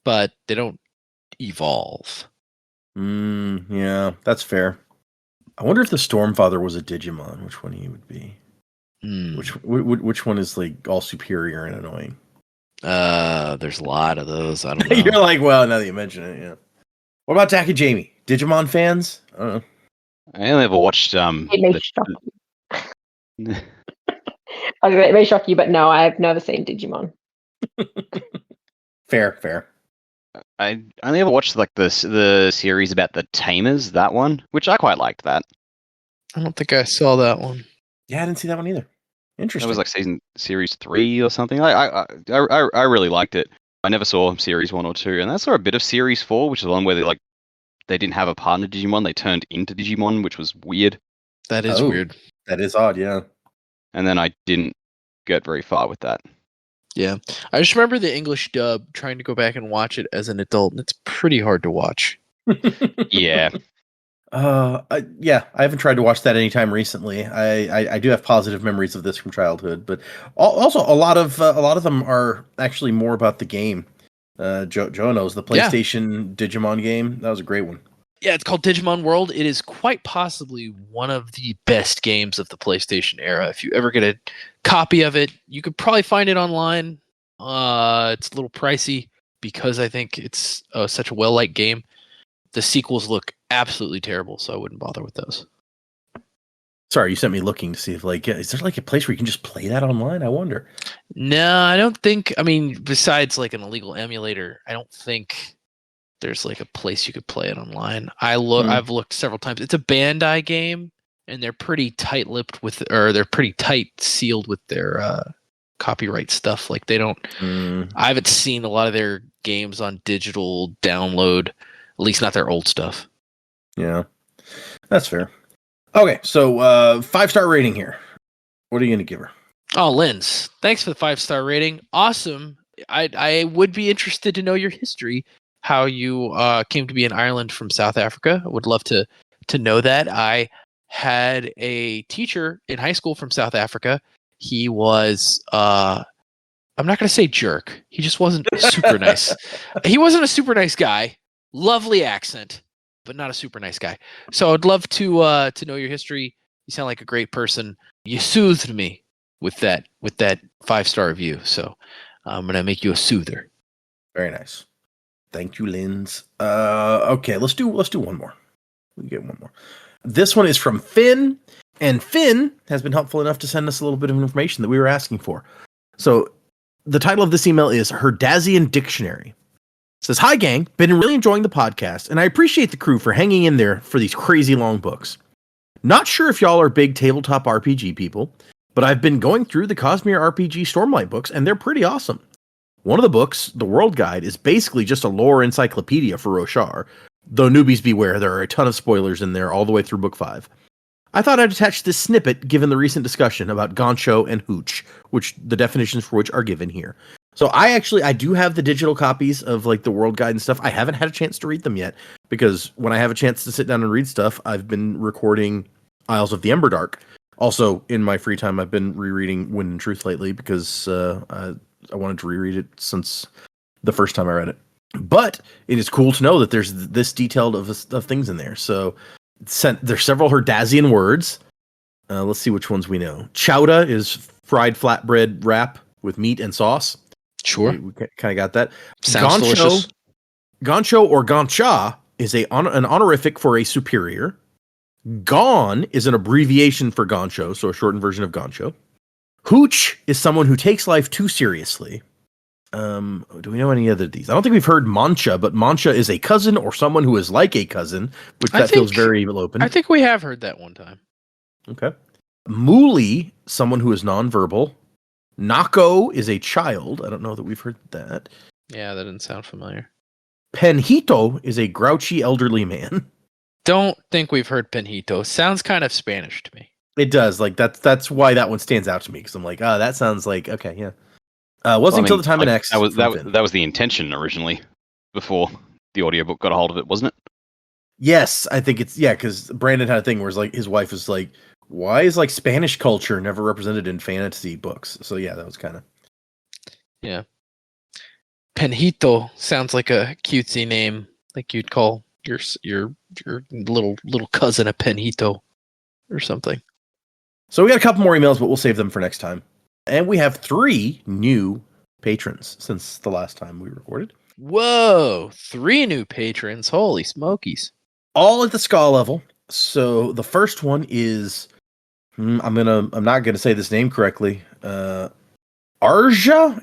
but they don't evolve. Yeah, that's fair. I wonder if the Stormfather was a Digimon, which one he would be. Which one is like all superior and annoying? There's a lot of those. I don't know. You're like, well, now that you mention it, yeah. What about Taki Jamie? Digimon fans? I don't know. I only ever watched It may shock you. It may shock you, but no, I've never seen Digimon. Fair. I only ever watched like the series about the Tamers, that one, which I quite liked that. I don't think I saw that one. Yeah, I didn't see that one either. Interesting. That was like series 3 or something. I really liked it. I never saw series 1 or 2, and I saw a bit of series 4, which is the one where they didn't have a partner Digimon, they turned into Digimon, which was weird. That is weird. That is odd, yeah. And then I didn't get very far with that. Yeah. I just remember the English dub, trying to go back and watch it as an adult, and it's pretty hard to watch. Yeah. I haven't tried to watch that anytime recently. I do have positive memories of this from childhood, but also a lot of them are actually more about the game. Joe knows the PlayStation Digimon game. That was a great one. Yeah, it's called Digimon World. It is quite possibly one of the best games of the PlayStation era. If you ever get a copy of it, you could probably find it online. It's a little pricey because I think it's such a well-liked game. The sequels look absolutely terrible, so I wouldn't bother with those. Sorry, you sent me looking to see if is there like a place where you can just play that online? I wonder. No, I don't think. I mean, besides like an illegal emulator, I don't think there's like a place you could play it online. I've looked several times. It's a Bandai game, and they're pretty tight-lipped they're pretty tight sealed with their copyright stuff. Like they don't. I haven't seen a lot of their games on digital download. At least not their old stuff. Yeah, that's fair. Okay, so 5-star rating here. What are you going to give her? Oh, Linz, thanks for the 5-star rating. Awesome. I would be interested to know your history, how you came to be in Ireland from South Africa. I would love to know that. I had a teacher in high school from South Africa. He was, I'm not going to say jerk. He just wasn't super nice. He wasn't a super nice guy. Lovely accent, but not a super nice guy. So I'd love to know your history. You sound like a great person. You soothed me with that 5-star review. So I'm gonna make you a soother. Very nice. Thank you, Linz. Okay, let's do one more. We can get one more. This one is from Finn, and Finn has been helpful enough to send us a little bit of information that we were asking for. So the title of this email is Herdazian Dictionary. It says, "Hi gang, been really enjoying the podcast, and I appreciate the crew for hanging in there for these crazy long books. Not sure if y'all are big tabletop RPG people, but I've been going through the Cosmere RPG Stormlight books, and they're pretty awesome. One of the books, the World Guide, is basically just a lore encyclopedia for Roshar, though newbies beware, there are a ton of spoilers in there all the way through book 5. I thought I'd attach this snippet given the recent discussion about Goncho and Hooch, which the definitions for which are given here. So I do have the digital copies of like the World Guide and stuff. I haven't had a chance to read them yet because when I have a chance to sit down and read stuff, I've been recording Isles of the Emberdark. Also, in my free time, I've been rereading Wind and Truth lately because I wanted to reread it since the first time I read it. But it is cool to know that there's this detailed of things in there. So there's several Herdazian words. Let's see which ones we know. Chowda is fried flatbread wrap with meat and sauce. Sure. We kind of got that. Sounds delicious. Gancho or gancha is an honorific for a superior. Gon is an abbreviation for gancho, so a shortened version of gancho. Hooch is someone who takes life too seriously. Do we know any other of these? I don't think we've heard mancha, but mancha is a cousin or someone who is like a cousin, which feels very open. I think we have heard that one time. Okay. Muli, someone who is nonverbal. Nako is a child. I don't know that we've heard that. Yeah, that didn't sound familiar. Penhito is a grouchy elderly man. Don't think we've heard Penhito. Sounds kind of Spanish to me. It does. Like that's why that one stands out to me because I'm like, that sounds like okay, yeah. Wasn't until the time in X. That was the intention originally, before the audiobook got a hold of it, wasn't it? Yes, I think it's because Brandon had a thing where it's like his wife was like, "Why is like Spanish culture never represented in fantasy books?" So yeah, that was kind of yeah. Penhito sounds like a cutesy name, like you'd call your little cousin a Penhito or something. So we got a couple more emails, but we'll save them for next time. And we have 3 new patrons since the last time we recorded. Whoa, 3 new patrons. Holy smokies. All at the ska level. So the first one is I'm not gonna say this name correctly. Arja,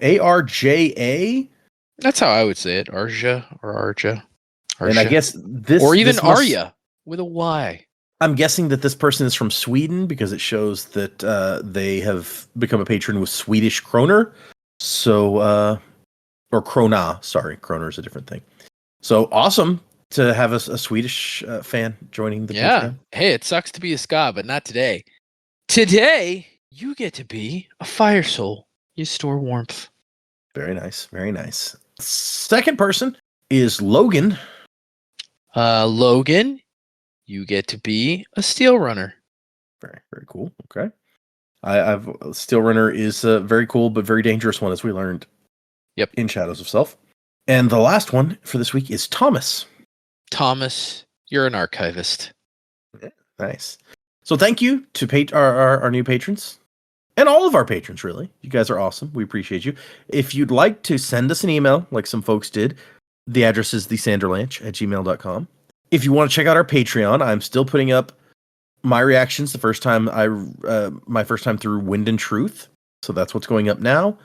Arja. That's how I would say it. Arja or Arja. And I guess this or even this must, Arya with a Y. I'm guessing that this person is from Sweden because it shows that they have become a patron with Swedish kroner. So, or krona. Sorry, kroner is a different thing. So awesome to have a Swedish fan joining the Patreon. Hey, it sucks to be a ska, but not today. Today, you get to be a fire soul. You store warmth. Very nice. Very nice. Second person is Logan. Logan, you get to be a steel runner. Very, very cool. Okay. I've Steel Runner is a very cool but very dangerous one, as we learned. Yep. In Shadows of Self. And the last one for this week is Thomas. Thomas, you're an archivist. Yeah, nice. So thank you to our new patrons. And all of our patrons, really. You guys are awesome. We appreciate you. If you'd like to send us an email, like some folks did, the address is thesanderlanche@gmail.com. If you want to check out our Patreon, I'm still putting up my reactions my first time through Wind and Truth. So that's what's going up now.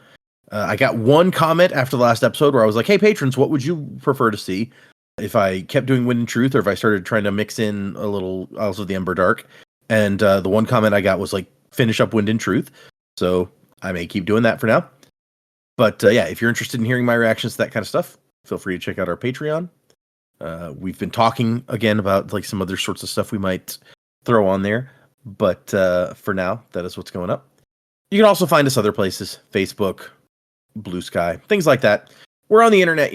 I got one comment after the last episode where I was like, hey, patrons, what would you prefer to see? If I kept doing Wind and Truth or if I started trying to mix in a little Isles of the Ember Dark. And the one comment I got was like, finish up Wind and Truth. So I may keep doing that for now. But yeah, if you're interested in hearing my reactions to that kind of stuff, feel free to check out our Patreon. We've been talking again about like some other sorts of stuff we might throw on there. But for now, that is what's going up. You can also find us other places. Facebook, Blue Sky, things like that. We're on the internet,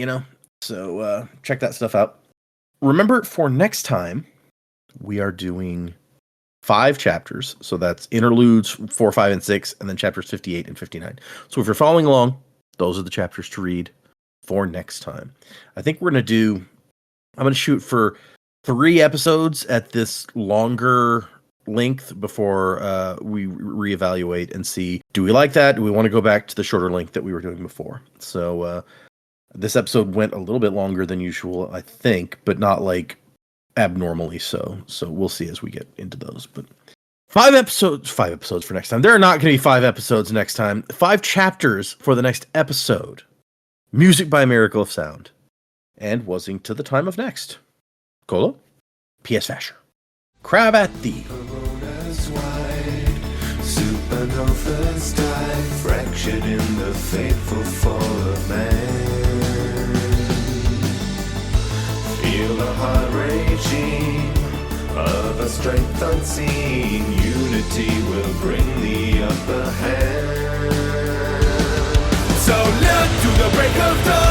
So check that stuff out. Remember, for next time, we are doing 5 chapters. So that's interludes 4, 5, and 6, and then chapters 58 and 59. So if you're following along, those are the chapters to read for next time. I think I'm going to shoot for 3 episodes at this longer length before we reevaluate and see, do we like that? Do we want to go back to the shorter length that we were doing before? So this episode went a little bit longer than usual, I think, but not like abnormally so. So we'll see as we get into those. But 5 episodes for next time. There are not going to be 5 episodes next time. 5 chapters for the next episode. Music by Miracle of Sound. And Wasing to the Time of Next. Colo? P.S. Fasher. Crab at Thee. Corona's wide, supernovas die, fractured in the fateful fall of man. Feel the heart raging of a strength unseen. Unity will bring the upper hand. So look to the break of dawn.